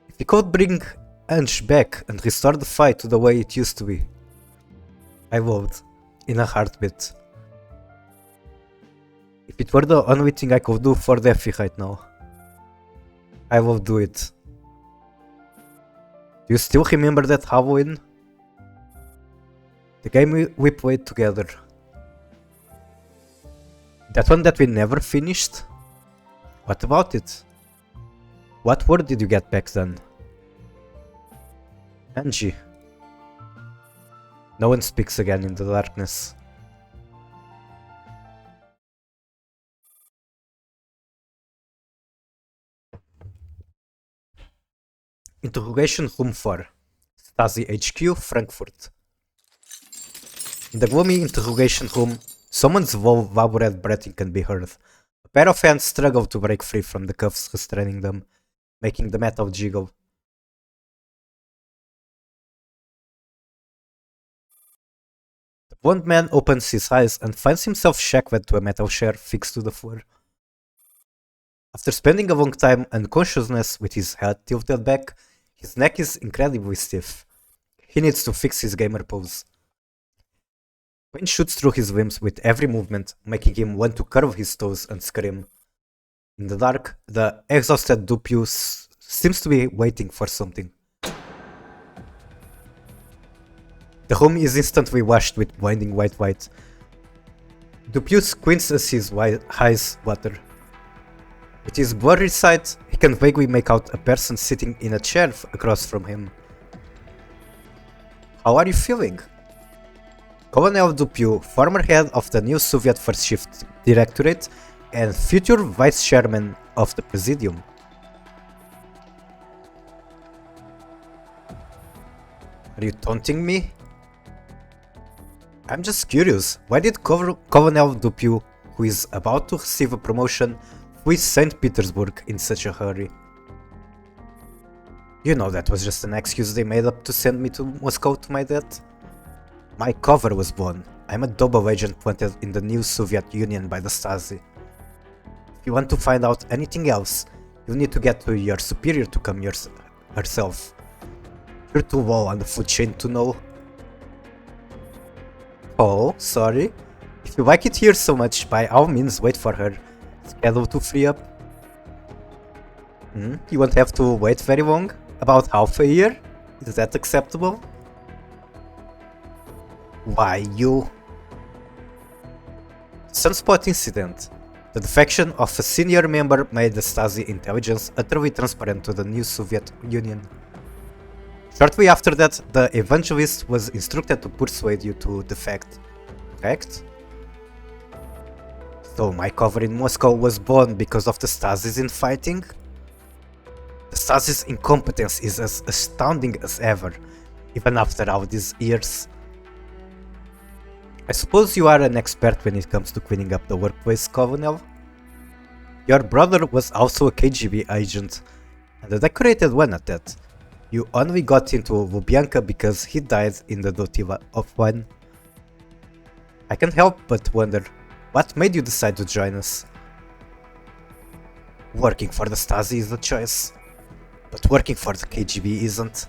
If you could bring Ange back and restore the fight to the way it used to be, I would, in a heartbeat. If it were the only thing I could do for Defi right now, I will do it. Do you still remember that Halloween? The game we played together. That one that we never finished? What about it? What word did you get back then? Angie. No one speaks again in the darkness. Interrogation Room 4. Stasi HQ, Frankfurt. In the gloomy interrogation room, someone's low, laboured breathing can be heard. A pair of hands struggle to break free from the cuffs restraining them, making the metal jiggle. The blond man opens his eyes and finds himself shackled to a metal chair fixed to the floor. After spending a long time unconsciousness with his head tilted back, his neck is incredibly stiff. He needs to fix his gamer pose. Pain shoots through his limbs with every movement, making him want to curve his toes and scream. In the dark, the exhausted Dupius seems to be waiting for something. The room is instantly washed with blinding white light. Dupius squints as his eyes water. With his blurry sight, he can vaguely make out a person sitting in a chair across from him. How are you feeling? Colonel Dupiu, former head of the new Soviet First Shift Directorate and future vice chairman of the Presidium. Are you taunting me? I'm just curious, why did Colonel Dupiu, who is about to receive a promotion, flee St. Petersburg in such a hurry? You know that was just an excuse they made up to send me to Moscow to my death. My cover was blown. I'm a double agent planted in the new Soviet Union by the Stasi. If you want to find out anything else, you need to get to your superior to come herself. You're too low on the food chain to know. Oh, sorry. If you like it here so much, by all means wait for her schedule to free up. You won't have to wait very long? About half a year? Is that acceptable? Why, you... Sunspot incident. The defection of a senior member made the Stasi intelligence utterly transparent to the new Soviet Union. Shortly after that, the evangelist was instructed to persuade you to defect, correct? So my cover in Moscow was born because of the Stasi's infighting? The Stasi's incompetence is as astounding as ever, even after all these years. I suppose you are an expert when it comes to cleaning up the workplace, Colonel? Your brother was also a KGB agent, and a decorated one at that. You only got into Lubyanka because he died in the duty of one. I can't help but wonder, what made you decide to join us? Working for the Stasi is the choice, but working for the KGB isn't.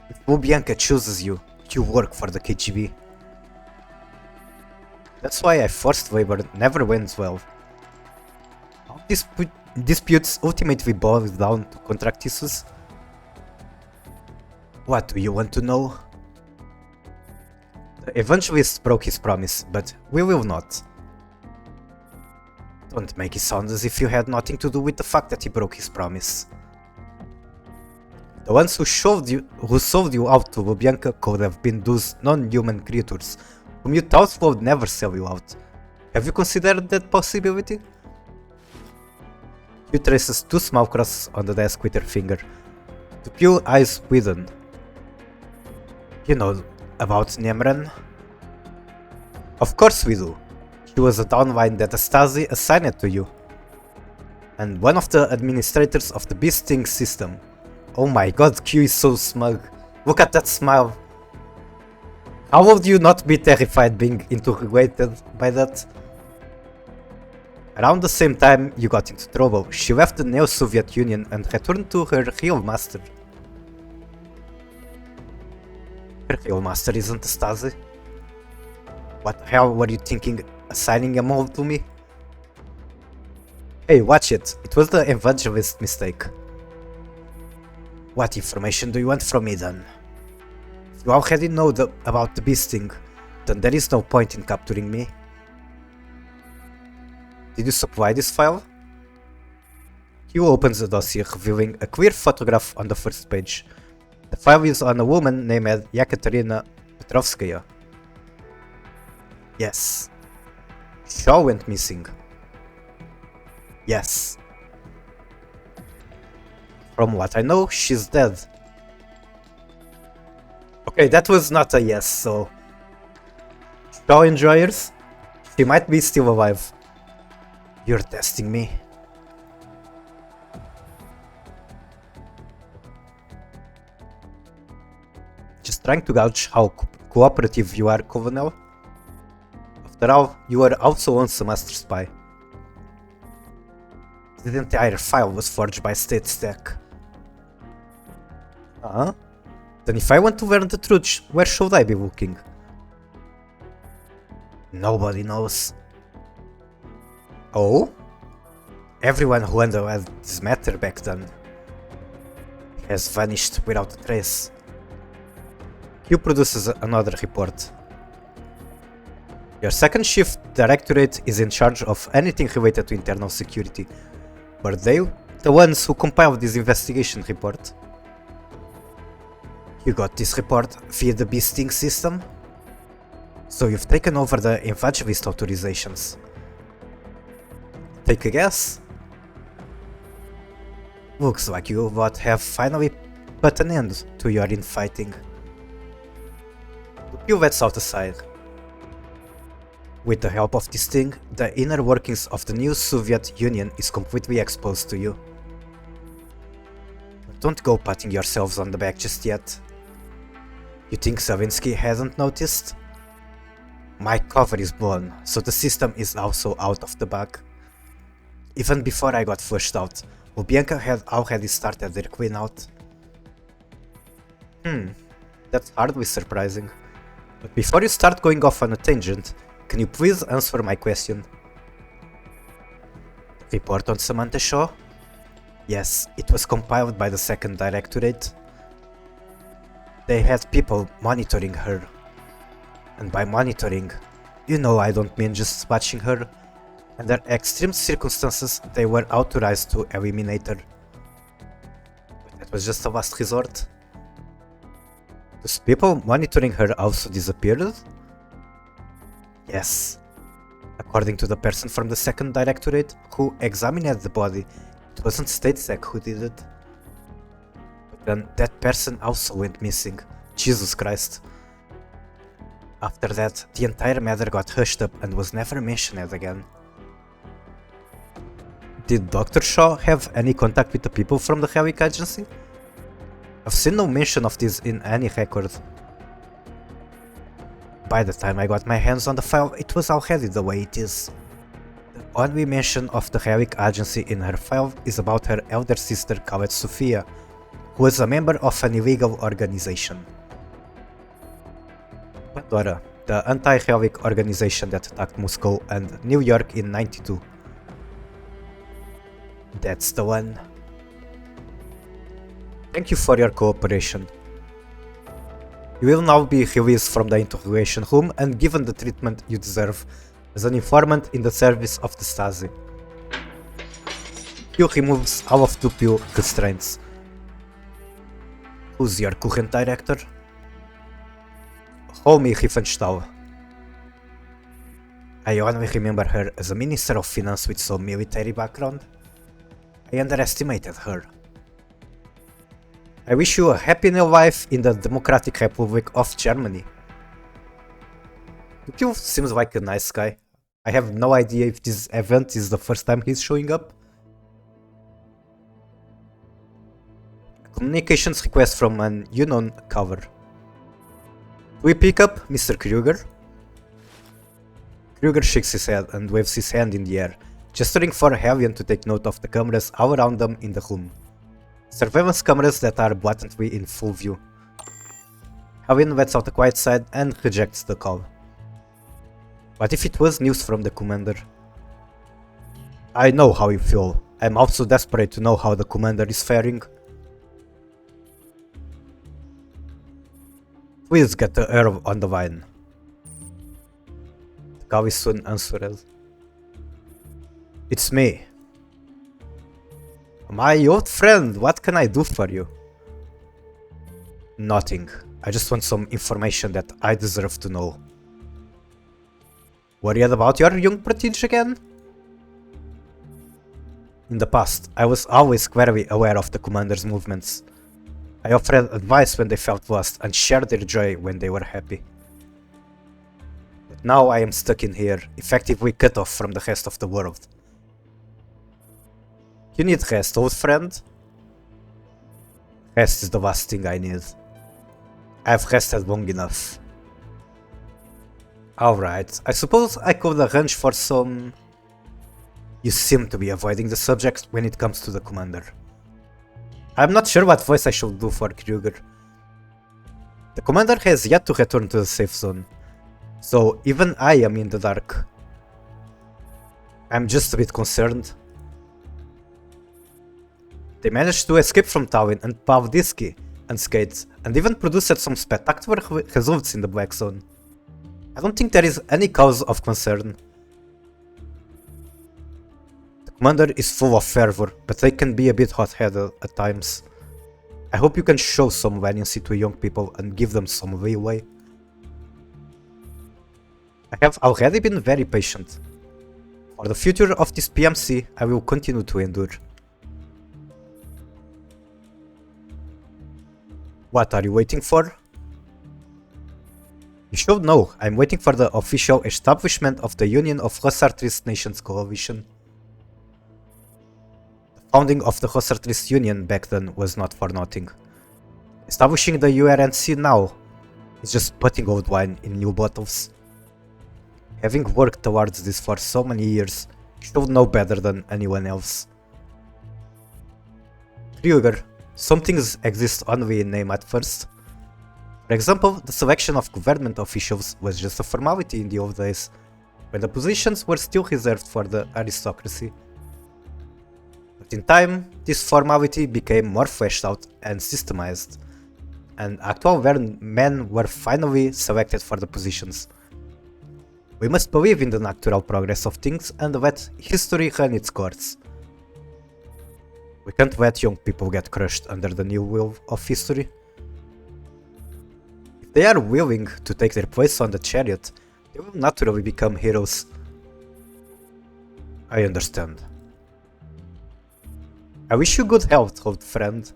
If Lubyanka chooses you, you work for the KGB. That's why I forced labor never went well. All disputes ultimately boil down to contract issues. What do you want to know? The evangelist broke his promise, but we will not. Don't make it sound as if you had nothing to do with the fact that he broke his promise. The ones who sold you out to Lubyanka could have been those non-human creatures whom you thought would never sell you out. Have you considered that possibility? You traces two small crosses on the desk with her finger. The pure eyes widen. You know about Nemran? Of course we do. She was a downline that the Stasi assigned to you. And one of the administrators of the beasting system. Oh my god, Q is so smug. Look at that smile. How would you not be terrified being interrogated by that? Around the same time you got into trouble, she left the Neo-Soviet Union and returned to her real master. Her real master isn't the Stasi. What the hell were you thinking, assigning a mole to me? Hey, watch it. It was the evangelist mistake. What information do you want from me then? If you already know about the beasting, then there is no point in capturing me. Did you supply this file? Q opens the dossier, revealing a clear photograph on the first page. The file is on a woman named Yekaterina Petrovskaya. Yes. Shaw went missing. Yes. From what I know, she's dead. Okay, that was not a yes, so... Shaw enjoyers? She might be still alive. You're testing me. Just trying to gauge how cooperative you are, Colonel. After all, you are also once a master spy. The entire file was forged by State Stack. Then if I want to learn the truth, where should I be looking? Nobody knows. Oh? Everyone who underwent this matter back then has vanished without a trace. Q produces another report. Your second shift directorate is in charge of anything related to internal security. Were they the ones who compiled this investigation report? You got this report via the Beasting system? So you've taken over the evangelist authorizations. Take a guess? Looks like you would have finally put an end to your infighting. You lets out a sigh. With the help of this thing, the inner workings of the new Soviet Union is completely exposed to you. But don't go patting yourselves on the back just yet. You think Savinsky hasn't noticed? My cover is blown, so the system is also out of the bag. Even before I got flushed out, Lubyanka had already started their clean out. That's hardly surprising. But before you start going off on a tangent, can you please answer my question? Report on Samantha Shaw? Yes, it was compiled by the second directorate. They had people monitoring her. And by monitoring, you know I don't mean just watching her. Under extreme circumstances, they were authorized to eliminate her. But that was just a last resort. Those people monitoring her also disappeared? Yes. According to the person from the second directorate who examined the body, it wasn't StateSec who did it. But then that person also went missing. Jesus Christ. After that, the entire matter got hushed up and was never mentioned again. Did Dr. Shaw have any contact with the people from the Helic Agency? I've seen no mention of this in any record. By the time I got my hands on the file, it was already the way it is. The only mention of the Helic Agency in her file is about her elder sister called Sofia, who was a member of an illegal organization. Pandora, the anti-Helic organization that attacked Moscow and New York in '92. That's the one. Thank you for your cooperation. You will now be released from the interrogation room and given the treatment you deserve as an informant in the service of the Stasi. Q removes all of Duel restraints. Who's your current director? Romy Riefenstahl. I only remember her as a minister of finance with some military background. I underestimated her. I wish you a happy new life in the Democratic Republic of Germany. Duel seems like a nice guy. I have no idea if this event is the first time he's showing up. Communications request from an unknown caller. Do we pick up Mr. Kruger? Kruger shakes his head and waves his hand in the air, gesturing for Hellion to take note of the cameras all around them in the room. Surveillance cameras that are blatantly in full view. Hellion lets out a quiet sigh and rejects the call. What if it was news from the commander? I know how you feel. I'm also desperate to know how the commander is faring. Please get the Earl on the line. The call is soon answered. It's me. My old friend, what can I do for you? Nothing. I just want some information that I deserve to know. Worried about your young protege again? In the past, I was always very aware of the commander's movements. I offered advice when they felt lost and shared their joy when they were happy. But now I am stuck in here, effectively cut off from the rest of the world. You need rest, old friend? Rest is the last thing I need. I've rested long enough. Alright, I suppose I could arrange for some... You seem to be avoiding the subject when it comes to the commander. I'm not sure what voice I should do for Kruger. The commander has yet to return to the safe zone. So even I am in the dark. I'm just a bit concerned. They managed to escape from Tawin and Pavdiski and Skates, and even produced some spectacular results in the Black Zone. I don't think there is any cause of concern. The commander is full of fervor, but they can be a bit hot-headed at times. I hope you can show some leniency to young people and give them some leeway. I have already been very patient. For the future of this PMC, I will continue to endure. What are you waiting for? You should know, I'm waiting for the official establishment of the Union of Hussartrist Nations Coalition. The founding of the Hussartrist Union back then was not for nothing. Establishing the URNC now is just putting old wine in new bottles. Having worked towards this for so many years, you should know better than anyone else. Kruger, some things exist only in name at first. For example, the selection of government officials was just a formality in the old days, when the positions were still reserved for the aristocracy. But in time, this formality became more fleshed out and systemized, and actual men were finally selected for the positions. We must believe in the natural progress of things and let history run its course. We can't let young people get crushed under the new wheel of history. If they are willing to take their place on the chariot, they will naturally become heroes. I understand. I wish you good health, old friend.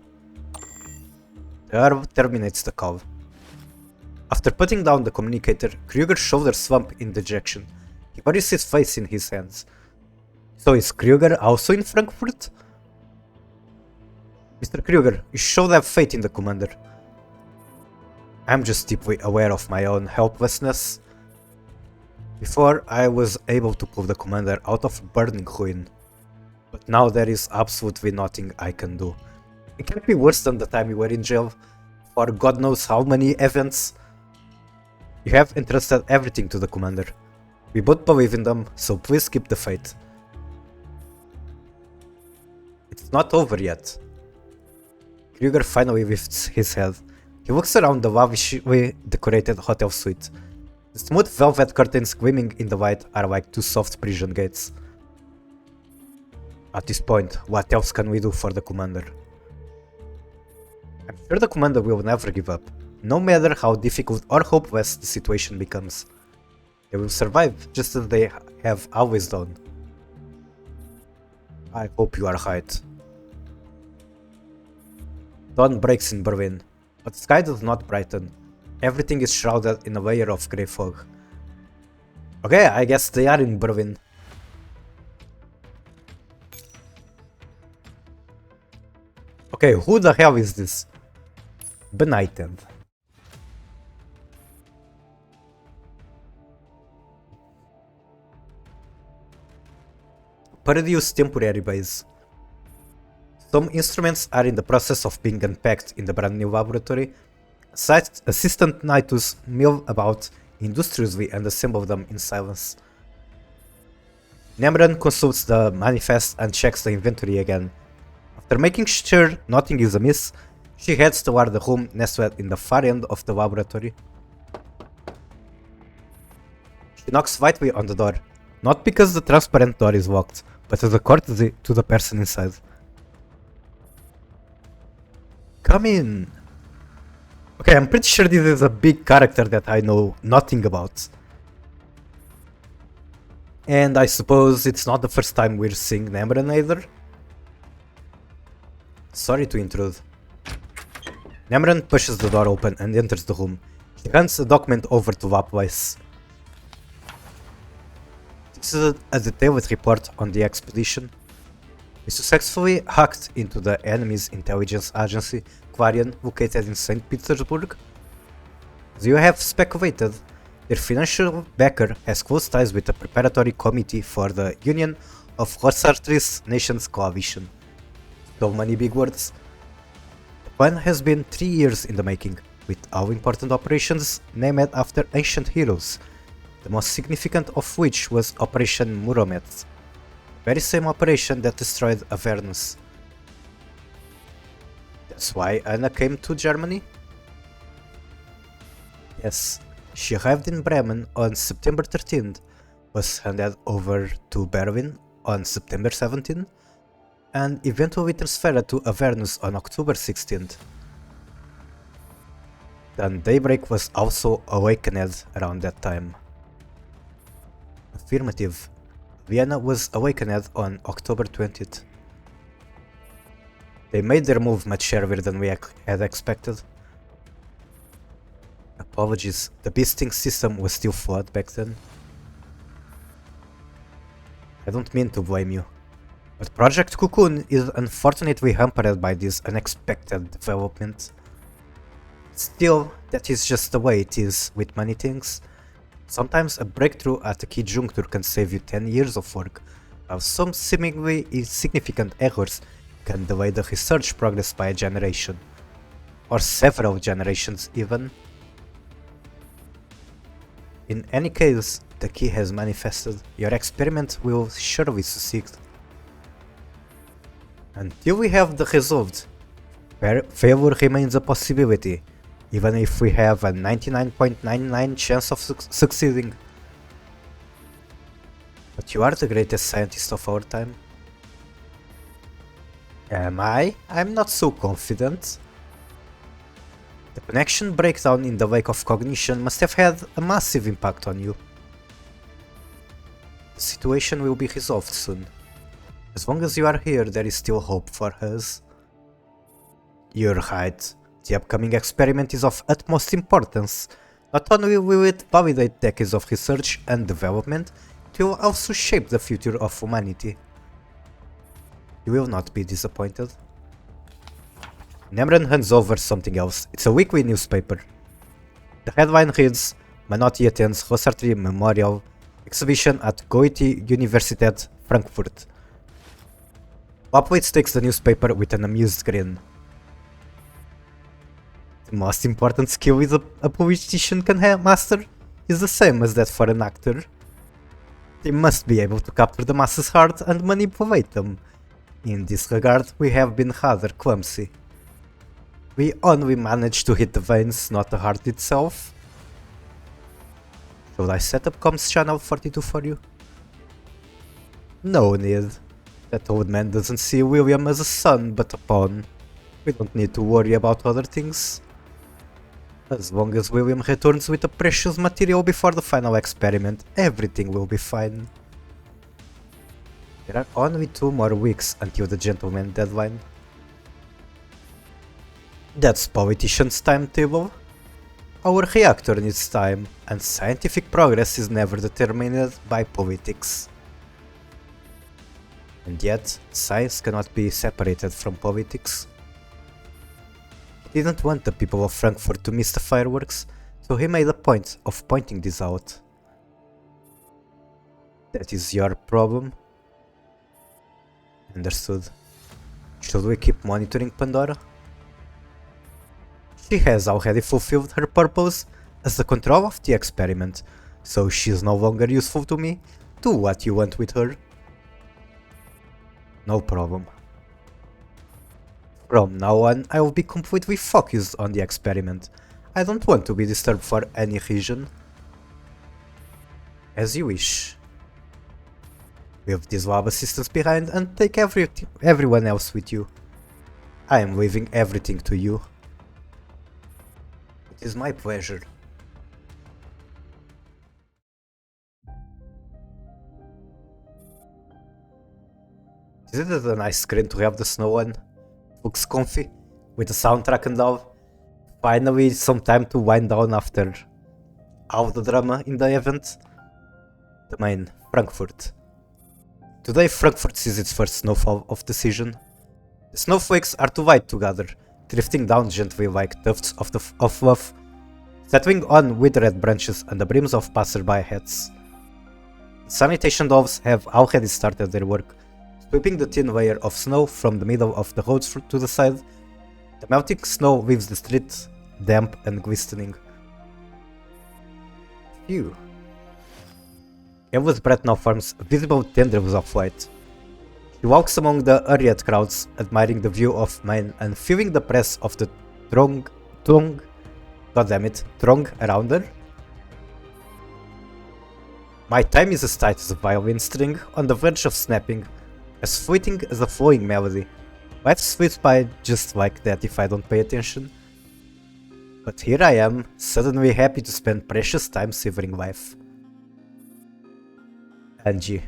The herb terminates the call. After putting down the communicator, Kruger's shoulders slump in dejection. He buries his face in his hands. So is Kruger also in Frankfurt? Mr. Kruger, you should have faith in the commander. I'm just deeply aware of my own helplessness. Before, I was able to pull the commander out of burning ruin. But now there is absolutely nothing I can do. It can't be worse than the time you were in jail for God knows how many events. You have entrusted everything to the commander. We both believe in them, so please keep the faith. It's not over yet. Kruger finally lifts his head. He looks around the lavishly decorated hotel suite. The smooth velvet curtains gleaming in the light are like two soft prison gates. At this point, what else can we do for the commander? I'm sure the commander will never give up, no matter how difficult or hopeless the situation becomes. They will survive, just as they have always done. I hope you are right. Dawn breaks in Berlin, but the sky does not brighten. Everything is shrouded in a layer of grey fog. Okay, I guess they are in Berlin. Okay, who the hell is this? Benighted. Paradius temporary base. Some instruments are in the process of being unpacked in the brand new laboratory. Assistant Nitus mill about industriously and assemble them in silence. Nemran consults the manifest and checks the inventory again. After making sure nothing is amiss, she heads toward the room nestled in the far end of the laboratory. She knocks lightly on the door, not because the transparent door is locked, but as a courtesy to the person inside. Come in! Okay, I'm pretty sure this is a big character that I know nothing about. And I suppose it's not the first time we're seeing Nemran either. Sorry to intrude. Nemran pushes the door open and enters the room. He hands a document over to Lapweiss. This is a detailed report on the expedition. We successfully hacked into the enemy's intelligence agency, Clarion, located in St. Petersburg. As you have speculated, their financial backer has close ties with the preparatory committee for the Union of Hussartrist Nations Coalition. So many big words. The plan has been 3 years in the making, with all important operations named after ancient heroes. the most significant of which was Operation Muromet, the very same operation that destroyed Avernus. That's why Anna came to Germany? Yes, she arrived in Bremen on September 13th, was handed over to Berwin on September 17th, and eventually transferred to Avernus on October 16th. Then Daybreak was also awakened around that time. Affirmative. Vienna was awakened on October 20th. They made their move much earlier than we had expected. Apologies, the beasting system was still flawed back then. I don't mean to blame you, but Project Cocoon is unfortunately hampered by this unexpected development. Still, that is just the way it is with many things. Sometimes a breakthrough at a key juncture can save you 10 years of work, while some seemingly insignificant errors can delay the research progress by a generation. Or several generations even. In any case, the key has manifested. Your experiment will surely succeed. Until we have the result, failure remains a possibility, even if we have a 99.99% chance of succeeding. But you are the greatest scientist of our time. Am I? I'm not so confident. The connection breakdown in the wake of cognition must have had a massive impact on you. The situation will be resolved soon. As long as you are here, there is still hope for us. You're right. The upcoming experiment is of utmost importance. Not only will it validate decades of research and development, it will also shape the future of humanity. You will not be disappointed. Nemran hands over something else. It's a weekly newspaper. The headline reads, Manotti attends Rosartri Memorial Exhibition at Goethe Universität Frankfurt. Poplitz takes the newspaper with an amused grin. The most important skill a politician can master is the same as that for an actor. They must be able to capture the masses' heart and manipulate them. In this regard, we have been rather clumsy. We only managed to hit the veins, not the heart itself. Should I set up comms channel 42 for you? No need. That old man doesn't see William as a son, but a pawn. We don't need to worry about other things. As long as William returns with the precious material before the final experiment, everything will be fine. There are only 2 more weeks until the gentleman deadline. That's politician's timetable. Our reactor needs time, and scientific progress is never determined by politics. And yet, science cannot be separated from politics. He didn't want the people of Frankfurt to miss the fireworks, so he made a point of pointing this out. That is your problem. Understood. Should we keep monitoring Pandora? She has already fulfilled her purpose as the control of the experiment, so she is no longer useful to me. Do what you want with her. No problem. From now on, I will be completely focused on the experiment. I don't want to be disturbed for any reason. As you wish. Leave these lab assistants behind and take everyone else with you. I am leaving everything to you. It is my pleasure. Isn't it a nice screen to have the snow on? Looks comfy, with the soundtrack and all. Finally, some time to wind down after all the drama in the event. The main, Frankfurt. Today Frankfurt sees its first snowfall of the season. The snowflakes are too light to gather, drifting down gently like tufts of fluff, settling on withered branches and the brims of passerby hats. The sanitation doves have already started their work, sweeping the thin layer of snow from the middle of the roads to the side. The melting snow leaves the street damp and glistening. Phew. Emva's breath now forms visible tendrils of light. She walks among the hurried crowds, admiring the view of mine and feeling the press of the throng around her. My time is as tight as a violin string, on the verge of snapping, as fleeting as a flowing melody. Life slips by just like that if I don't pay attention. But here I am, suddenly happy to spend precious time savoring life. Angie,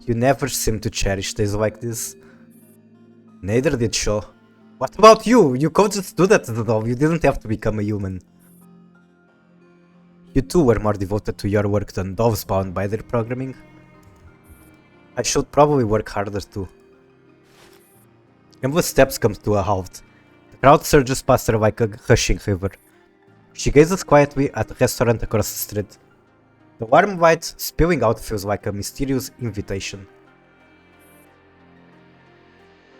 you never seem to cherish days like this. Neither did Shaw. What about you? You could just do that to the doll, you didn't have to become a human. You too were more devoted to your work than dolls bound by their programming. I should probably work harder too. Emva's steps come to a halt. The crowd surges past her like a rushing river. She gazes quietly at the restaurant across the street. The warm light spilling out feels like a mysterious invitation.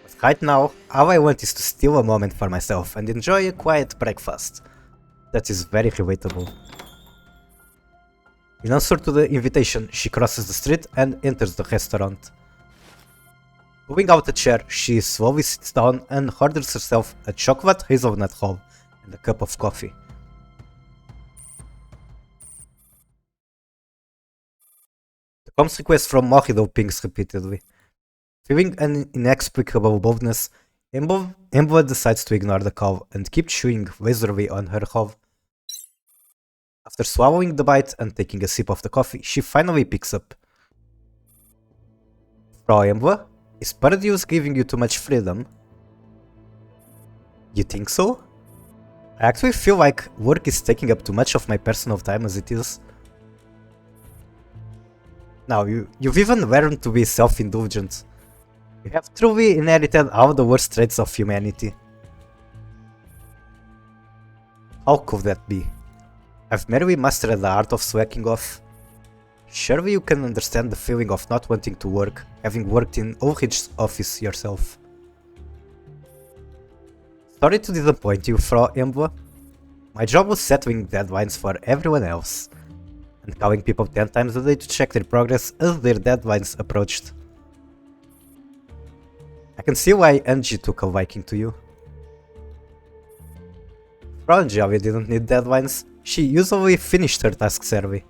But right now, all I want is to steal a moment for myself and enjoy a quiet breakfast. That is very relatable. In answer to the invitation, she crosses the street and enters the restaurant. Pulling out a chair, she slowly sits down and orders herself a chocolate hazelnut roll and a cup of coffee. The comms request from Mohido pings repeatedly. Feeling an inexplicable boldness, Emva decides to ignore the call and keep chewing lazily on her roll. After swallowing the bite and taking a sip of the coffee, she finally picks up. Frau Emva, is Paradius giving you too much freedom? You think so? I actually feel like work is taking up too much of my personal time as it is. Now, you've even learned to be self-indulgent. You have truly inherited all the worst traits of humanity. How could that be? I've merely mastered the art of slacking off. Surely you can understand the feeling of not wanting to work, having worked in Ulrich's office yourself. Sorry to disappoint you, Frau Emva. My job was settling deadlines for everyone else, and calling people 10 times a day to check their progress as their deadlines approached. I can see why Angie took a liking to you. Frau Angie didn't need deadlines. She usually finished her tasks early.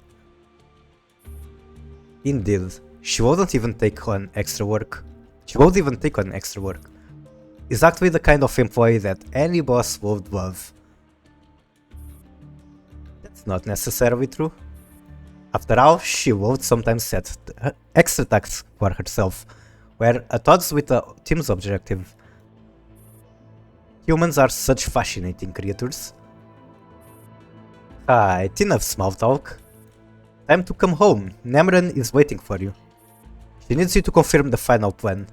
Indeed, she wouldn't even take on extra work. Exactly the kind of employee that any boss would love. That's not necessarily true. After all, she would sometimes set extra tasks for herself, were at odds with the team's objective. Humans are such fascinating creatures. Right, enough small talk. Time to come home. Nemran is waiting for you. She needs you to confirm the final plan.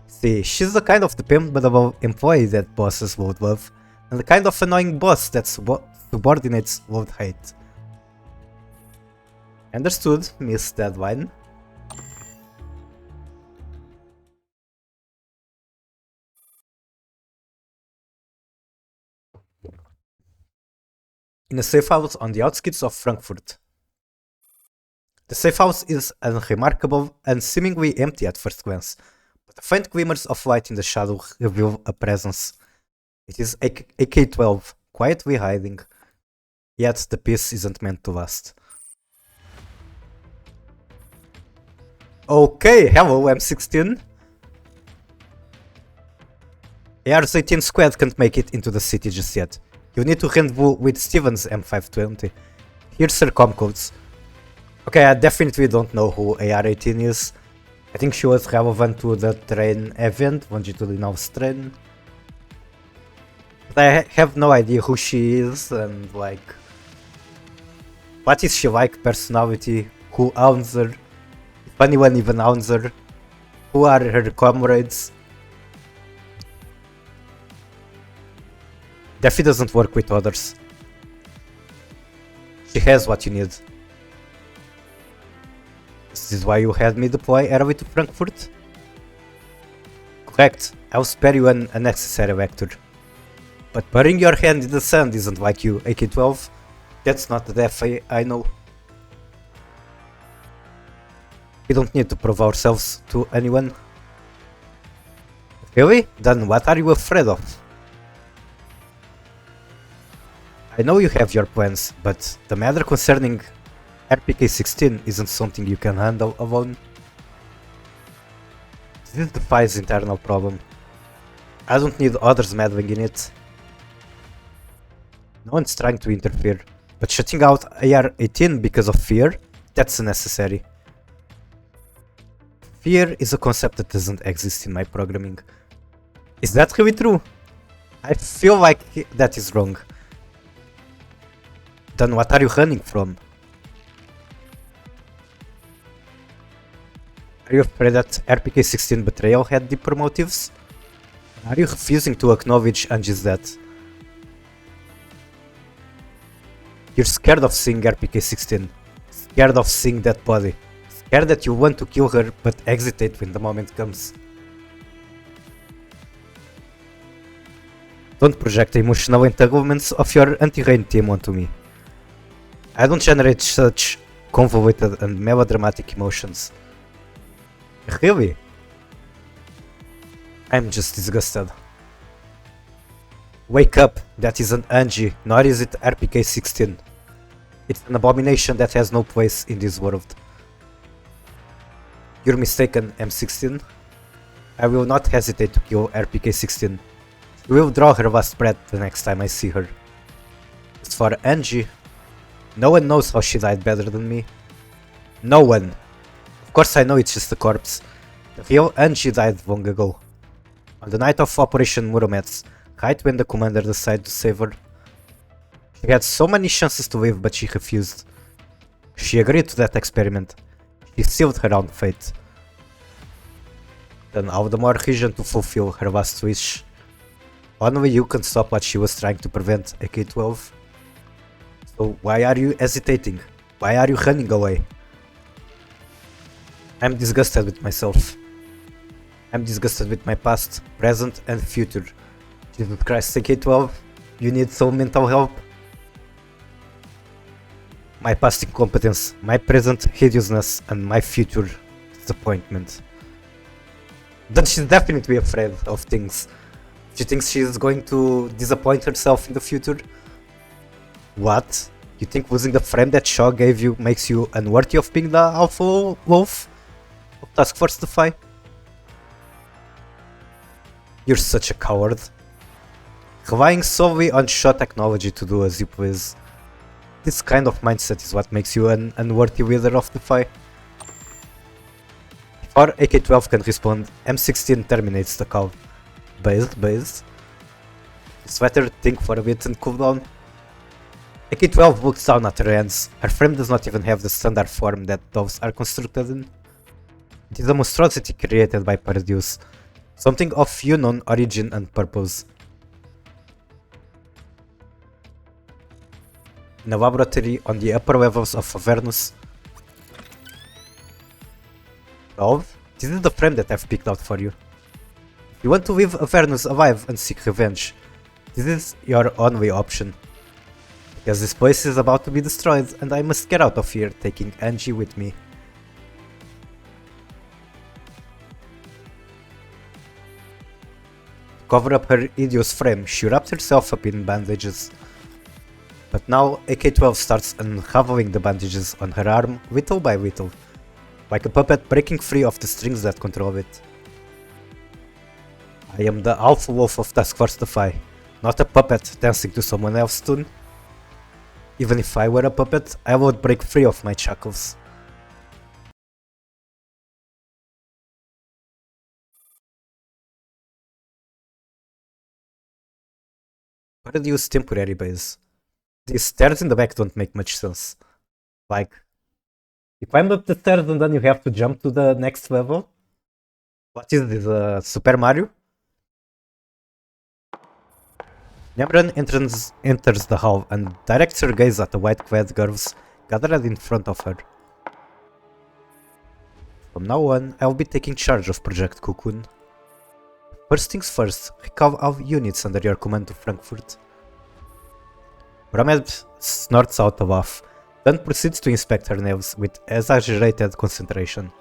See, she's the kind of dependable employee that bosses would love, and the kind of annoying boss that subordinates would hate. Understood, Miss Deadline. In a safe house on the outskirts of Frankfurt. The safe house is unremarkable and seemingly empty at first glance, but the faint glimmers of light in the shadow reveal a presence. It is AK-12, quietly hiding. Yet the peace isn't meant to last. Okay, hello M16. AR's 18 squad can't make it into the city just yet. You need to rendezvous with Steven's M520. Here's her comm codes. Okay, I definitely don't know who AR-18 is. I think she was relevant to the train event, longitudinal train. But I have no idea who she is and like... What is she like, personality? Who owns her? If anyone even owns her? Who are her comrades? Defi doesn't work with others. She has what you need. This is why you had me deploy early to Frankfurt? Correct, I'll spare you an unnecessary vector. But burying your hand in the sand isn't like you, AK-12. That's not the Defi I know. We don't need to prove ourselves to anyone. Really? Then what are you afraid of? I know you have your plans, but the matter concerning RPK-16 isn't something you can handle alone. This defies internal problem. I don't need others meddling in it. No one's trying to interfere, but shutting out AR-18 because of fear, that's unnecessary. Fear is a concept that doesn't exist in my programming. Is that really true? I feel like that is wrong. Then what are you running from? Are you afraid that RPK-16 betrayal had deeper motives? Are you refusing to acknowledge Angie's death? You're scared of seeing RPK-16, scared of seeing that body, scared that you want to kill her but hesitate when the moment comes. Don't project the emotional entanglements of your anti-rain team onto me. I don't generate such convoluted and melodramatic emotions. Really? I'm just disgusted. Wake up, that isn't Angie, nor is it RPK-16. It's an abomination that has no place in this world. You're mistaken, M16. I will not hesitate to kill RPK-16. She will draw her last breath the next time I see her. As for Angie, no one knows how she died better than me. No one. Of course I know it's just a corpse. The real Angie died long ago. On the night of Operation Muromets, right when the commander decided to save her. She had so many chances to live, but she refused. She agreed to that experiment. She sealed her own fate. Then all the more reason to fulfill her last wish. Only you can stop what she was trying to prevent, AK-12. So why are you hesitating? Why are you running away? I'm disgusted with myself. I'm disgusted with my past, present and future. Jesus Christ, AK-12, you need some mental help? My past incompetence, my present hideousness and my future disappointment. Then she's definitely afraid of things. She thinks she's going to disappoint herself in the future. What? You think losing the friend that Shaw gave you makes you unworthy of being the alpha wolf of Task Force Defy? You're such a coward. Relying solely on Shaw technology to do as you please. This kind of mindset is what makes you an unworthy leader of Defy. Before AK-12 can respond, M16 terminates the call. Base. It's better to think for a bit and cool down. AK-12 looks down at her hands. Her frame does not even have the standard form that those are constructed in. It is a monstrosity created by Paradius, something of unknown origin and purpose. In a laboratory on the upper levels of Avernus. 12? This is the frame that I've picked out for you. If you want to leave Avernus alive and seek revenge, this is your only option. Because this place is about to be destroyed and I must get out of here, taking Angie with me. To cover up her hideous frame, she wrapped herself up in bandages. But now AK-12 starts unraveling the bandages on her arm little by little, like a puppet breaking free of the strings that control it. I am the Alpha Wolf of Task Force Defy, not a puppet dancing to someone else's tune. Even if I were a puppet, I would break free of my shackles. Paradius temporary base. These stairs in the back don't make much sense. Like, you climb up the stairs and then you have to jump to the next level? What is this, Super Mario? Nemran enters the hall and directs her gaze at the white-clad girls gathered in front of her. From now on, I'll be taking charge of Project Cocoon. First things first, recall all units under your command to Frankfurt. Bramed snorts out a laugh, then proceeds to inspect her nails with exaggerated concentration.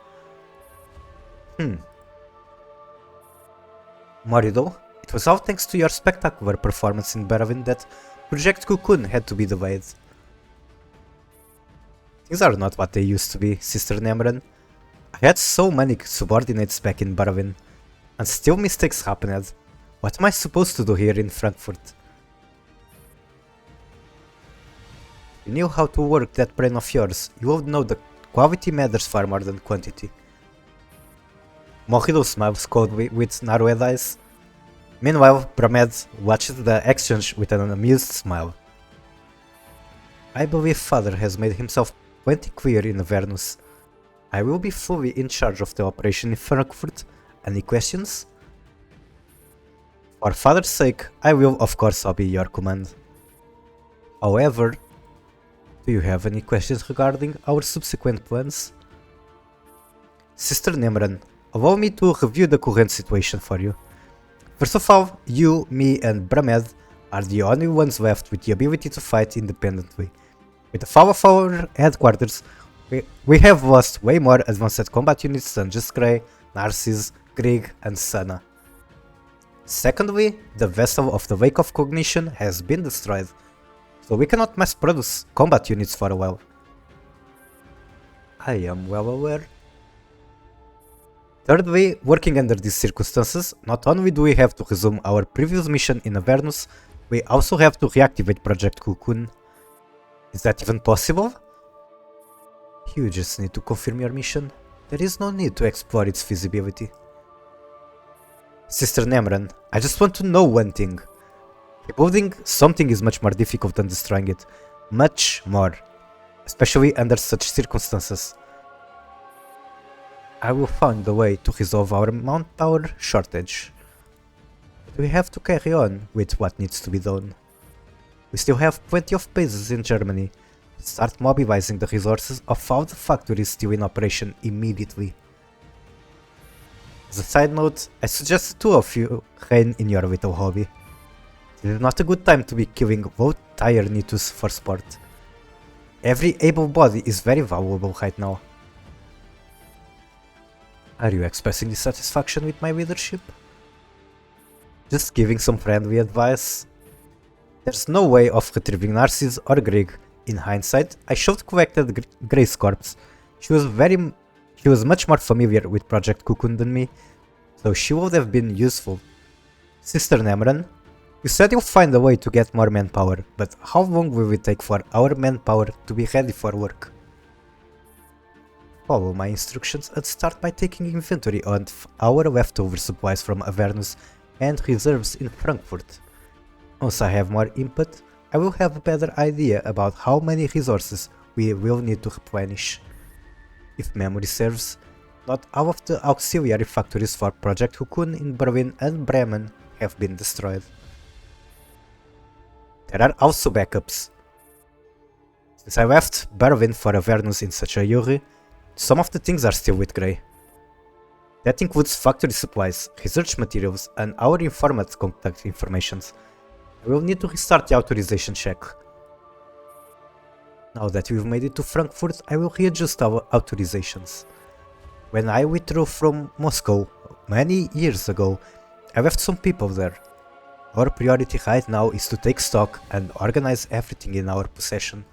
Morido, it was all thanks to your spectacular performance in Berwyn that Project Cocoon had to be delayed. Things are not what they used to be, Sister Nemran. I had so many subordinates back in Berwyn, and still mistakes happened. What am I supposed to do here in Frankfurt? If you knew how to work that brain of yours, you would know that quality matters far more than quantity. Morido smiles coldly with narrowed eyes. Meanwhile, Bramed watched the exchange with an amused smile. I believe Father has made himself plenty clear in Avernus. I will be fully in charge of the operation in Frankfurt. Any questions? For Father's sake, I will of course obey your command. However, do you have any questions regarding our subsequent plans? Sister Nemran, allow me to review the current situation for you. First of all, you, me and Bramed are the only ones left with the ability to fight independently. With the fall of our headquarters, we have lost way more advanced combat units than just Grey, Narcissus, Krieg and Sana. Secondly, the vessel of the Wake of Cognition has been destroyed, so we cannot mass produce combat units for a while. I am well aware. Thirdly, working under these circumstances, not only do we have to resume our previous mission in Avernus, we also have to reactivate Project Cocoon. Is that even possible? You just need to confirm your mission. There is no need to explore its feasibility. Sister Nemran, I just want to know one thing. Rebuilding something is much more difficult than destroying it. Much more. Especially under such circumstances. I will find a way to resolve our manpower shortage. But we have to carry on with what needs to be done. We still have plenty of bases in Germany. Start mobilizing the resources of all the factories still in operation immediately. As a side note, I suggest the two of you rein in your little hobby. It is not a good time to be killing low tier Nitus for sport. Every able body is very valuable right now. Are you expressing dissatisfaction with my leadership? Just giving some friendly advice. There's no way of retrieving Narcissus or Greg. In hindsight, I should have collected Grey's corpse. She was much more familiar with Project Cocoon than me, so she would have been useful. Sister Nemran, you said you'll find a way to get more manpower, but how long will it take for our manpower to be ready for work? Follow my instructions and start by taking inventory on our leftover supplies from Avernus and reserves in Frankfurt. Once I have more input, I will have a better idea about how many resources we will need to replenish. If memory serves, not all of the auxiliary factories for Project Cocoon in Berlin and Bremen have been destroyed. There are also backups. Since I left Berlin for Avernus in such a hurry, some of the things are still with Grey. That includes factory supplies, research materials, and our informant contact informations. I will need to restart the authorization check. Now that we've made it to Frankfurt, I will readjust our authorizations. When I withdrew from Moscow many years ago, I left some people there. Our priority right now is to take stock and organize everything in our possession.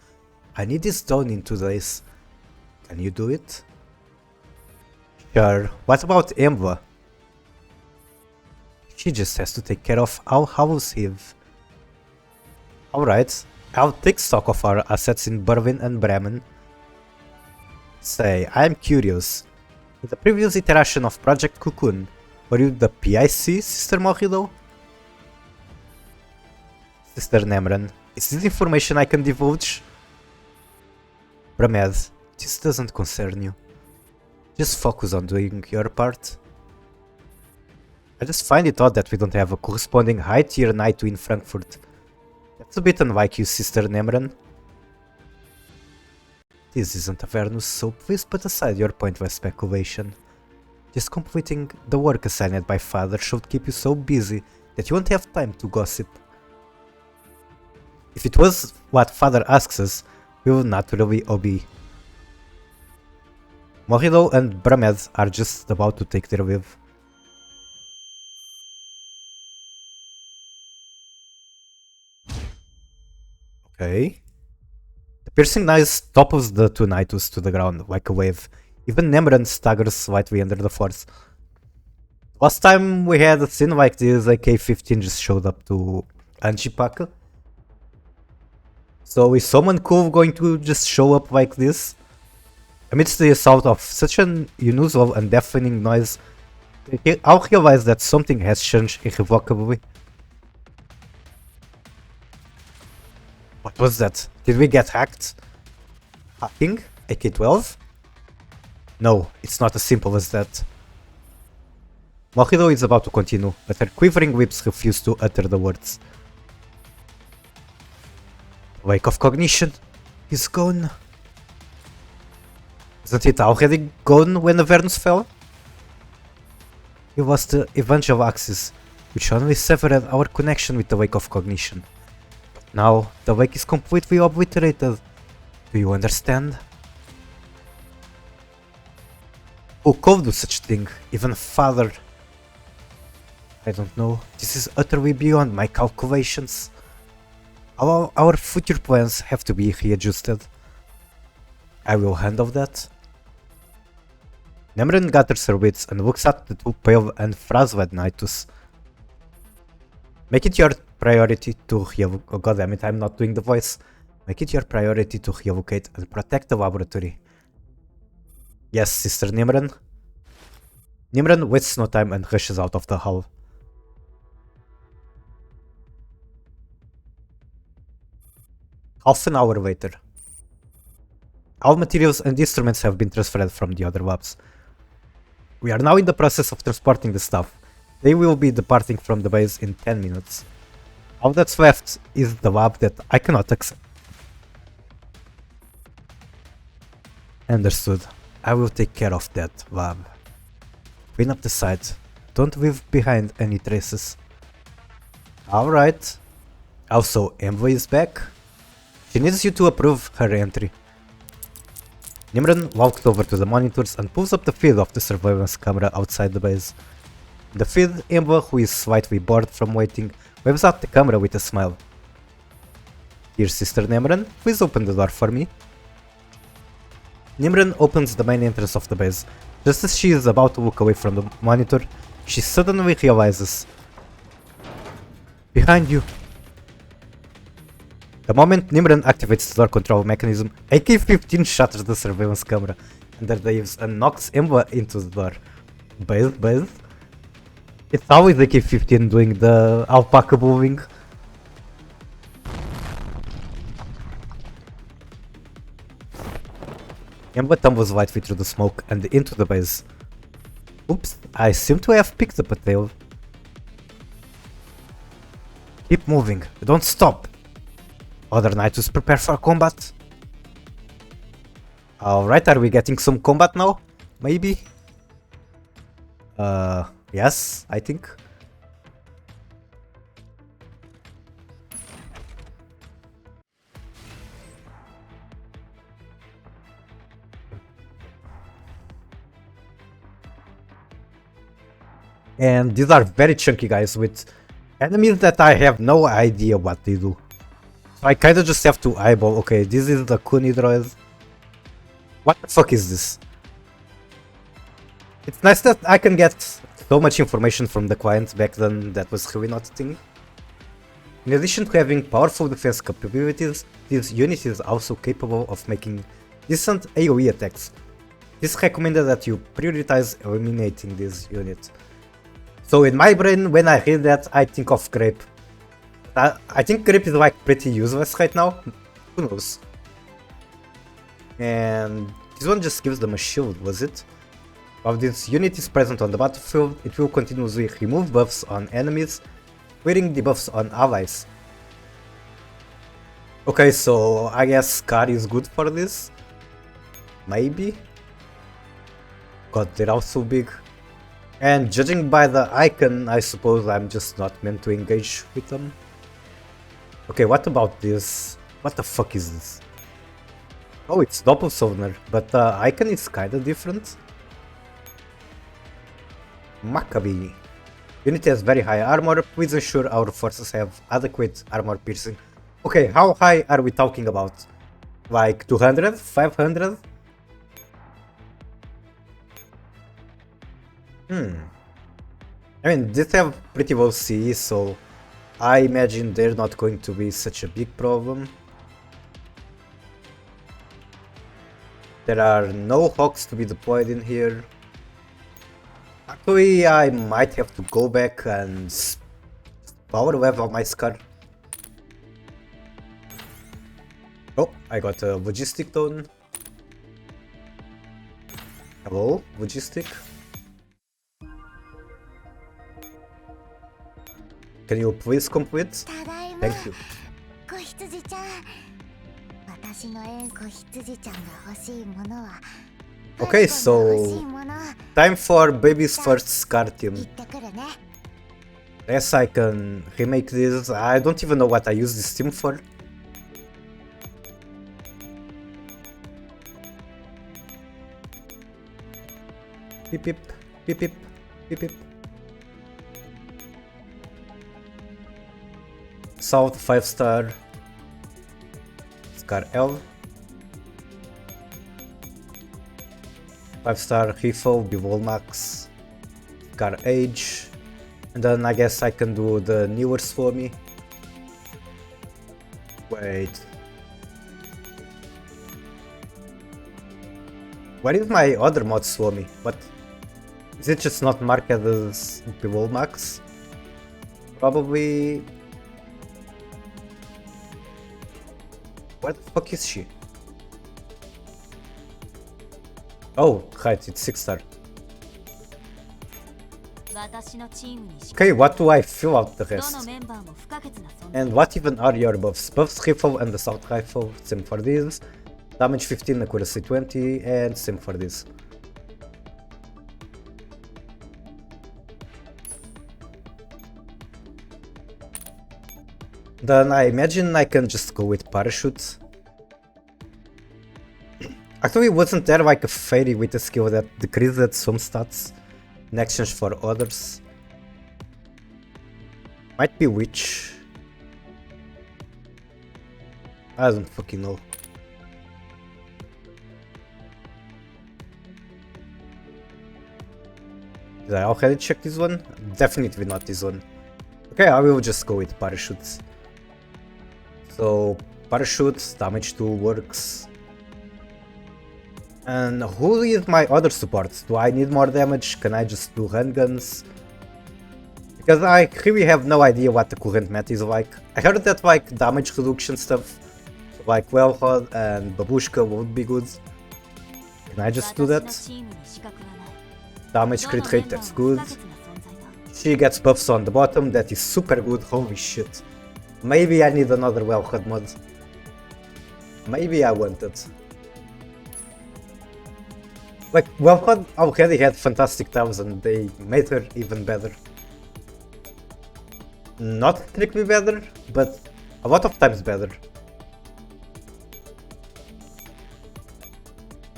I need this done in 2 days. Can you do it? Sure, what about Emva? She just has to take care of our Hallows Eve. Alright, I'll take stock of our assets in Berlin and Bremen. Say, I'm curious. In the previous iteration of Project Cocoon, were you the PIC, Sister Morido? Sister Nemran, is this information I can divulge? Bramed, this doesn't concern you. Just focus on doing your part. I just find it odd that we don't have a corresponding high tier knight in Frankfurt. That's a bit unlike you, Sister Nemran. This isn't Avernus, so please put aside your pointless speculation. Just completing the work assigned by Father should keep you so busy that you won't have time to gossip. If it was what Father asks us, we will naturally obey. Morido and Bramed are just about to take their wave. Okay. The piercing knife topples the two Naitus to the ground like a wave. Even Nemran staggers slightly under the force. Last time we had a scene like this, AK-15 just showed up to Anjipak. So is someone cool going to just show up like this? Amidst the assault of such an unusual and deafening noise, I'll realize that something has changed irrevocably. What was that? Did we get hacked? Hacking? AK-12? No, it's not as simple as that. Morido is about to continue, but her quivering lips refuse to utter the words. Wake of cognition is gone. Isn't it already gone when Avernus fell? It was the eventual axis, which only severed our connection with the wake of cognition. Now, the wake is completely obliterated. Do you understand? Who could do such thing? Even father? I don't know. This is utterly beyond my calculations. Our future plans have to be readjusted. I will handle that. Nemran gathers her wits and looks at the two pale and frazzled Naitus. Make it your priority to oh goddammit, I'm not doing the voice. Make it your priority to relocate and protect the laboratory. Yes, Sister Nimran. Nimran wastes no time and rushes out of the hall. Half an hour later. All materials and instruments have been transferred from the other labs. We are now in the process of transporting the stuff. They will be departing from the base in 10 minutes. All that's left is the lab that I cannot access. Understood. I will take care of that lab. Clean up the site. Don't leave behind any traces. Alright. Also, Envoy is back. She needs you to approve her entry. Nimran walks over to the monitors and pulls up the feed of the surveillance camera outside the base. In the feed, Ember, who is slightly bored from waiting, waves at the camera with a smile. Dear Sister Nimran, please open the door for me. Nimran opens the main entrance of the base. Just as she is about to look away from the monitor, she suddenly realizes. Behind you. The moment Nimran activates the door control mechanism, AK-15 shatters the surveillance camera under the eaves and knocks Ember into the door. Base? It's always AK-15 doing the alpaca moving. Ember tumbles lightly through the smoke and into the base. Oops, I seem to have picked up a tail. Keep moving, don't stop. Other Naitus prepare for combat. Alright, are we getting some combat now? Maybe? Yes, I think. And these are very chunky guys with enemies that I have no idea what they do. So I kinda just have to eyeball. Okay, this is the Kuni droid. What the fuck is this? It's nice that I can get so much information from the client. Back then that was really not a thing. In addition to having powerful defense capabilities, this unit is also capable of making decent AoE attacks. It is recommended that you prioritize eliminating this unit. So in my brain, when I read that, I think of Grape. I think Grape is like pretty useless right now. Who knows? And this one just gives them a shield, was it? While this unit is present on the battlefield, it will continuously remove buffs on enemies, clearing debuffs on allies. Okay, so I guess Scar is good for this. Maybe? God, they're all so big. And judging by the icon, I suppose I'm just not meant to engage with them. Okay, what about this? What the fuck is this? Oh, it's Doppel Sovner, but icon is kinda different. Maccabi. Unity has very high armor. Please ensure our forces have adequate armor piercing. Okay, how high are we talking about? Like 200? 500? I mean, these have pretty low CE, so I imagine they're not going to be such a big problem. There are no hawks to be deployed in here. Actually, I might have to go back and power web on my Scar. Oh, I got a logistic tone. Hello, logistic. Can you please complete? Thank you. Okay, so time for baby's first Scar team. Yes, I can remake this. I don't even know what I use this team for. Beep beep, beep beep, beep beep. South 5-star. Scar L. 5-star Rifle, Bivol Max. Scar Age. And then I guess I can do the newer Swami. Wait. Where is my other mod Swami? What? Is it just not marked as Bivol Max? Probably. Where the fuck is she? Oh, right, it's 6-star. Okay, what do I fill out the rest? And what even are your buffs? Buffs rifle and assault rifle, same for these. Damage 15, accuracy 20, and same for this. Then I imagine I can just go with parachute. Actually, wasn't there like a fairy with a skill that decreased some stats in exchange for others? Might be witch. I don't fucking know. Did I already check this one? Definitely not this one. Okay, I will just go with parachutes. So, parachutes, damage 2 works. And who is my other support? Do I need more damage? Can I just do handguns? Because I really have no idea what the current meta is like. I heard that like damage reduction stuff, like Wellhod and Babushka would be good. Can I just do that? Damage crit rate, that's good. She gets buffs on the bottom, that is super good, holy shit. Maybe I need another Wellhod mod. Maybe I want it. Like, Wellhod already had fantastic times and they made her even better. Not strictly better, but a lot of times better.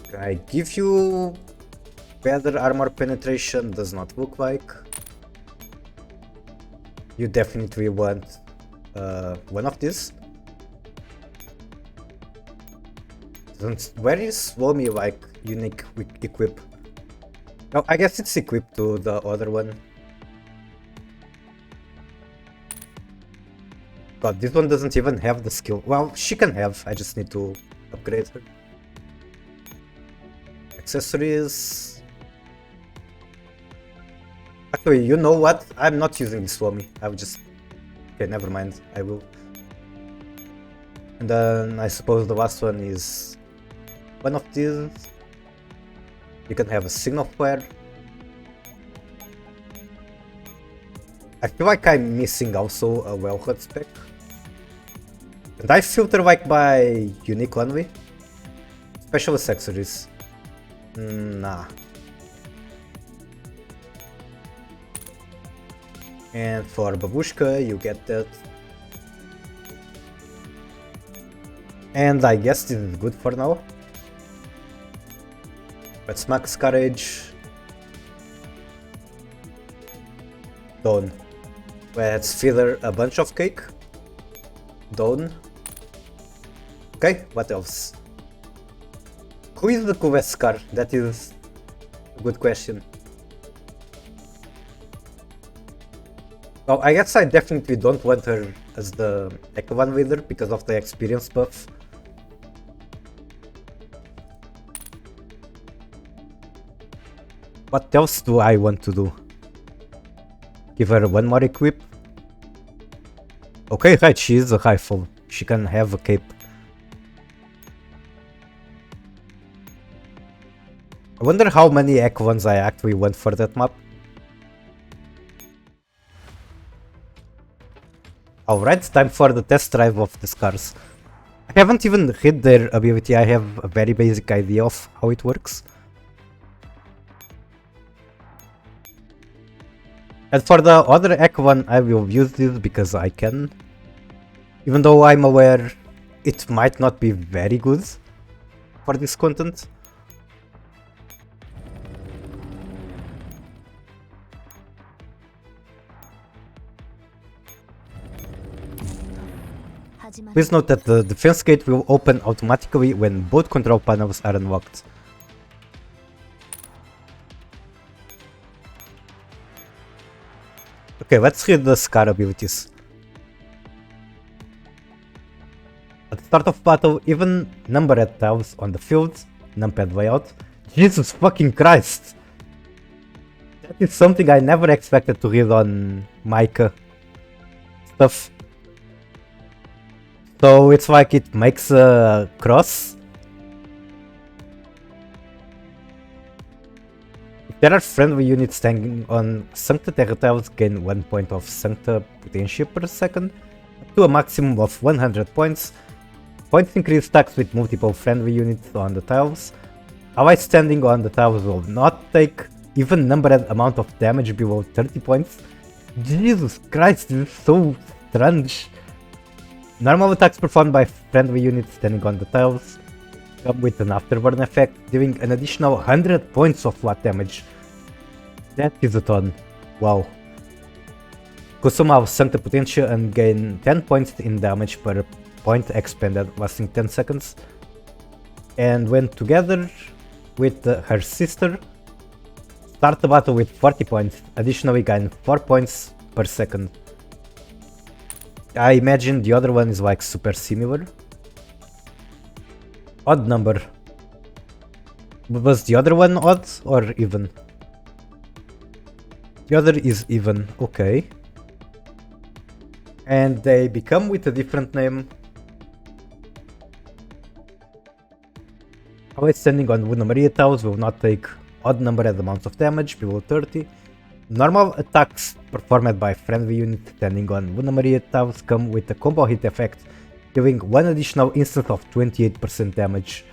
Can I give you better armor penetration? Does not look like. You definitely want one of these. Where is Swomi like unique equip? No, I guess it's equipped to the other one. But this one doesn't even have the skill. Well, she can have, I just need to upgrade her. Accessories. Actually, you know what? I'm not using this Swomi. I'll just... Okay, never mind. I will. And then I suppose the last one is one of these. You can have a signal flare. I feel like I'm missing also a Wellhod spec. And I filter like by unique only. Special accessories. Nah. And for Babushka, you get that. And I guess this is good for now. Let's max courage. Dawn. Let's feed her a bunch of cake. Dawn. Okay, what else? Who is the coolest Scar? That is a good question. Oh, I guess I definitely don't want her as the Echo-1 leader because of the experience buff. What else do I want to do? Give her one more equip? Okay, right, she is a rifle. She can have a cape. I wonder how many Echo-1s I actually want for that map. Alright, time for the test drive of the Scars. I haven't even read their ability, I have a very basic idea of how it works. And for the other Echo-1 I will use this because I can. Even though I'm aware it might not be very good for this content. Please note that the defense gate will open automatically when both control panels are unlocked. Okay, let's read the Scar abilities. At the start of battle, even numbered tiles on the field, numpad layout. Jesus fucking Christ! That is something I never expected to read on Micah stuff. So it's like it makes a cross. If there are friendly units standing on Sancta Terra tiles, gain 1 point of Sancta potential per second, up to a maximum of 100 points. Points increase stacks with multiple friendly units on the tiles. Allies standing on the tiles will not take even numbered amount of damage below 30 points. Jesus Christ, this is so strange. Normal attacks performed by friendly units standing on the tiles come with an afterburn effect, dealing an additional 100 points of flat damage. That is a ton. Wow. Consume our Sancta potential and gain 10 points in damage per point expended, lasting 10 seconds. And when together with her sister, start the battle with 40 points, additionally gain 4 points per second. I imagine the other one is like super similar. Odd number. Was the other one odd or even? The other is even, okay. And they become with a different name. Always standing on Luna Maria tiles will not take odd numbered amounts of damage below 30. Normal attacks performed by friendly units standing on Luna Maria tiles come with a combo hit effect, dealing one additional instance of 28% damage.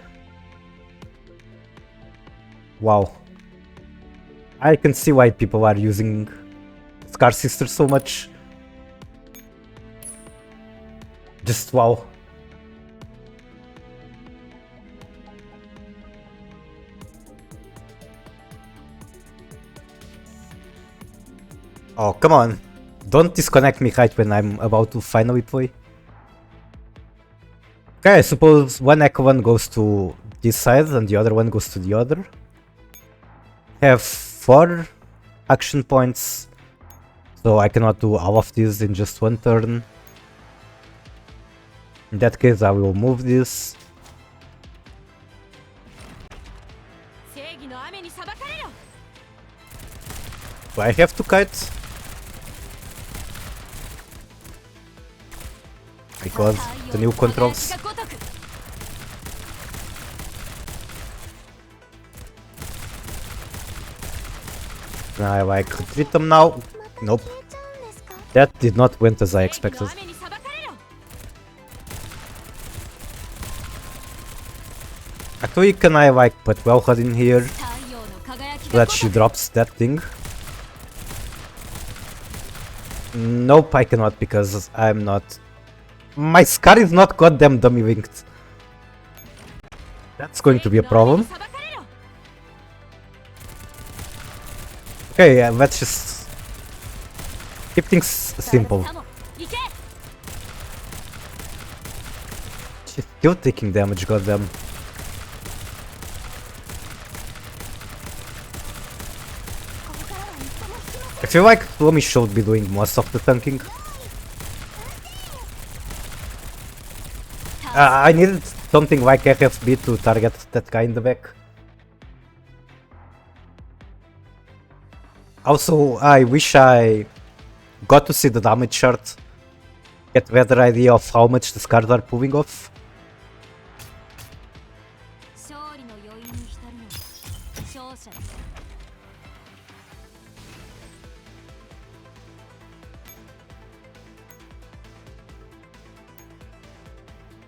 Wow. I can see why people are using Scar Sister so much. Just wow. Oh, come on. Don't disconnect me right when I'm about to finally play. Okay, I suppose one Echo-1 goes to this side and the other one goes to the other. Have 4 action points, so I cannot do all of these in just one turn. In that case, I will move this. Do I have to kite? Because the new controls. Can I like retreat them now? Nope. That did not went as I expected. Actually, can I like put Wellhead in here so that she drops that thing? Nope, I cannot because I'm not. My Scar is not goddamn dummy linked. That's going to be a problem. Okay, yeah, let's just keep things simple. She's still taking damage, goddamn. I feel like Tommy should be doing most of the tanking. I needed something like FFB to target that guy in the back. Also, I wish I got to see the damage chart. Get a better idea of how much the scars are pulling off.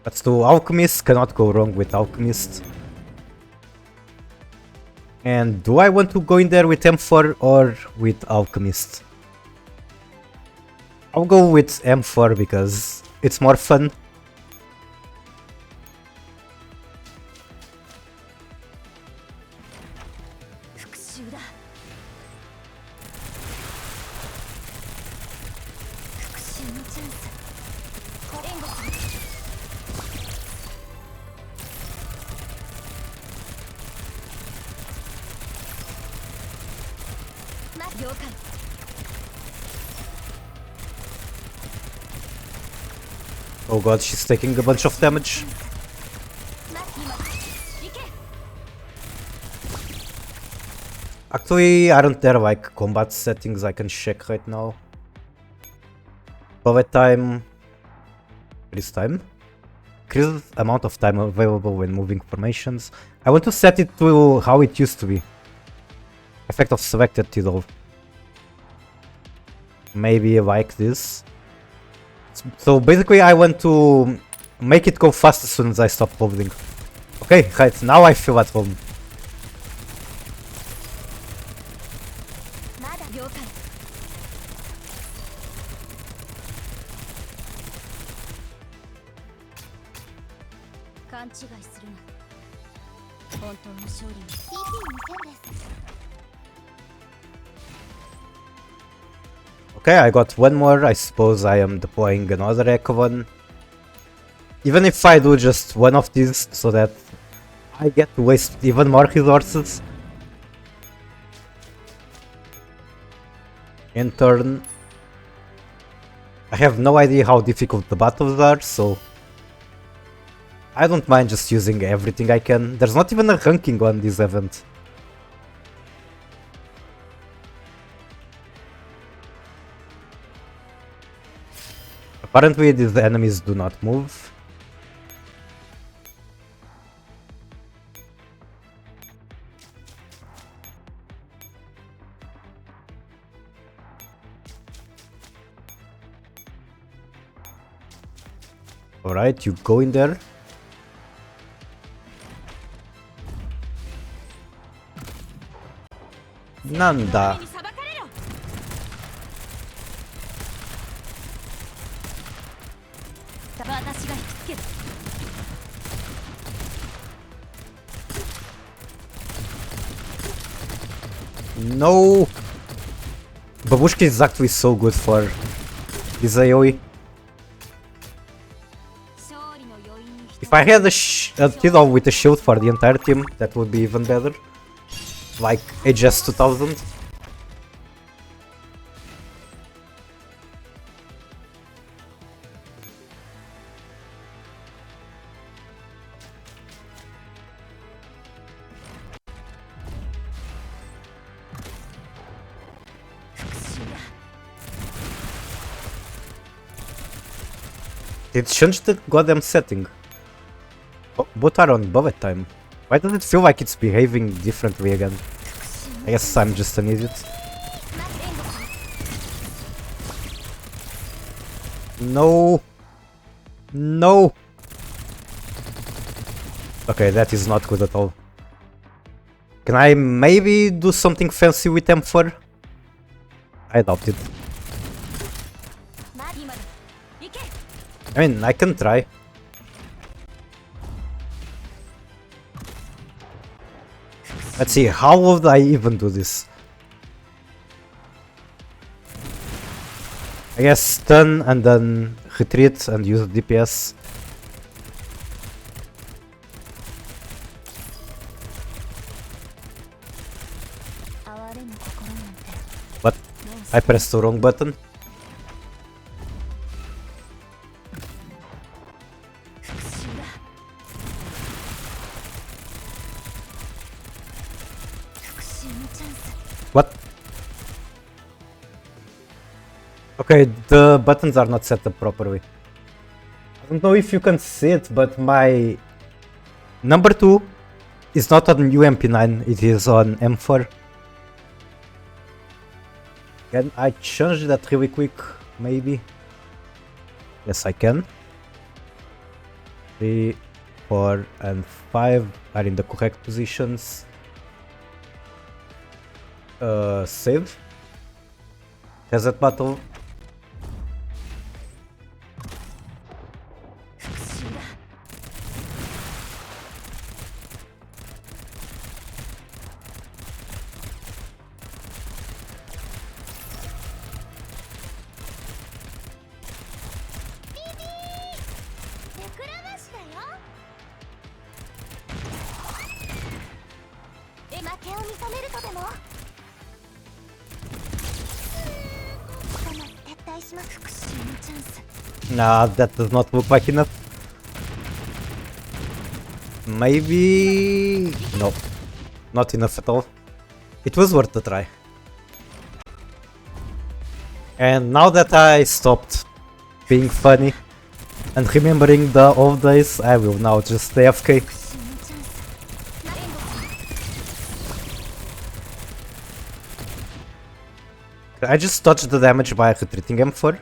Let's do Alchemist, cannot go wrong with Alchemist. And do I want to go in there with M4 or with Alchemist? I'll go with M4 because it's more fun. Oh god, she's taking a bunch of damage. Actually, aren't there like combat settings I can check right now? Bullet time... Increase time? Increase amount of time available when moving formations. I want to set it to how it used to be. Effect of selected title. Maybe like this. So basically I want to make it go fast as soon as I stop loading. Okay, right, now I feel at home. Okay, I got one more. I suppose I am deploying another Echo one. Even if I do just one of these so that I get to waste even more resources. In turn, I have no idea how difficult the battles are, so I don't mind just using everything I can. There's not even a ranking on this event. Apparently these enemies do not move. Alright, you go in there. Nanda. No! Babushka is actually so good for this AoE. If I had a Tidal with a shield for the entire team, that would be even better. Like HS 2000. It changed the goddamn setting. Both are on bullet time. Why does it feel like it's behaving differently again? I guess I'm just an idiot. No! No! Okay, that is not good at all. Can I maybe do something fancy with M4? I doubt it. I mean, I can try. Let's see, how would I even do this? I guess stun and then retreat and use DPS. But I pressed the wrong button. What? Okay, the buttons are not set up properly. I don't know if you can see it, but my number 2 is not on UMP9, it is on M4. Can I change that really quick? Maybe? Yes, I can. 3, 4, and 5 are in the correct positions. Save. Reset battle. Nah, that does not look like enough. Maybe... no, not enough at all. It was worth the try. And now that I stopped being funny and remembering the old days, I will now just stay AFK. I just dodged the damage by retreating M4.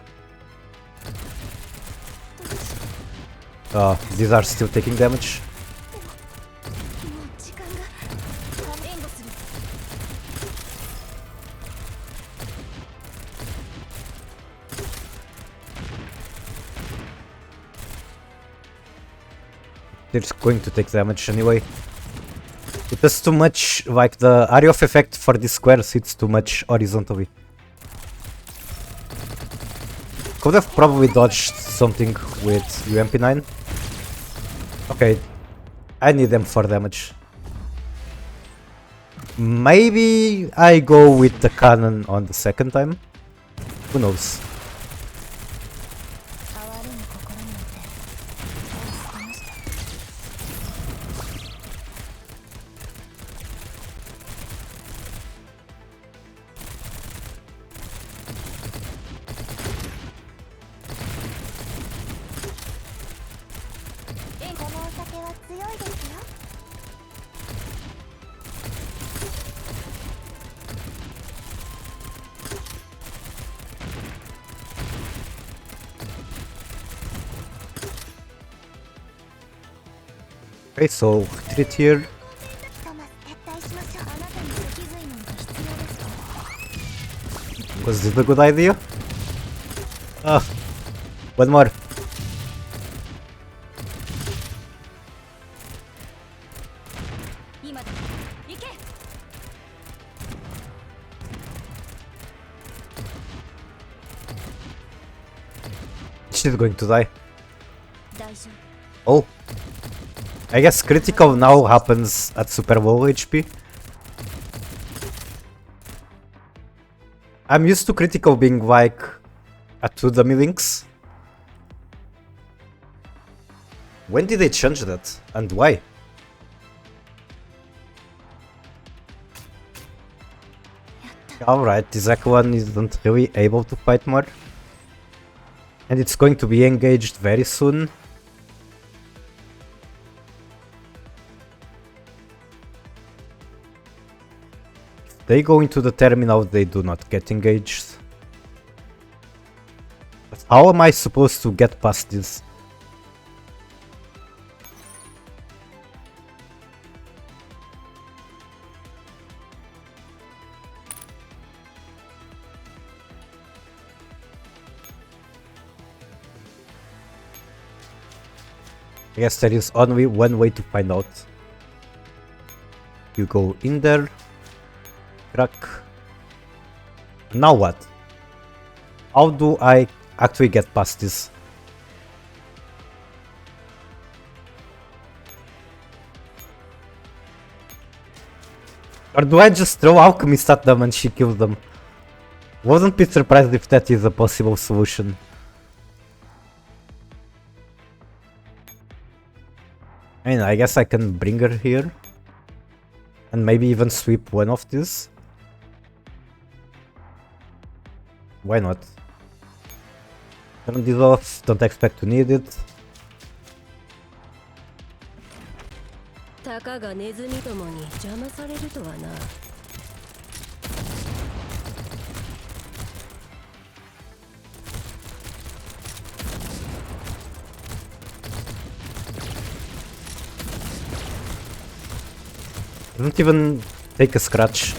These are still taking damage. They're going to take damage anyway. It does too much, like the area of effect for this squares hits too much horizontally. Could have probably dodged something with UMP9. Okay, I need them for damage. Maybe I go with the cannon on the second time. Who knows? Okay, so retreat here. Was this a good idea? Ah, one more. She's going to die. Oh. I guess critical now happens at super low HP. I'm used to critical being like at 2 dummy links. When did they change that? And why? Alright, this GF1 isn't really able to fight more. And it's going to be engaged very soon. They go into the terminal, they do not get engaged. But how am I supposed to get past this? I guess there is only one way to find out. You go in there. Crack. Now what? How do I actually get past this? Or do I just throw Alchemist at them and she kills them? Wouldn't be surprised if that is a possible solution. I mean, I guess I can bring her here. And maybe even sweep one of these. Why not? Turn this off, don't expect to need it. Doesn't even take a scratch.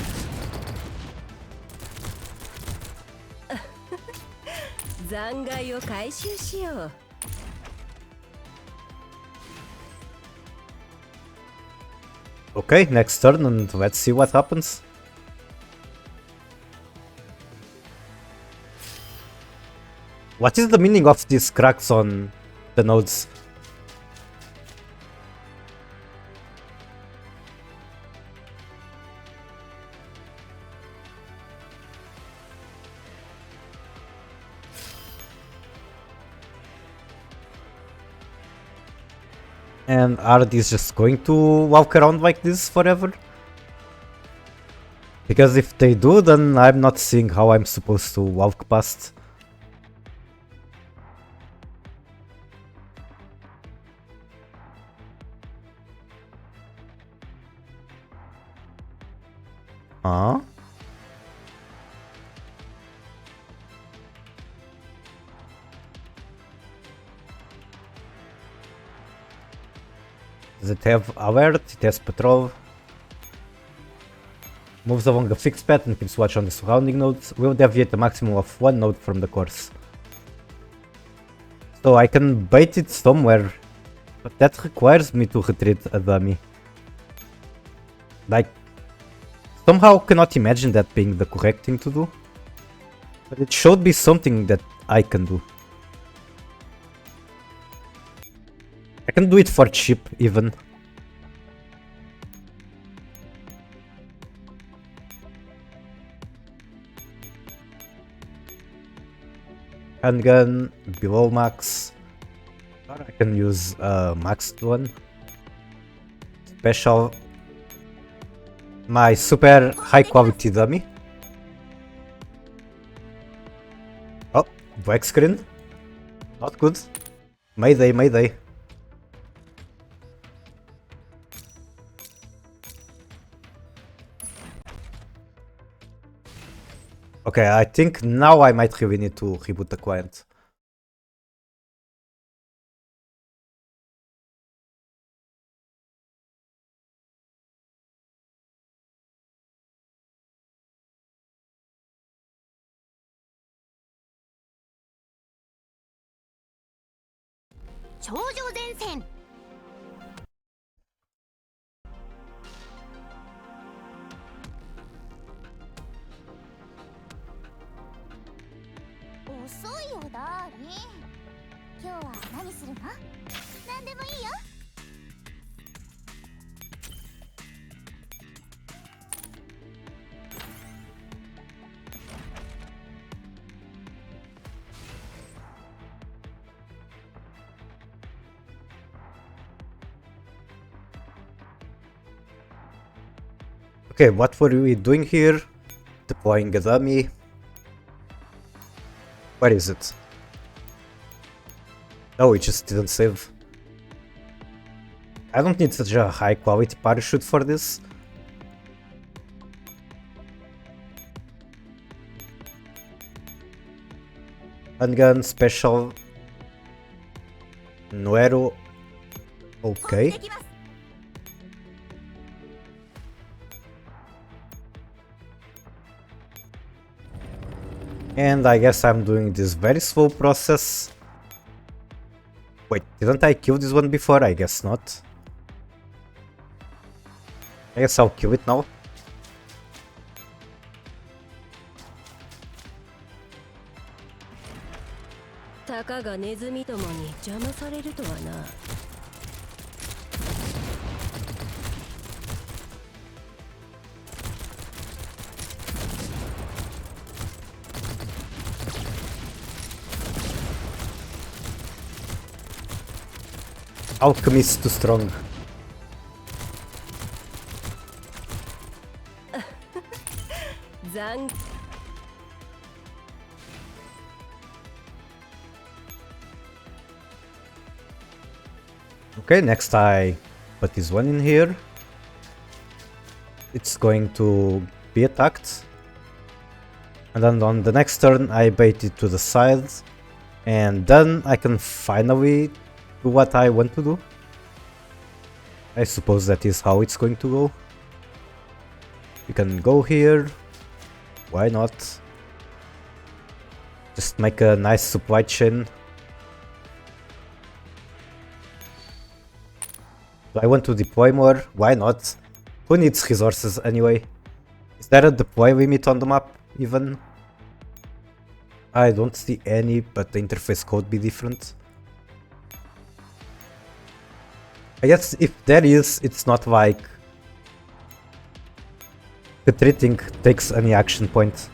Okay, next turn and let's see what happens. What is the meaning of these cracks on the nodes? And are these just going to walk around like this forever? Because if they do, then I'm not seeing how I'm supposed to walk past. Huh? Does it have alert? It has patrol. Moves along a fixed path and keeps watch on the surrounding nodes. Will deviate a maximum of 1 node from the course. So I can bait it somewhere. But that requires me to retreat a dummy. Like, somehow cannot imagine that being the correct thing to do. But it should be something that I can do. I can do it for cheap, even. Handgun, below max. Or I can use maxed one. Special. My super high quality dummy. Oh, black screen. Not good. Mayday, mayday. Okay, I think now I might really need to reboot the client. Okay, what were we doing here? Deploying a dummy. Where is it? Oh, it just didn't save. I don't need such a high quality parachute for this. Handgun, special. Nuero. Okay. And I guess I'm doing this very slow process. Wait, didn't I kill this one before? I guess not. I guess I'll kill it now. たかがネズミどもに邪魔されるとはな。Alchemy is too strong. Okay, next I put this one in here. It's going to be attacked. And then on the next turn I bait it to the side. And then I can finally do what I want to do. I suppose that is how it's going to go. You can go here. Why not? Just make a nice supply chain. Do I want to deploy more? Why not? Who needs resources anyway? Is there a deploy limit on the map even? I don't see any, but the interface code be different. I guess if there is, it's not like retreating takes any action point.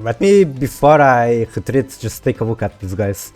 Let me, before I retreat, just take a look at these guys.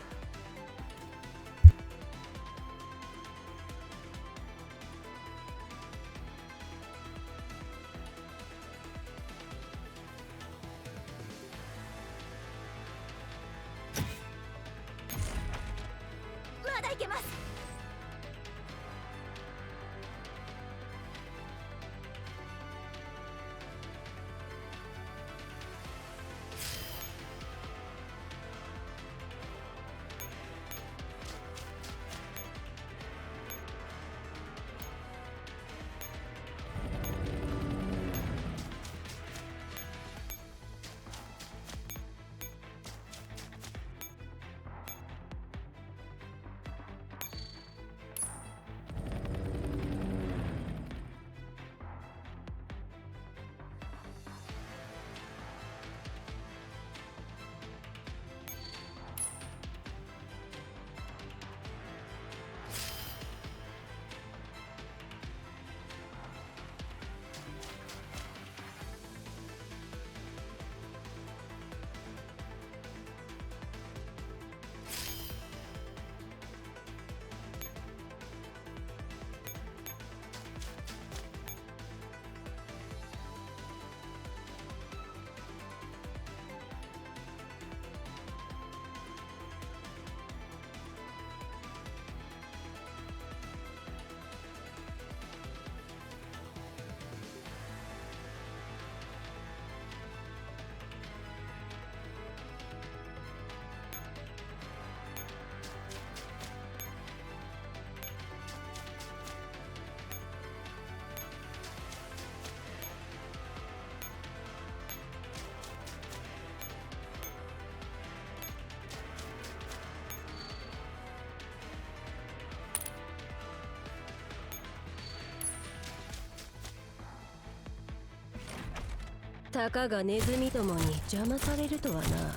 たかがネズミどもに邪魔されるとはな。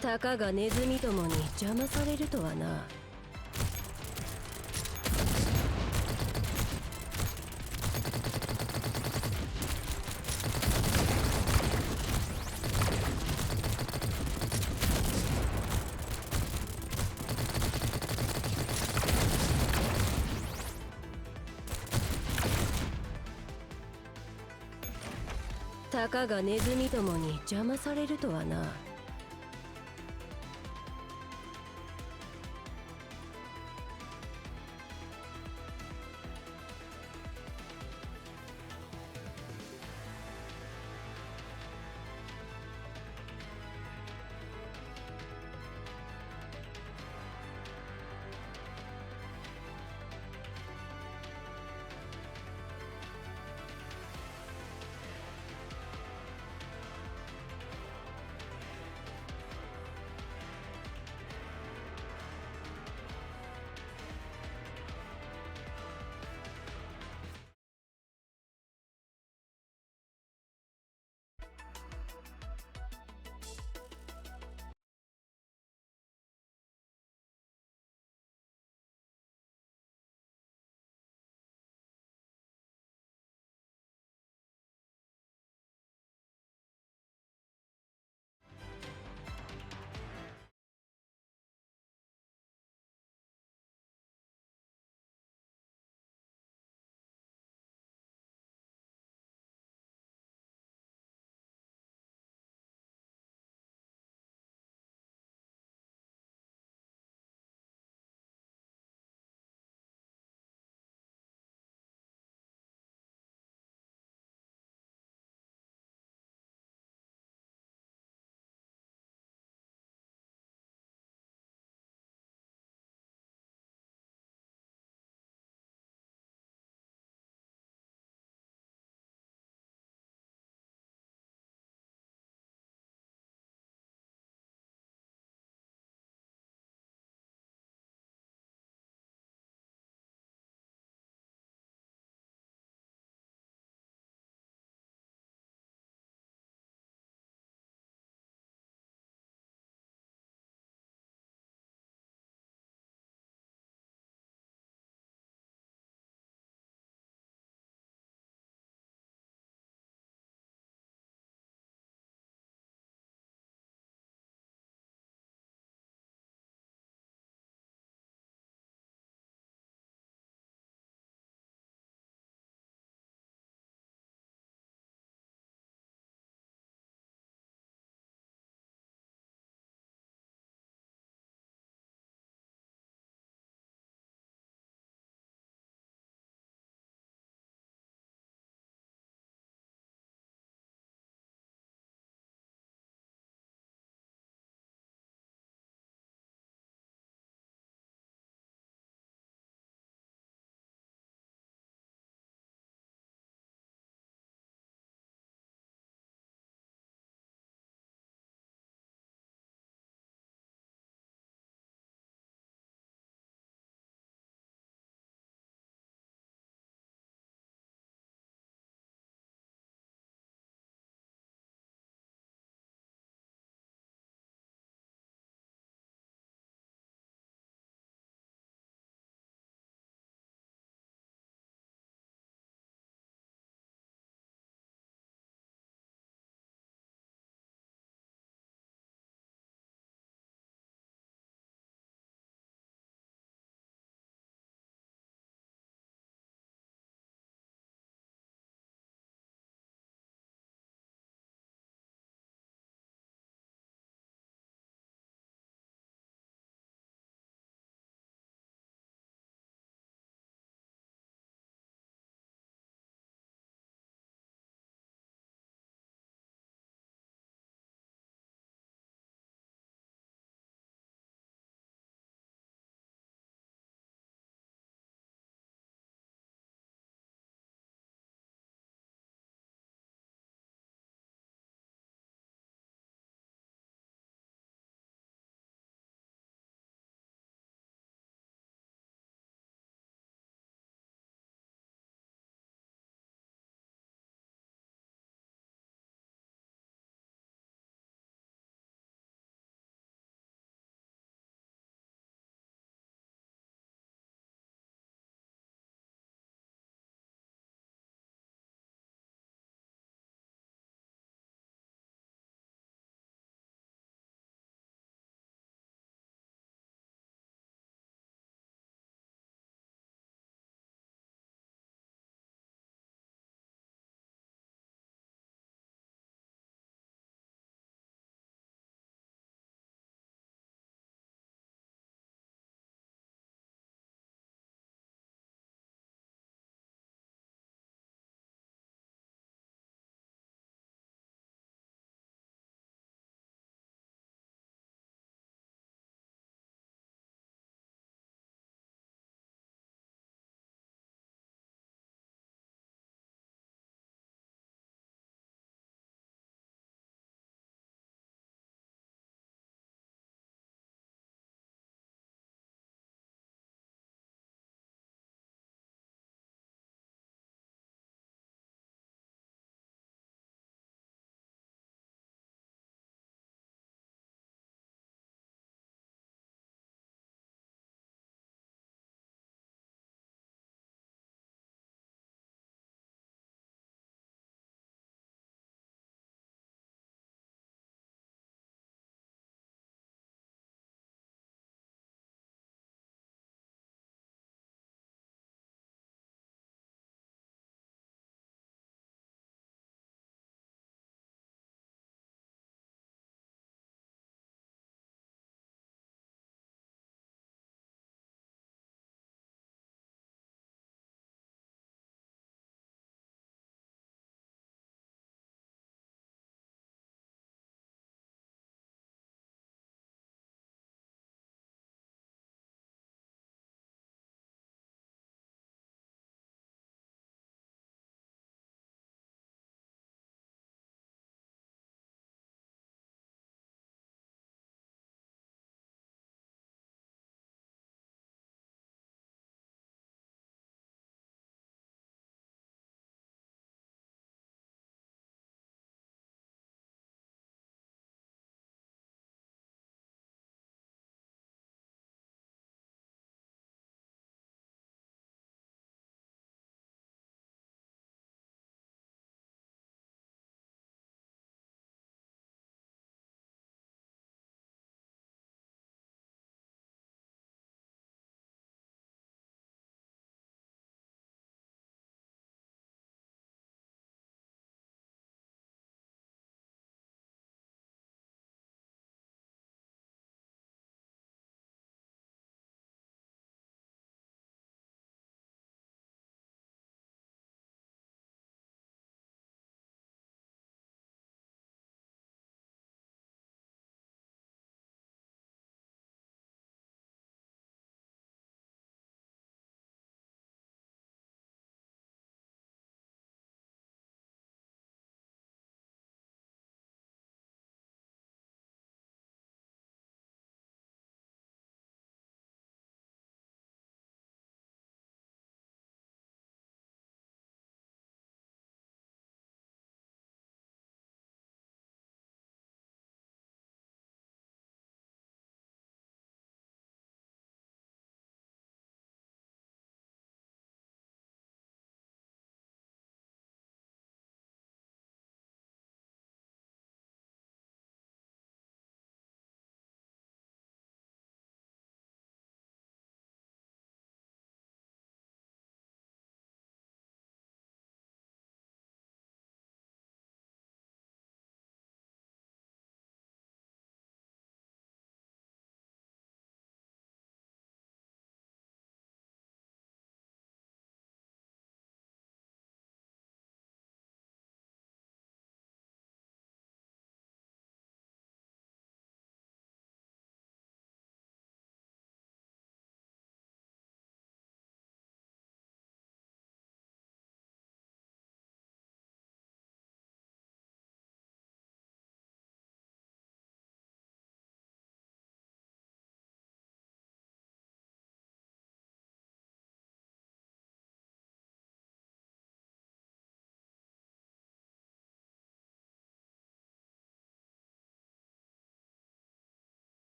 たかがネズミどもに邪魔されるとはな。たかがネズミどもに邪魔されるとはな。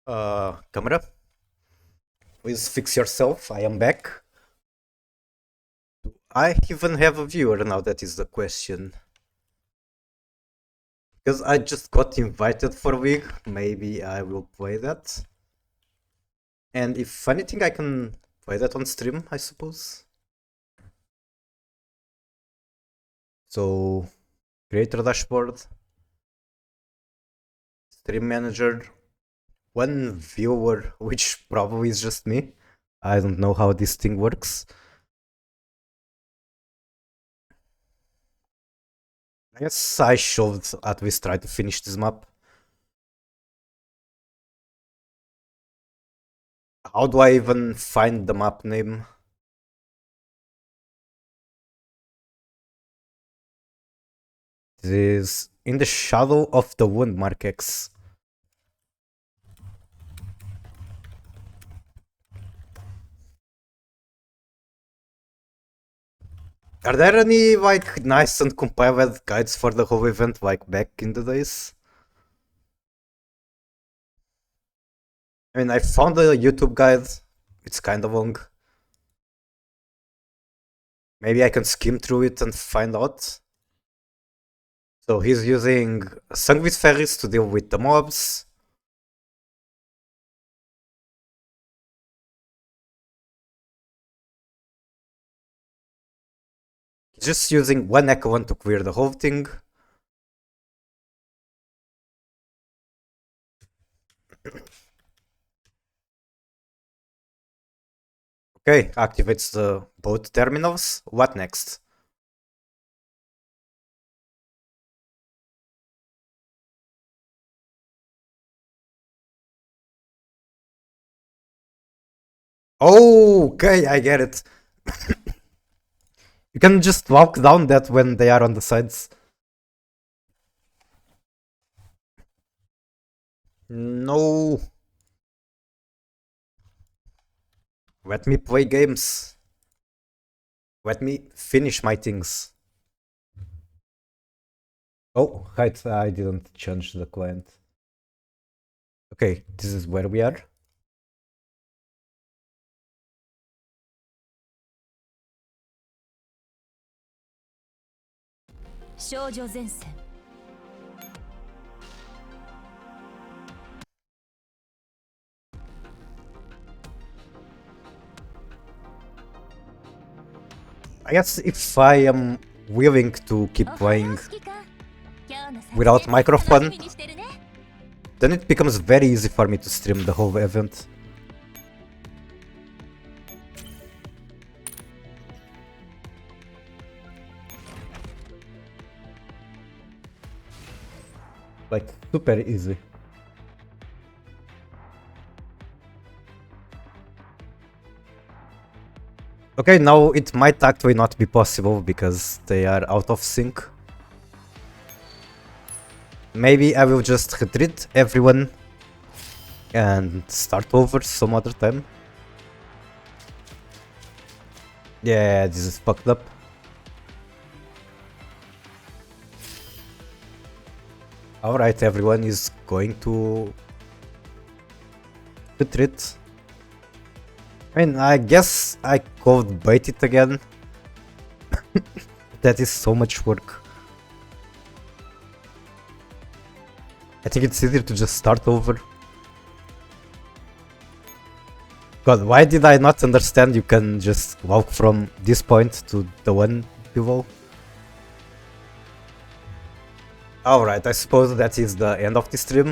Camera, please fix yourself. I am back. I even have a viewer now, that is the question. Because I just got invited for a week, maybe I will play that. And if anything, I can play that on stream, I suppose. So, creator dashboard, stream manager, one viewer, which probably is just me. I don't know how this thing works. I guess I should at least try to finish this map. How do I even find the map name? This is in the shadow of the wound, Mark X. Are there any like nice and compiled guides for the whole event like back in the days? I mean, I found a YouTube guide. It's kind of long. Maybe I can skim through it and find out. So he's using Sanguis Ferries to deal with the mobs. He's just using one Echo 1 to clear the whole thing. Okay, activates the both terminals. What next? Oh, okay, I get it. You can just walk down that when they are on the sides. No. Let me play games. Let me finish my things. Oh, right, I didn't change the client. Okay, this is where we are. I guess if I am willing to keep playing without microphone, then it becomes very easy for me to stream the whole event. Like, super easy. Okay, now it might actually not be possible because they are out of sync. Maybe I will just retreat everyone and start over some other time. Yeah, this is fucked up. Alright, everyone is going to retreat. I mean, I guess I could bait it again. That is so much work. I think it's easier to just start over. God, why did I not understand you can just walk from this point to the one below? Alright, I suppose that is the end of the stream.